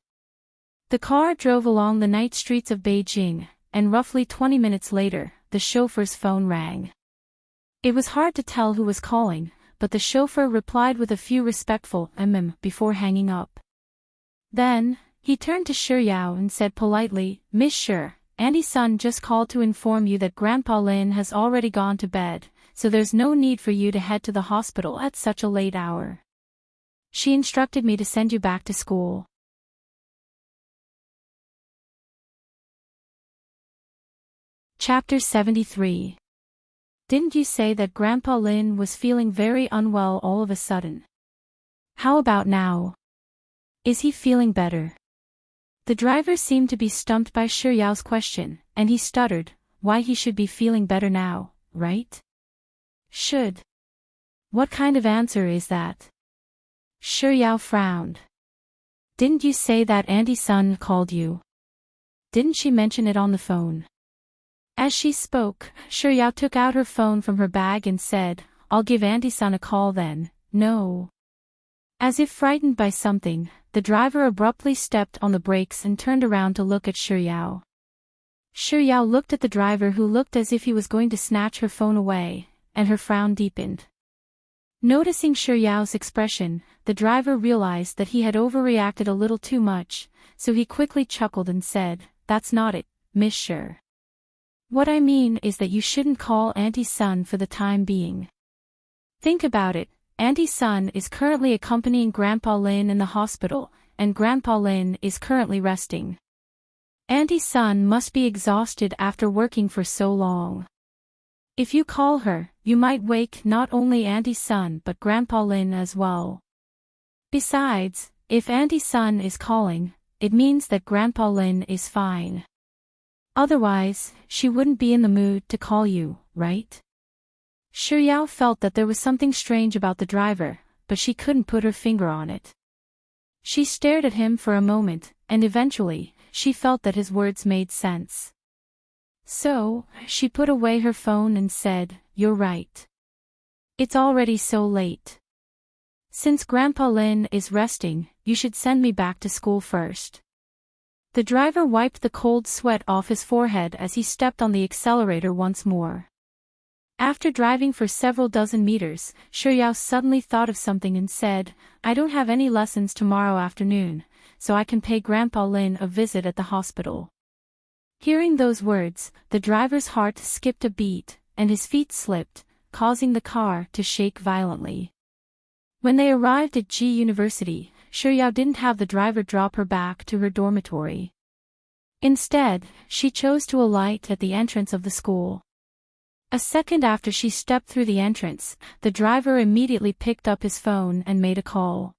The car drove along the night streets of Beijing, and roughly 20 minutes later, the chauffeur's phone rang. It was hard to tell who was calling, but the chauffeur replied with a few respectful before hanging up. Then, he turned to Shi Yao and said politely, "Miss Shi, Auntie's son just called to inform you that Grandpa Lin has already gone to bed, so there's no need for you to head to the hospital at such a late hour. She instructed me to send you back to school." Chapter 73. Didn't you say that Grandpa Lin was feeling very unwell all of a sudden? How about now? Is he feeling better? The driver seemed to be stumped by Shi Yao's question, and he stuttered, "Why he should be feeling better now, right? Should? What kind of answer is that?" Shi Yao frowned. "Didn't you say that Auntie's son called you? Didn't she mention it on the phone?" As she spoke, Shi Yao took out her phone from her bag and said, "I'll give Auntie's son a call then." "No." As if frightened by something, the driver abruptly stepped on the brakes and turned around to look at Shi Yao. Shi Yao looked at the driver, who looked as if he was going to snatch her phone away, and her frown deepened. Noticing Shi Yao's expression, the driver realized that he had overreacted a little too much, so he quickly chuckled and said, "That's not it, Miss Shi. What I mean is that you shouldn't call Auntie's son for the time being. Think about it, Auntie's son is currently accompanying Grandpa Lin in the hospital, and Grandpa Lin is currently resting. Auntie's son must be exhausted after working for so long. If you call her, you might wake not only Auntie's son but Grandpa Lin as well. Besides, if Auntie's son is calling, it means that Grandpa Lin is fine. Otherwise, she wouldn't be in the mood to call you, right?" Shi Yao felt that there was something strange about the driver, but she couldn't put her finger on it. She stared at him for a moment, and eventually, she felt that his words made sense. So, she put away her phone and said, "You're right. It's already so late. Since Grandpa Lin is resting, you should send me back to school first." The driver wiped the cold sweat off his forehead as he stepped on the accelerator once more. After driving for several dozen meters, Shi Yao suddenly thought of something and said, "I don't have any lessons tomorrow afternoon, so I can pay Grandpa Lin a visit at the hospital." Hearing those words, the driver's heart skipped a beat, and his feet slipped, causing the car to shake violently. When they arrived at G University, Shi Yao didn't have the driver drop her back to her dormitory. Instead, she chose to alight at the entrance of the school. A second after she stepped through the entrance, the driver immediately picked up his phone and made a call.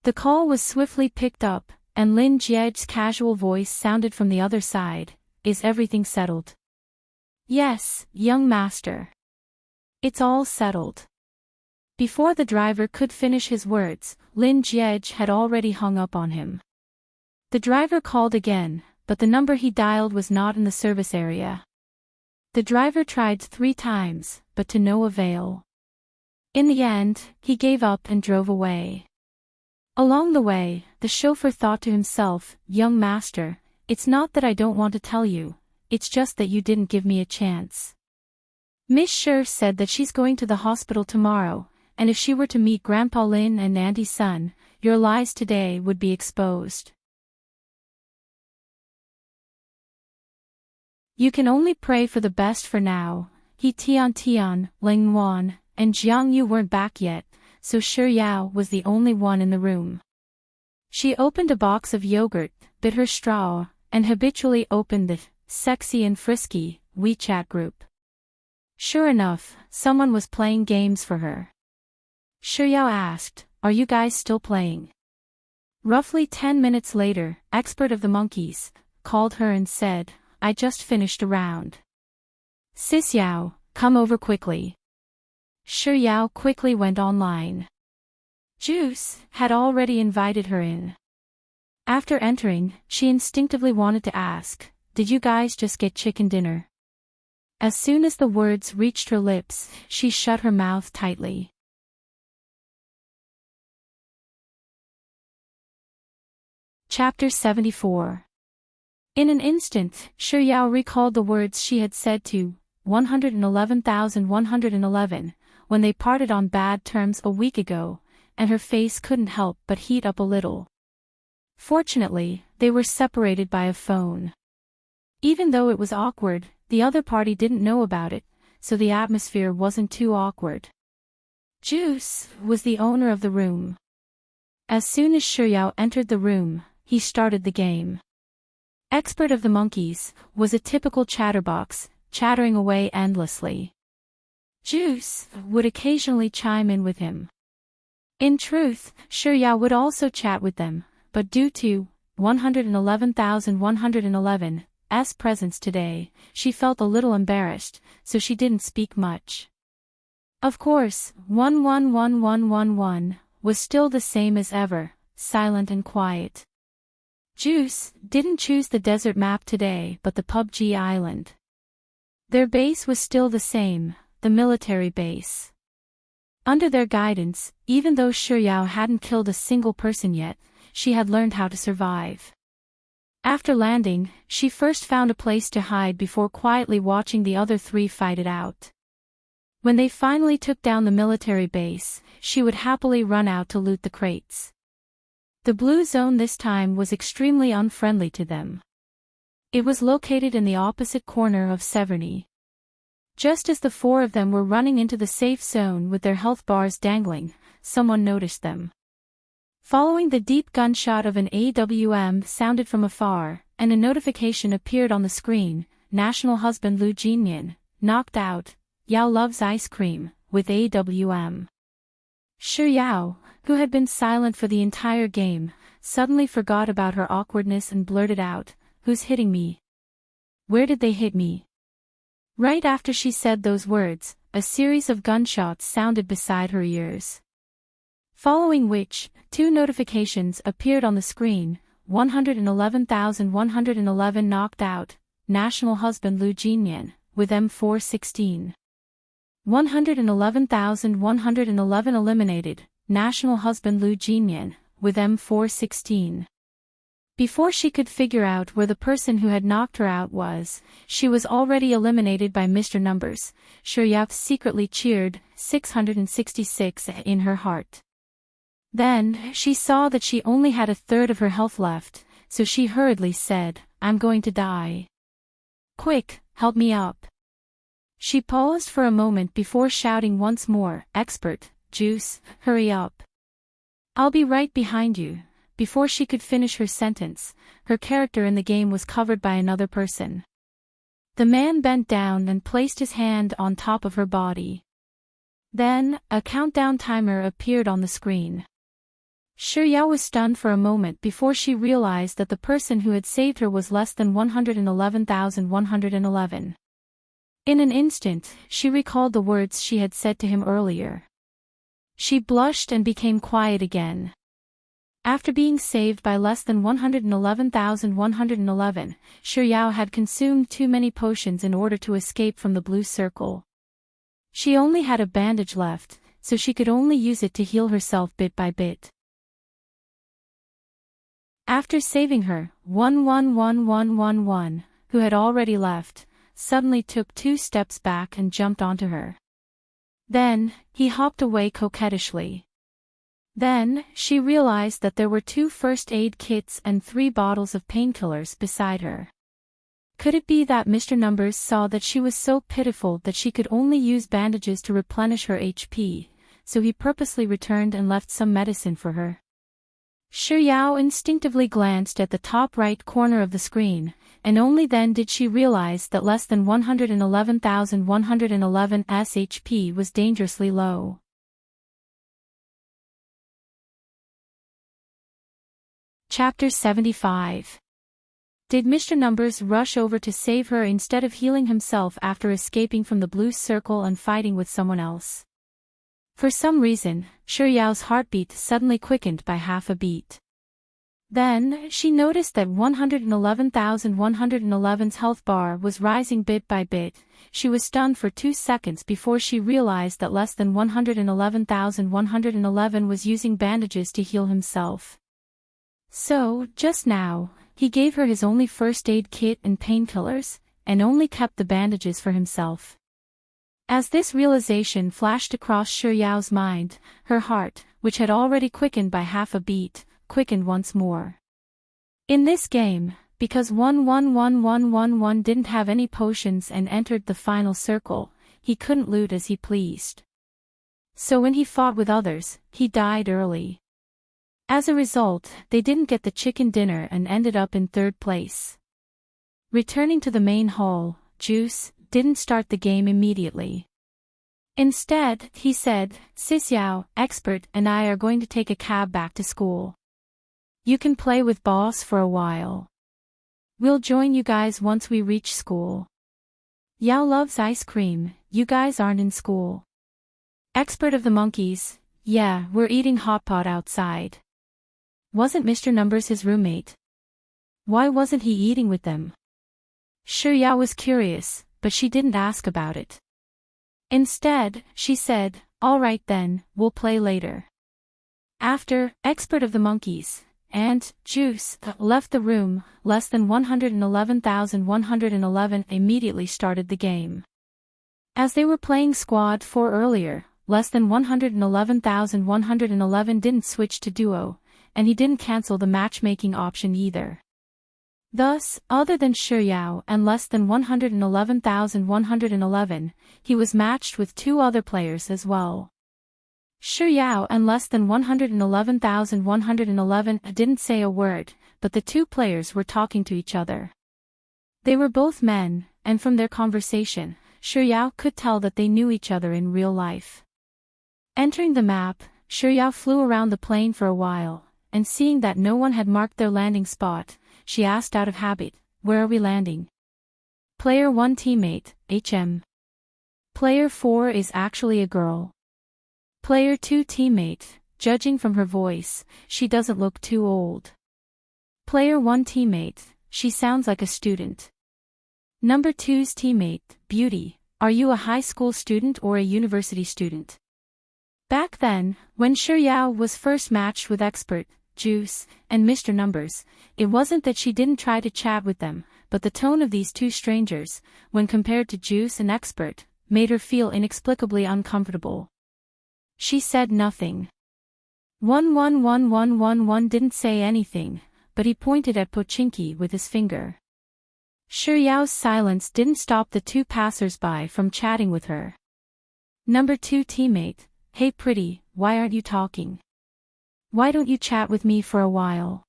The call was swiftly picked up, and Lin Jiej's casual voice sounded from the other side, "Is everything settled?" "Yes, young master. It's all settled." Before the driver could finish his words, Lin Jiej had already hung up on him. The driver called again, but the number he dialed was not in the service area. The driver tried 3 times, but to no avail. In the end, he gave up and drove away. Along the way, the chauffeur thought to himself, "Young master, it's not that I don't want to tell you, it's just that you didn't give me a chance. Miss Shi said that she's going to the hospital tomorrow, and if she were to meet Grandpa Lin and Auntie's son, your lies today would be exposed. You can only pray for the best for now," He Tian, Ling Wan, and Jiang Yu weren't back yet, so Shi Yao was the only one in the room. She opened a box of yogurt, bit her straw, and habitually opened the Sexy and Frisky WeChat group. Sure enough, someone was playing games for her. Shi Yao asked, "Are you guys still playing?" Roughly 10 minutes later, Expert of the Monkeys called her and said, "I just finished a round. Sis Yao, come over quickly." Shi Yao quickly went online. Juice had already invited her in. After entering, she instinctively wanted to ask, "Did you guys just get chicken dinner?" As soon as the words reached her lips, she shut her mouth tightly. Chapter 74. In an instant, Shi Yao recalled the words she had said to 111,111 when they parted on bad terms a week ago, and her face couldn't help but heat up a little. Fortunately, they were separated by a phone. Even though it was awkward, the other party didn't know about it, so the atmosphere wasn't too awkward. Juice was the owner of the room. As soon as Shi Yao entered the room, he started the game. Expert of the Monkeys was a typical chatterbox, chattering away endlessly. Juice would occasionally chime in with him. In truth, Shi Yao would also chat with them, but due to 111,111's presence today, she felt a little embarrassed, so she didn't speak much. Of course, 1111111 was still the same as ever, silent and quiet. Juice didn't choose the desert map today but the PUBG island. Their base was still the same, the military base. Under their guidance, even though Shi Yao hadn't killed a single person yet, she had learned how to survive. After landing, she first found a place to hide before quietly watching the other three fight it out. When they finally took down the military base, she would happily run out to loot the crates. The blue zone this time was extremely unfriendly to them. It was located in the opposite corner of Severny. Just as the four of them were running into the safe zone with their health bars dangling, someone noticed them. Following the deep gunshot of an AWM sounded from afar, and a notification appeared on the screen, National Husband Lu Jinyan, knocked out, Yao loves ice cream, with AWM. Shi Yao, who had been silent for the entire game, suddenly forgot about her awkwardness and blurted out, "Who's hitting me? Where did they hit me?" Right after she said those words, a series of gunshots sounded beside her ears. Following which, two notifications appeared on the screen, 111,111 knocked out, National Husband Lu Jinyan, with M416. 111,111 eliminated, National Husband Lu Jinyan, with M416. Before she could figure out where the person who had knocked her out was, she was already eliminated by Mr. Numbers. Shi Yao secretly cheered, 666 in her heart. Then, she saw that she only had a third of her health left, so she hurriedly said, "I'm going to die. Quick, help me up." She paused for a moment before shouting once more, "Expert, Juice, hurry up. I'll be right behind you." Before she could finish her sentence, her character in the game was covered by another person. The man bent down and placed his hand on top of her body. Then, a countdown timer appeared on the screen. Shi Yao was stunned for a moment before she realized that the person who had saved her was less than 111,111. In an instant, she recalled the words she had said to him earlier. She blushed and became quiet again. After being saved by less than 111,111, Shi Yao had consumed too many potions in order to escape from the blue circle. She only had a bandage left, so she could only use it to heal herself bit by bit. After saving her, 11111, who had already left, suddenly took 2 steps back and jumped onto her. Then, he hopped away coquettishly. Then, she realized that there were 2 first aid kits and 3 bottles of painkillers beside her. Could it be that Mr. Numbers saw that she was so pitiful that she could only use bandages to replenish her HP, so he purposely returned and left some medicine for her? Shi Yao instinctively glanced at the top right corner of the screen, and only then did she realize that less than 111,111's HP was dangerously low. Chapter 75. Did Mr. Numbers rush over to save her instead of healing himself after escaping from the blue circle and fighting with someone else? For some reason, Shi Yao's heartbeat suddenly quickened by half a beat. Then, she noticed that 111,111's health bar was rising bit by bit. She was stunned for 2 seconds before she realized that less than 111,111 was using bandages to heal himself. So, just now, he gave her his only first aid kit and painkillers, and only kept the bandages for himself. As this realization flashed across Shi Yao's mind, her heart, which had already quickened by half a beat, quickened once more. In this game, because 11111 didn't have any potions and entered the final circle, he couldn't loot as he pleased. So when he fought with others, he died early. As a result, they didn't get the chicken dinner and ended up in 3rd place. Returning to the main hall, Juice didn't start the game immediately. Instead, he said, "Sis Yao, Expert, and I are going to take a cab back to school. You can play with Boss for a while. We'll join you guys once we reach school. Yao loves ice cream, you guys aren't in school." Expert of the monkeys, "Yeah, we're eating hot pot outside." Wasn't Mr. Numbers his roommate? Why wasn't he eating with them? Shi Yao was curious, but she didn't ask about it. Instead, she said, "All right then, we'll play later." After Expert of the Monkeys and Juice left the room, less than 111,111 immediately started the game. As they were playing Squad 4 earlier, less than 111,111 didn't switch to Duo, and he didn't cancel the matchmaking option either. Thus, other than Shi Yao and less than 111,111, he was matched with 2 other players as well. Shi Yao and less than 111,111 didn't say a word, but the 2 players were talking to each other. They were both men, and from their conversation, Shi Yao could tell that they knew each other in real life. Entering the map, Shi Yao flew around the plane for a while, and seeing that no one had marked their landing spot, she asked out of habit, "Where are we landing?" Player 1 teammate, HM. Player 4 is actually a girl. Player 2 teammate, judging from her voice, she doesn't look too old. Player 1 teammate, she sounds like a student. Number 2's teammate, Beauty, are you a high school student or a university student? Back then, when Shi Yao was first matched with Expert, Juice, and Mr. Numbers, it wasn't that she didn't try to chat with them, but the tone of these 2 strangers, when compared to Juice and Expert, made her feel inexplicably uncomfortable. She said nothing. 11111 didn't say anything, but he pointed at Pochinki with his finger. Shi Yao's silence didn't stop the 2 passers-by from chatting with her. Number 2 teammate, hey pretty, why aren't you talking? Why don't you chat with me for a while?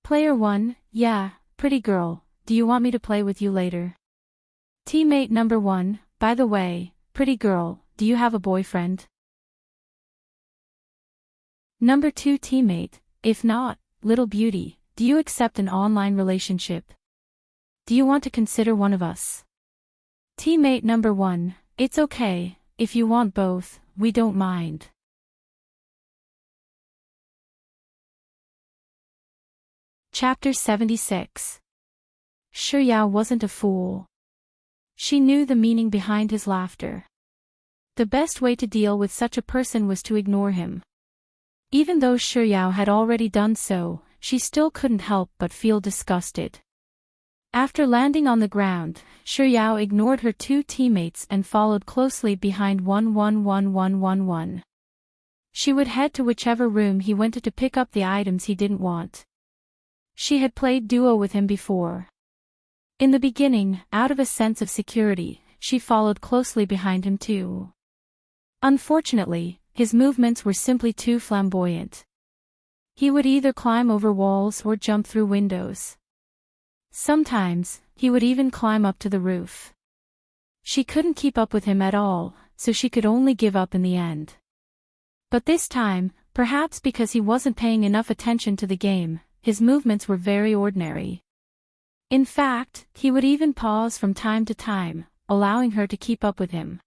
Player 1, yeah, pretty girl, do you want me to play with you later? Teammate number 1, by the way, pretty girl, do you have a boyfriend? Number 2 teammate, if not, little beauty, do you accept an online relationship? Do you want to consider one of us? Teammate number 1, it's okay, if you want both, we don't mind. Chapter 76. Shi Yao wasn't a fool. She knew the meaning behind his laughter. The best way to deal with such a person was to ignore him. Even though Shi Yao had already done so, she still couldn't help but feel disgusted. After landing on the ground, Shi Yao ignored her 2 teammates and followed closely behind 11111. She would head to whichever room he went to pick up the items he didn't want. She had played duo with him before. In the beginning, out of a sense of security, she followed closely behind him too. Unfortunately, his movements were simply too flamboyant. He would either climb over walls or jump through windows. Sometimes, he would even climb up to the roof. She couldn't keep up with him at all, so she could only give up in the end. But this time, perhaps because he wasn't paying enough attention to the game, his movements were very ordinary. In fact, he would even pause from time to time, allowing her to keep up with him.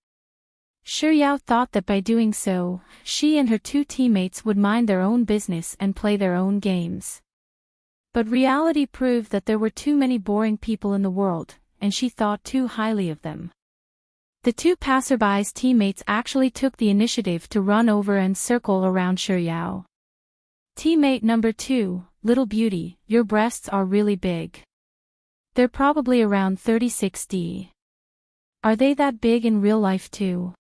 Xiao thought that by doing so, she and her two teammates would mind their own business and play their own games. But reality proved that there were too many boring people in the world, and she thought too highly of them. The two passerby's teammates actually took the initiative to run over and circle around Xiao. Teammate number 2, little beauty, your breasts are really big. They're probably around 36D. Are they that big in real life too?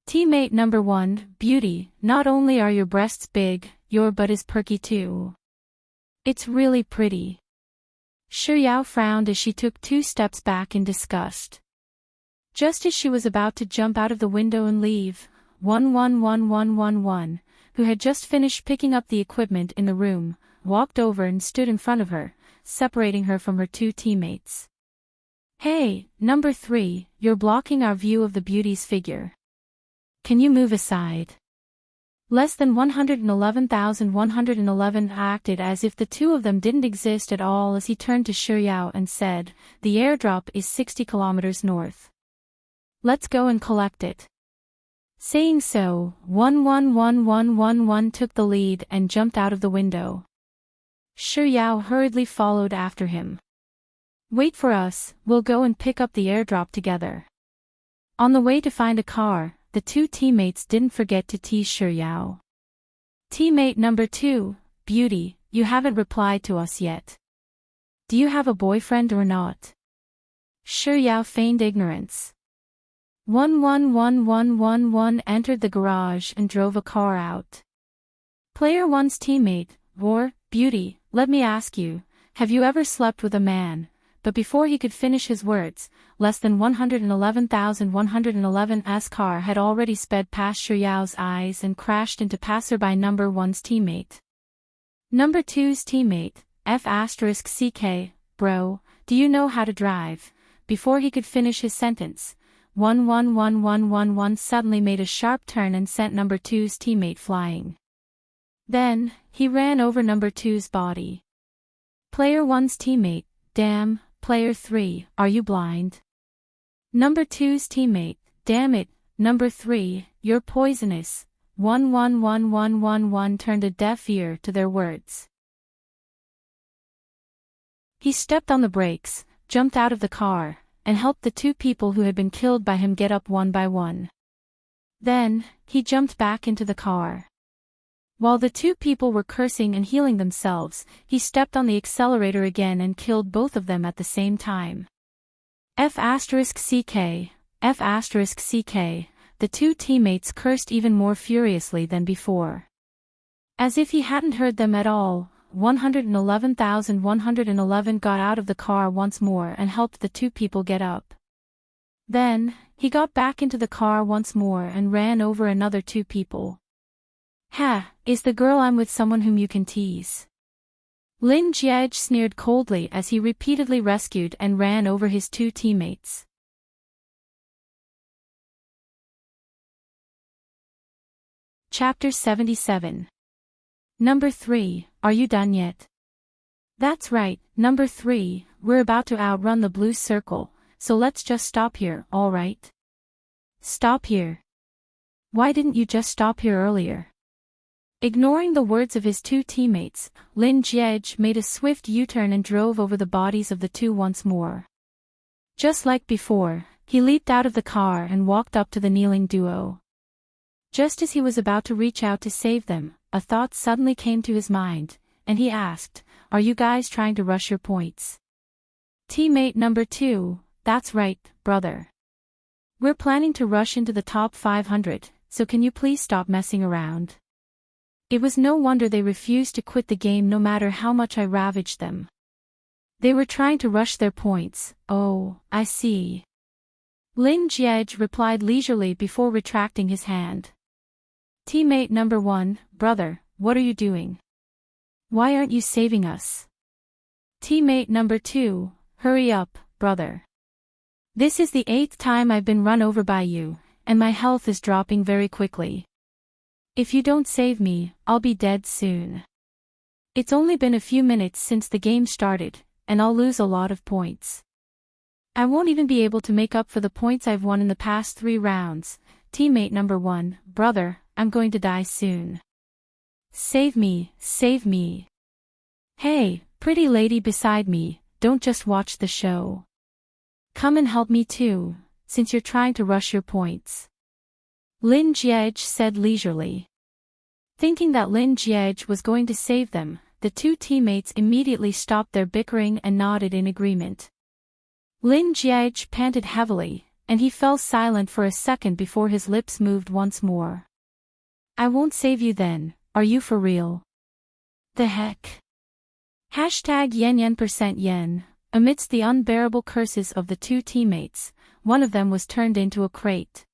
Teammate number 1, beauty, not only are your breasts big, your butt is perky too. It's really pretty. Xiao frowned as she took 2 steps back in disgust. Just as she was about to jump out of the window and leave, 111111, who had just finished picking up the equipment in the room, walked over and stood in front of her, separating her from her 2 teammates. Hey, number 3, you're blocking our view of the beauty's figure. Can you move aside? Less than 111,111 acted as if the two of them didn't exist at all as he turned to Xiao and said, the airdrop is 60 kilometers north. Let's go and collect it. Saying so, 111111 took the lead and jumped out of the window. Xiao hurriedly followed after him. Wait for us, we'll go and pick up the airdrop together. On the way to find a car, the 2 teammates didn't forget to tease Xiao. Teammate number 2, beauty, you haven't replied to us yet. Do you have a boyfriend or not? Xiao feigned ignorance. 111111 entered the garage and drove a car out. Player 1's teammate, or, beauty, let me ask you, have you ever slept with a man? But before he could finish his words, less than 111,111's car had already sped past Xiao's eyes and crashed into passerby number 1's teammate. Number 2's teammate, F*CK, bro, do you know how to drive? Before he could finish his sentence, 111111 suddenly made a sharp turn and sent number 2's teammate flying. Then, he ran over number 2's body. Player 1's teammate, damn, player 3, are you blind? Number 2's teammate, damn it, number 3, you're poisonous. 111111 turned a deaf ear to their words. He stepped on the brakes, jumped out of the car, and helped the 2 people who had been killed by him get up one by one. Then, he jumped back into the car. While the 2 people were cursing and healing themselves, he stepped on the accelerator again and killed both of them at the same time. F*CK, the 2 teammates cursed even more furiously than before. As if he hadn't heard them at all, 111,111 got out of the car once more and helped the 2 people get up. Then, he got back into the car once more and ran over another 2 people. Ha, is the girl I'm with someone whom you can tease? Lin Jiej sneered coldly as he repeatedly rescued and ran over his 2 teammates. Chapter 77. Number 3, are you done yet? That's right, number 3, we're about to outrun the blue circle, so let's just stop here, alright? Stop here. Why didn't you just stop here earlier? Ignoring the words of his 2 teammates, Lin Jiej made a swift U-turn and drove over the bodies of the 2 once more. Just like before, he leaped out of the car and walked up to the kneeling duo. Just as he was about to reach out to save them, a thought suddenly came to his mind, and he asked, are you guys trying to rush your points? Teammate number 2, that's right, brother. We're planning to rush into the top 500, so can you please stop messing around? It was no wonder they refused to quit the game no matter how much I ravaged them. They were trying to rush their points. Oh, I see. Lin Jiej replied leisurely before retracting his hand. Teammate number 1, brother, what are you doing? Why aren't you saving us? Teammate number 2, hurry up, brother. This is the 8th time I've been run over by you, and my health is dropping very quickly. If you don't save me, I'll be dead soon. It's only been a few minutes since the game started, and I'll lose a lot of points. I won't even be able to make up for the points I've won in the past 3 rounds. Teammate number 1, brother, I'm going to die soon. Save me, save me. Hey, pretty lady beside me, don't just watch the show. Come and help me too, since you're trying to rush your points. Lin Jiej said leisurely. Thinking that Lin Jiej was going to save them, the 2 teammates immediately stopped their bickering and nodded in agreement. Lin Jiej panted heavily, and he fell silent for a second before his lips moved once more. I won't save you then, are you for real? The heck? Hashtag yen%yen. Amidst the unbearable curses of the 2 teammates, one of them was turned into a crate.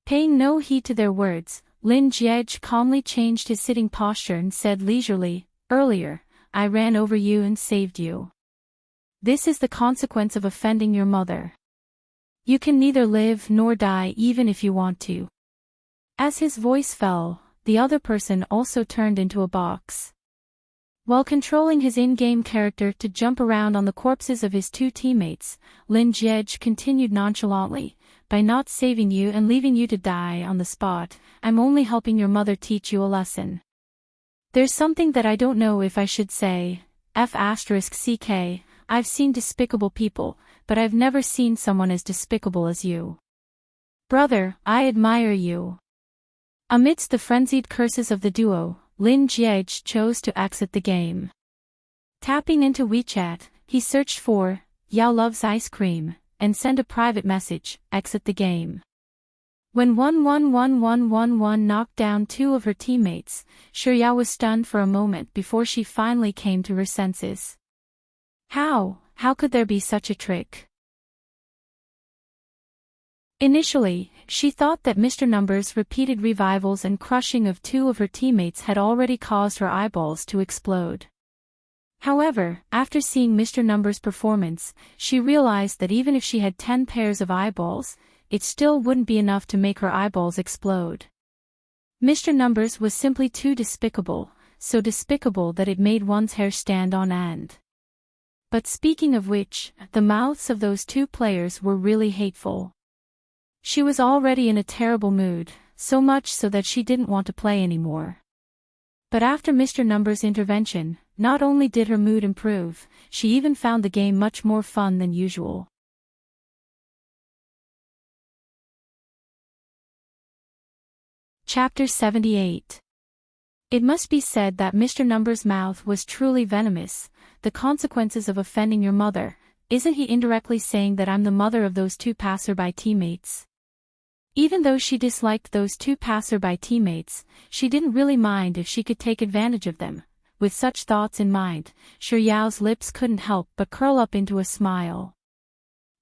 Paying no heed to their words, Lin Jiej calmly changed his sitting posture and said leisurely, earlier, I ran over you and saved you. This is the consequence of offending your mother. You can neither live nor die even if you want to. As his voice fell, the other person also turned into a box. While controlling his in-game character to jump around on the corpses of his 2 teammates, Lin Jiej continued nonchalantly, by not saving you and leaving you to die on the spot, I'm only helping your mother teach you a lesson. There's something that I don't know if I should say, F***ck, I've seen despicable people, but I've never seen someone as despicable as you. Brother, I admire you. Amidst the frenzied curses of the duo, Lin Jiej chose to exit the game. Tapping into WeChat, he searched for, Yao loves ice cream, and sent a private message, exit the game. When 111111 knocked down 2 of her teammates, Yao was stunned for a moment before she finally came to her senses. How could there be such a trick? Initially, she thought that Mr. Number's repeated revivals and crushing of 2 of her teammates had already caused her eyeballs to explode. However, after seeing Mr. Number's performance, she realized that even if she had 10 pairs of eyeballs, it still wouldn't be enough to make her eyeballs explode. Mr. Numbers was simply too despicable, so despicable that it made one's hair stand on end. But speaking of which, the mouths of those 2 players were really hateful. She was already in a terrible mood, so much so that she didn't want to play anymore. But after Mr. Number's intervention, not only did her mood improve, she even found the game much more fun than usual. Chapter 78. It must be said that Mr. Number's mouth was truly venomous. The consequences of offending your mother, isn't he indirectly saying that I'm the mother of those 2 passerby teammates? Even though she disliked those 2 passerby teammates, she didn't really mind if she could take advantage of them. With such thoughts in mind, Yao's lips couldn't help but curl up into a smile.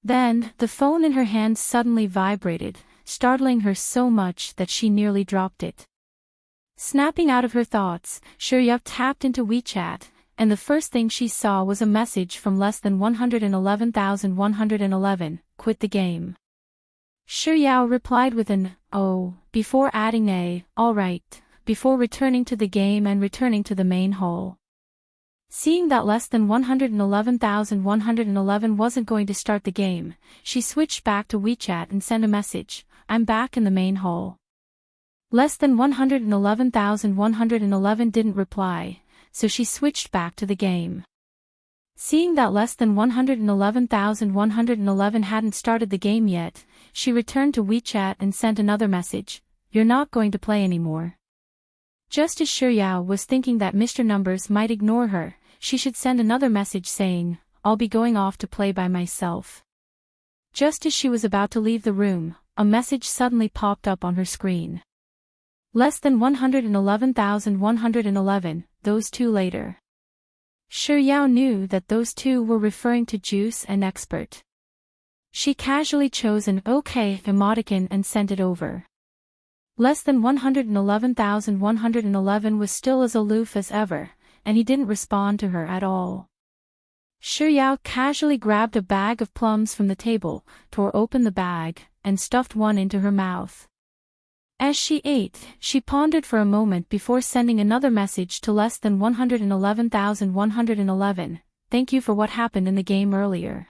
Then, the phone in her hand suddenly vibrated, startling her so much that she nearly dropped it. Snapping out of her thoughts, Yao tapped into WeChat, and the first thing she saw was a message from less than 111,111, quit the game. Yao replied with an, oh, before adding a, alright, before returning to the game and returning to the main hall. Seeing that less than 111,111 wasn't going to start the game, she switched back to WeChat and sent a message, I'm back in the main hall. Less than 111,111 didn't reply, so she switched back to the game. Seeing that less than 111,111 hadn't started the game yet, she returned to WeChat and sent another message, you're not going to play anymore. Just as Yao was thinking that Mr. Numbers might ignore her, she should send another message saying, I'll be going off to play by myself. Just as she was about to leave the room, a message suddenly popped up on her screen. Less than 111,111, those 2 later. Shi Yao knew that those two were referring to Juice and Expert. She casually chose an OK emoticon and sent it over. Less than 111,111 was still as aloof as ever, and he didn't respond to her at all. Shi Yao casually grabbed a bag of plums from the table, tore open the bag, and stuffed one into her mouth. As she ate, she pondered for a moment before sending another message to less than 111,111, "Thank you for what happened in the game earlier."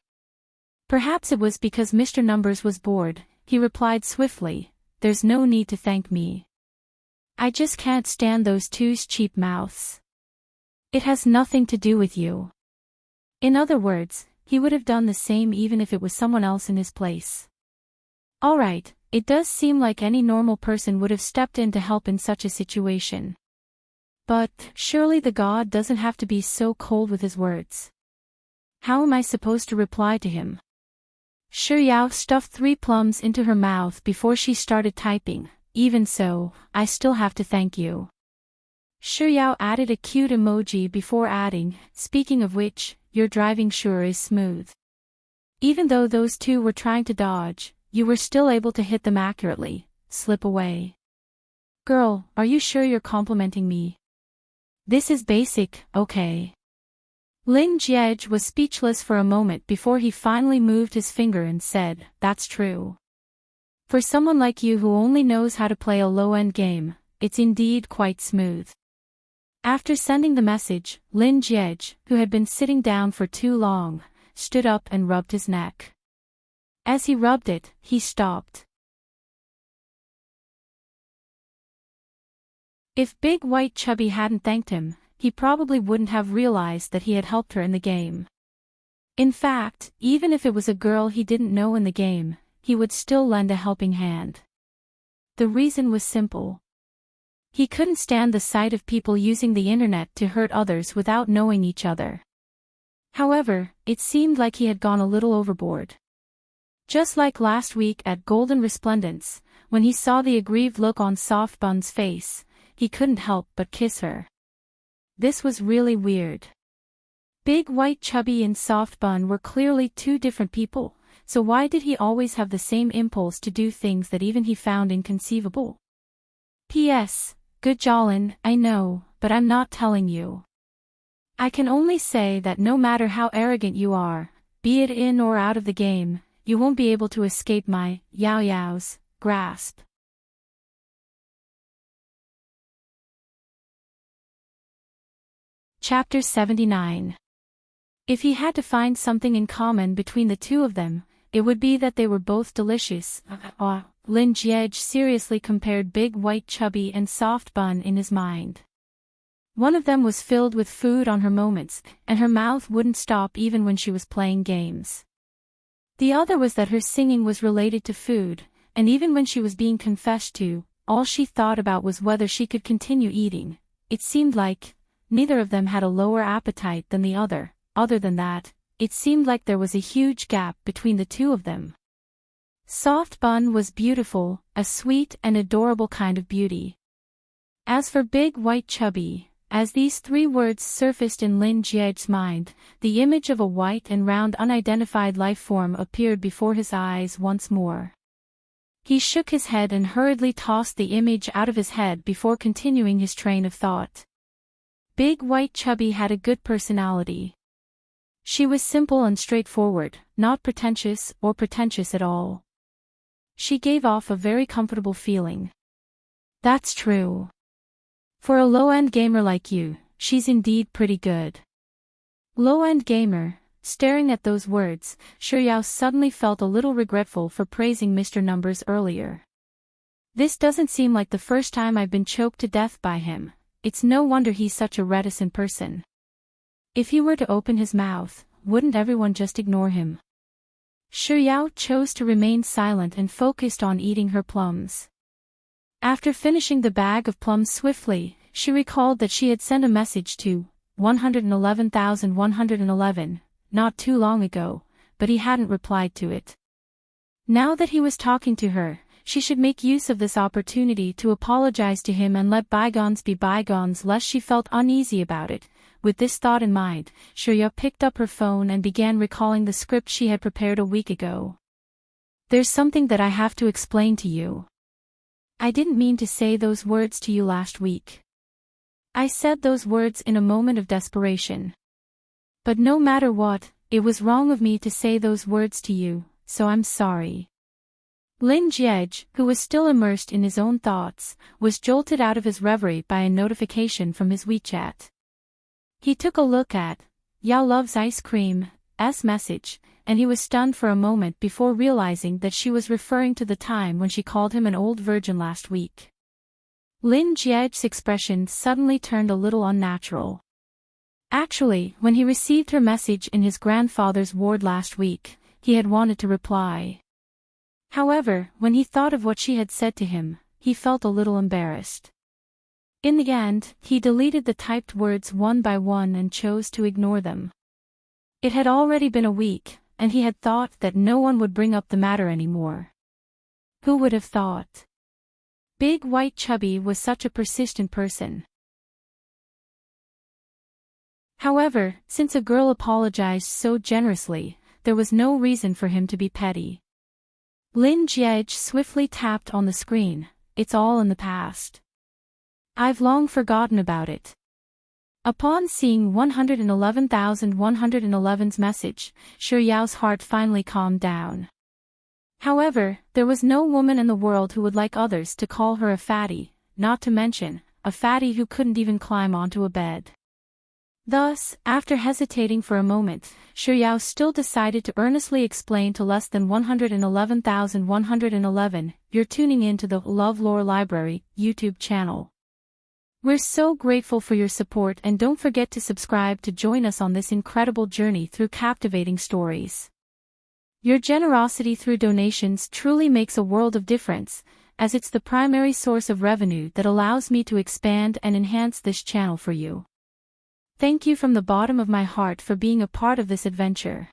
Perhaps it was because Mr. Numbers was bored, he replied swiftly, "There's no need to thank me. I just can't stand those two's cheap mouths. It has nothing to do with you." In other words, he would have done the same even if it was someone else in his place. Alright, it does seem like any normal person would have stepped in to help in such a situation. But, surely the god doesn't have to be so cold with his words. How am I supposed to reply to him? Shi Yao stuffed 3 plums into her mouth before she started typing. "Even so, I still have to thank you." Shi Yao added a cute emoji before adding, "Speaking of which, your driving sure is smooth. Even though those two were trying to dodge, you were still able to hit them accurately, slip away. Girl, are you sure you're complimenting me? This is basic, okay?" Lin Jiej was speechless for a moment before he finally moved his finger and said, "That's true. For someone like you who only knows how to play a low-end game, it's indeed quite smooth." After sending the message, Lin Jiej, who had been sitting down for too long, stood up and rubbed his neck. As he rubbed it, he stopped. If Big White Chubby hadn't thanked him, he probably wouldn't have realized that he had helped her in the game. In fact, even if it was a girl he didn't know in the game, he would still lend a helping hand. The reason was simple. He couldn't stand the sight of people using the internet to hurt others without knowing each other. However, it seemed like he had gone a little overboard. Just like last week at Golden Resplendence, when he saw the aggrieved look on Soft Bun's face, he couldn't help but kiss her. This was really weird. Big White Chubby and Soft Bun were clearly two different people, so why did he always have the same impulse to do things that even he found inconceivable? P.S. Good Jolin, I know, but I'm not telling you. I can only say that no matter how arrogant you are, be it in or out of the game, you won't be able to escape my Yao Yao's grasp. Chapter 79. If he had to find something in common between the two of them, it would be that they were both delicious. Lin Jiej seriously compared Big White Chubby and Soft Bun in his mind. One of them was filled with food on her moments, and her mouth wouldn't stop even when she was playing games. The other was that her singing was related to food, and even when she was being confessed to, all she thought about was whether she could continue eating. It seemed like neither of them had a lower appetite than the other. Other than that, it seemed like there was a huge gap between the two of them. Soft Bun was beautiful, a sweet and adorable kind of beauty. As for Big White Chubby, as these 3 words surfaced in Lin Jiej's mind, the image of a white and round unidentified life form appeared before his eyes once more. He shook his head and hurriedly tossed the image out of his head before continuing his train of thought. Big White Chubby had a good personality. She was simple and straightforward, not pretentious or pretentious at all. She gave off a very comfortable feeling. That's true. For a low-end gamer like you, she's indeed pretty good. Low-end gamer, staring at those words, Shi Yao suddenly felt a little regretful for praising Mr. Numbers earlier. This doesn't seem like the first time I've been choked to death by him. It's no wonder he's such a reticent person. If he were to open his mouth, wouldn't everyone just ignore him? Shi Yao chose to remain silent and focused on eating her plums. After finishing the bag of plums swiftly, she recalled that she had sent a message to 111,111 not too long ago, but he hadn't replied to it. Now that he was talking to her, she should make use of this opportunity to apologize to him and let bygones be bygones, lest she felt uneasy about it, with this thought in mind, Shreya picked up her phone and began recalling the script she had prepared a week ago. There's something that I have to explain to you. I didn't mean to say those words to you last week. I said those words in a moment of desperation. But no matter what, it was wrong of me to say those words to you, so I'm sorry. Lin Jiej, who was still immersed in his own thoughts, was jolted out of his reverie by a notification from his WeChat. He took a look at Yao loves ice cream's message, and he was stunned for a moment before realizing that she was referring to the time when she called him an old virgin last week. Lin Jiej's expression suddenly turned a little unnatural. Actually, when he received her message in his grandfather's ward last week, he had wanted to reply. However, when he thought of what she had said to him, he felt a little embarrassed. In the end, he deleted the typed words one by one and chose to ignore them. It had already been a week, and he had thought that no one would bring up the matter anymore. Who would have thought? Big White Chubby was such a persistent person. However, since a girl apologized so generously, there was no reason for him to be petty. Lin Jiej swiftly tapped on the screen. It's all in the past. I've long forgotten about it. Upon seeing 111,111's message, Shreya's heart finally calmed down. However, there was no woman in the world who would like others to call her a fatty, not to mention, a fatty who couldn't even climb onto a bed. Thus, after hesitating for a moment, Shreya still decided to earnestly explain to less than 111,111, "You're tuning in to the LoveLore Library YouTube channel. We're so grateful for your support, and don't forget to subscribe to join us on this incredible journey through captivating stories. Your generosity through donations truly makes a world of difference, as it's the primary source of revenue that allows me to expand and enhance this channel for you. Thank you from the bottom of my heart for being a part of this adventure."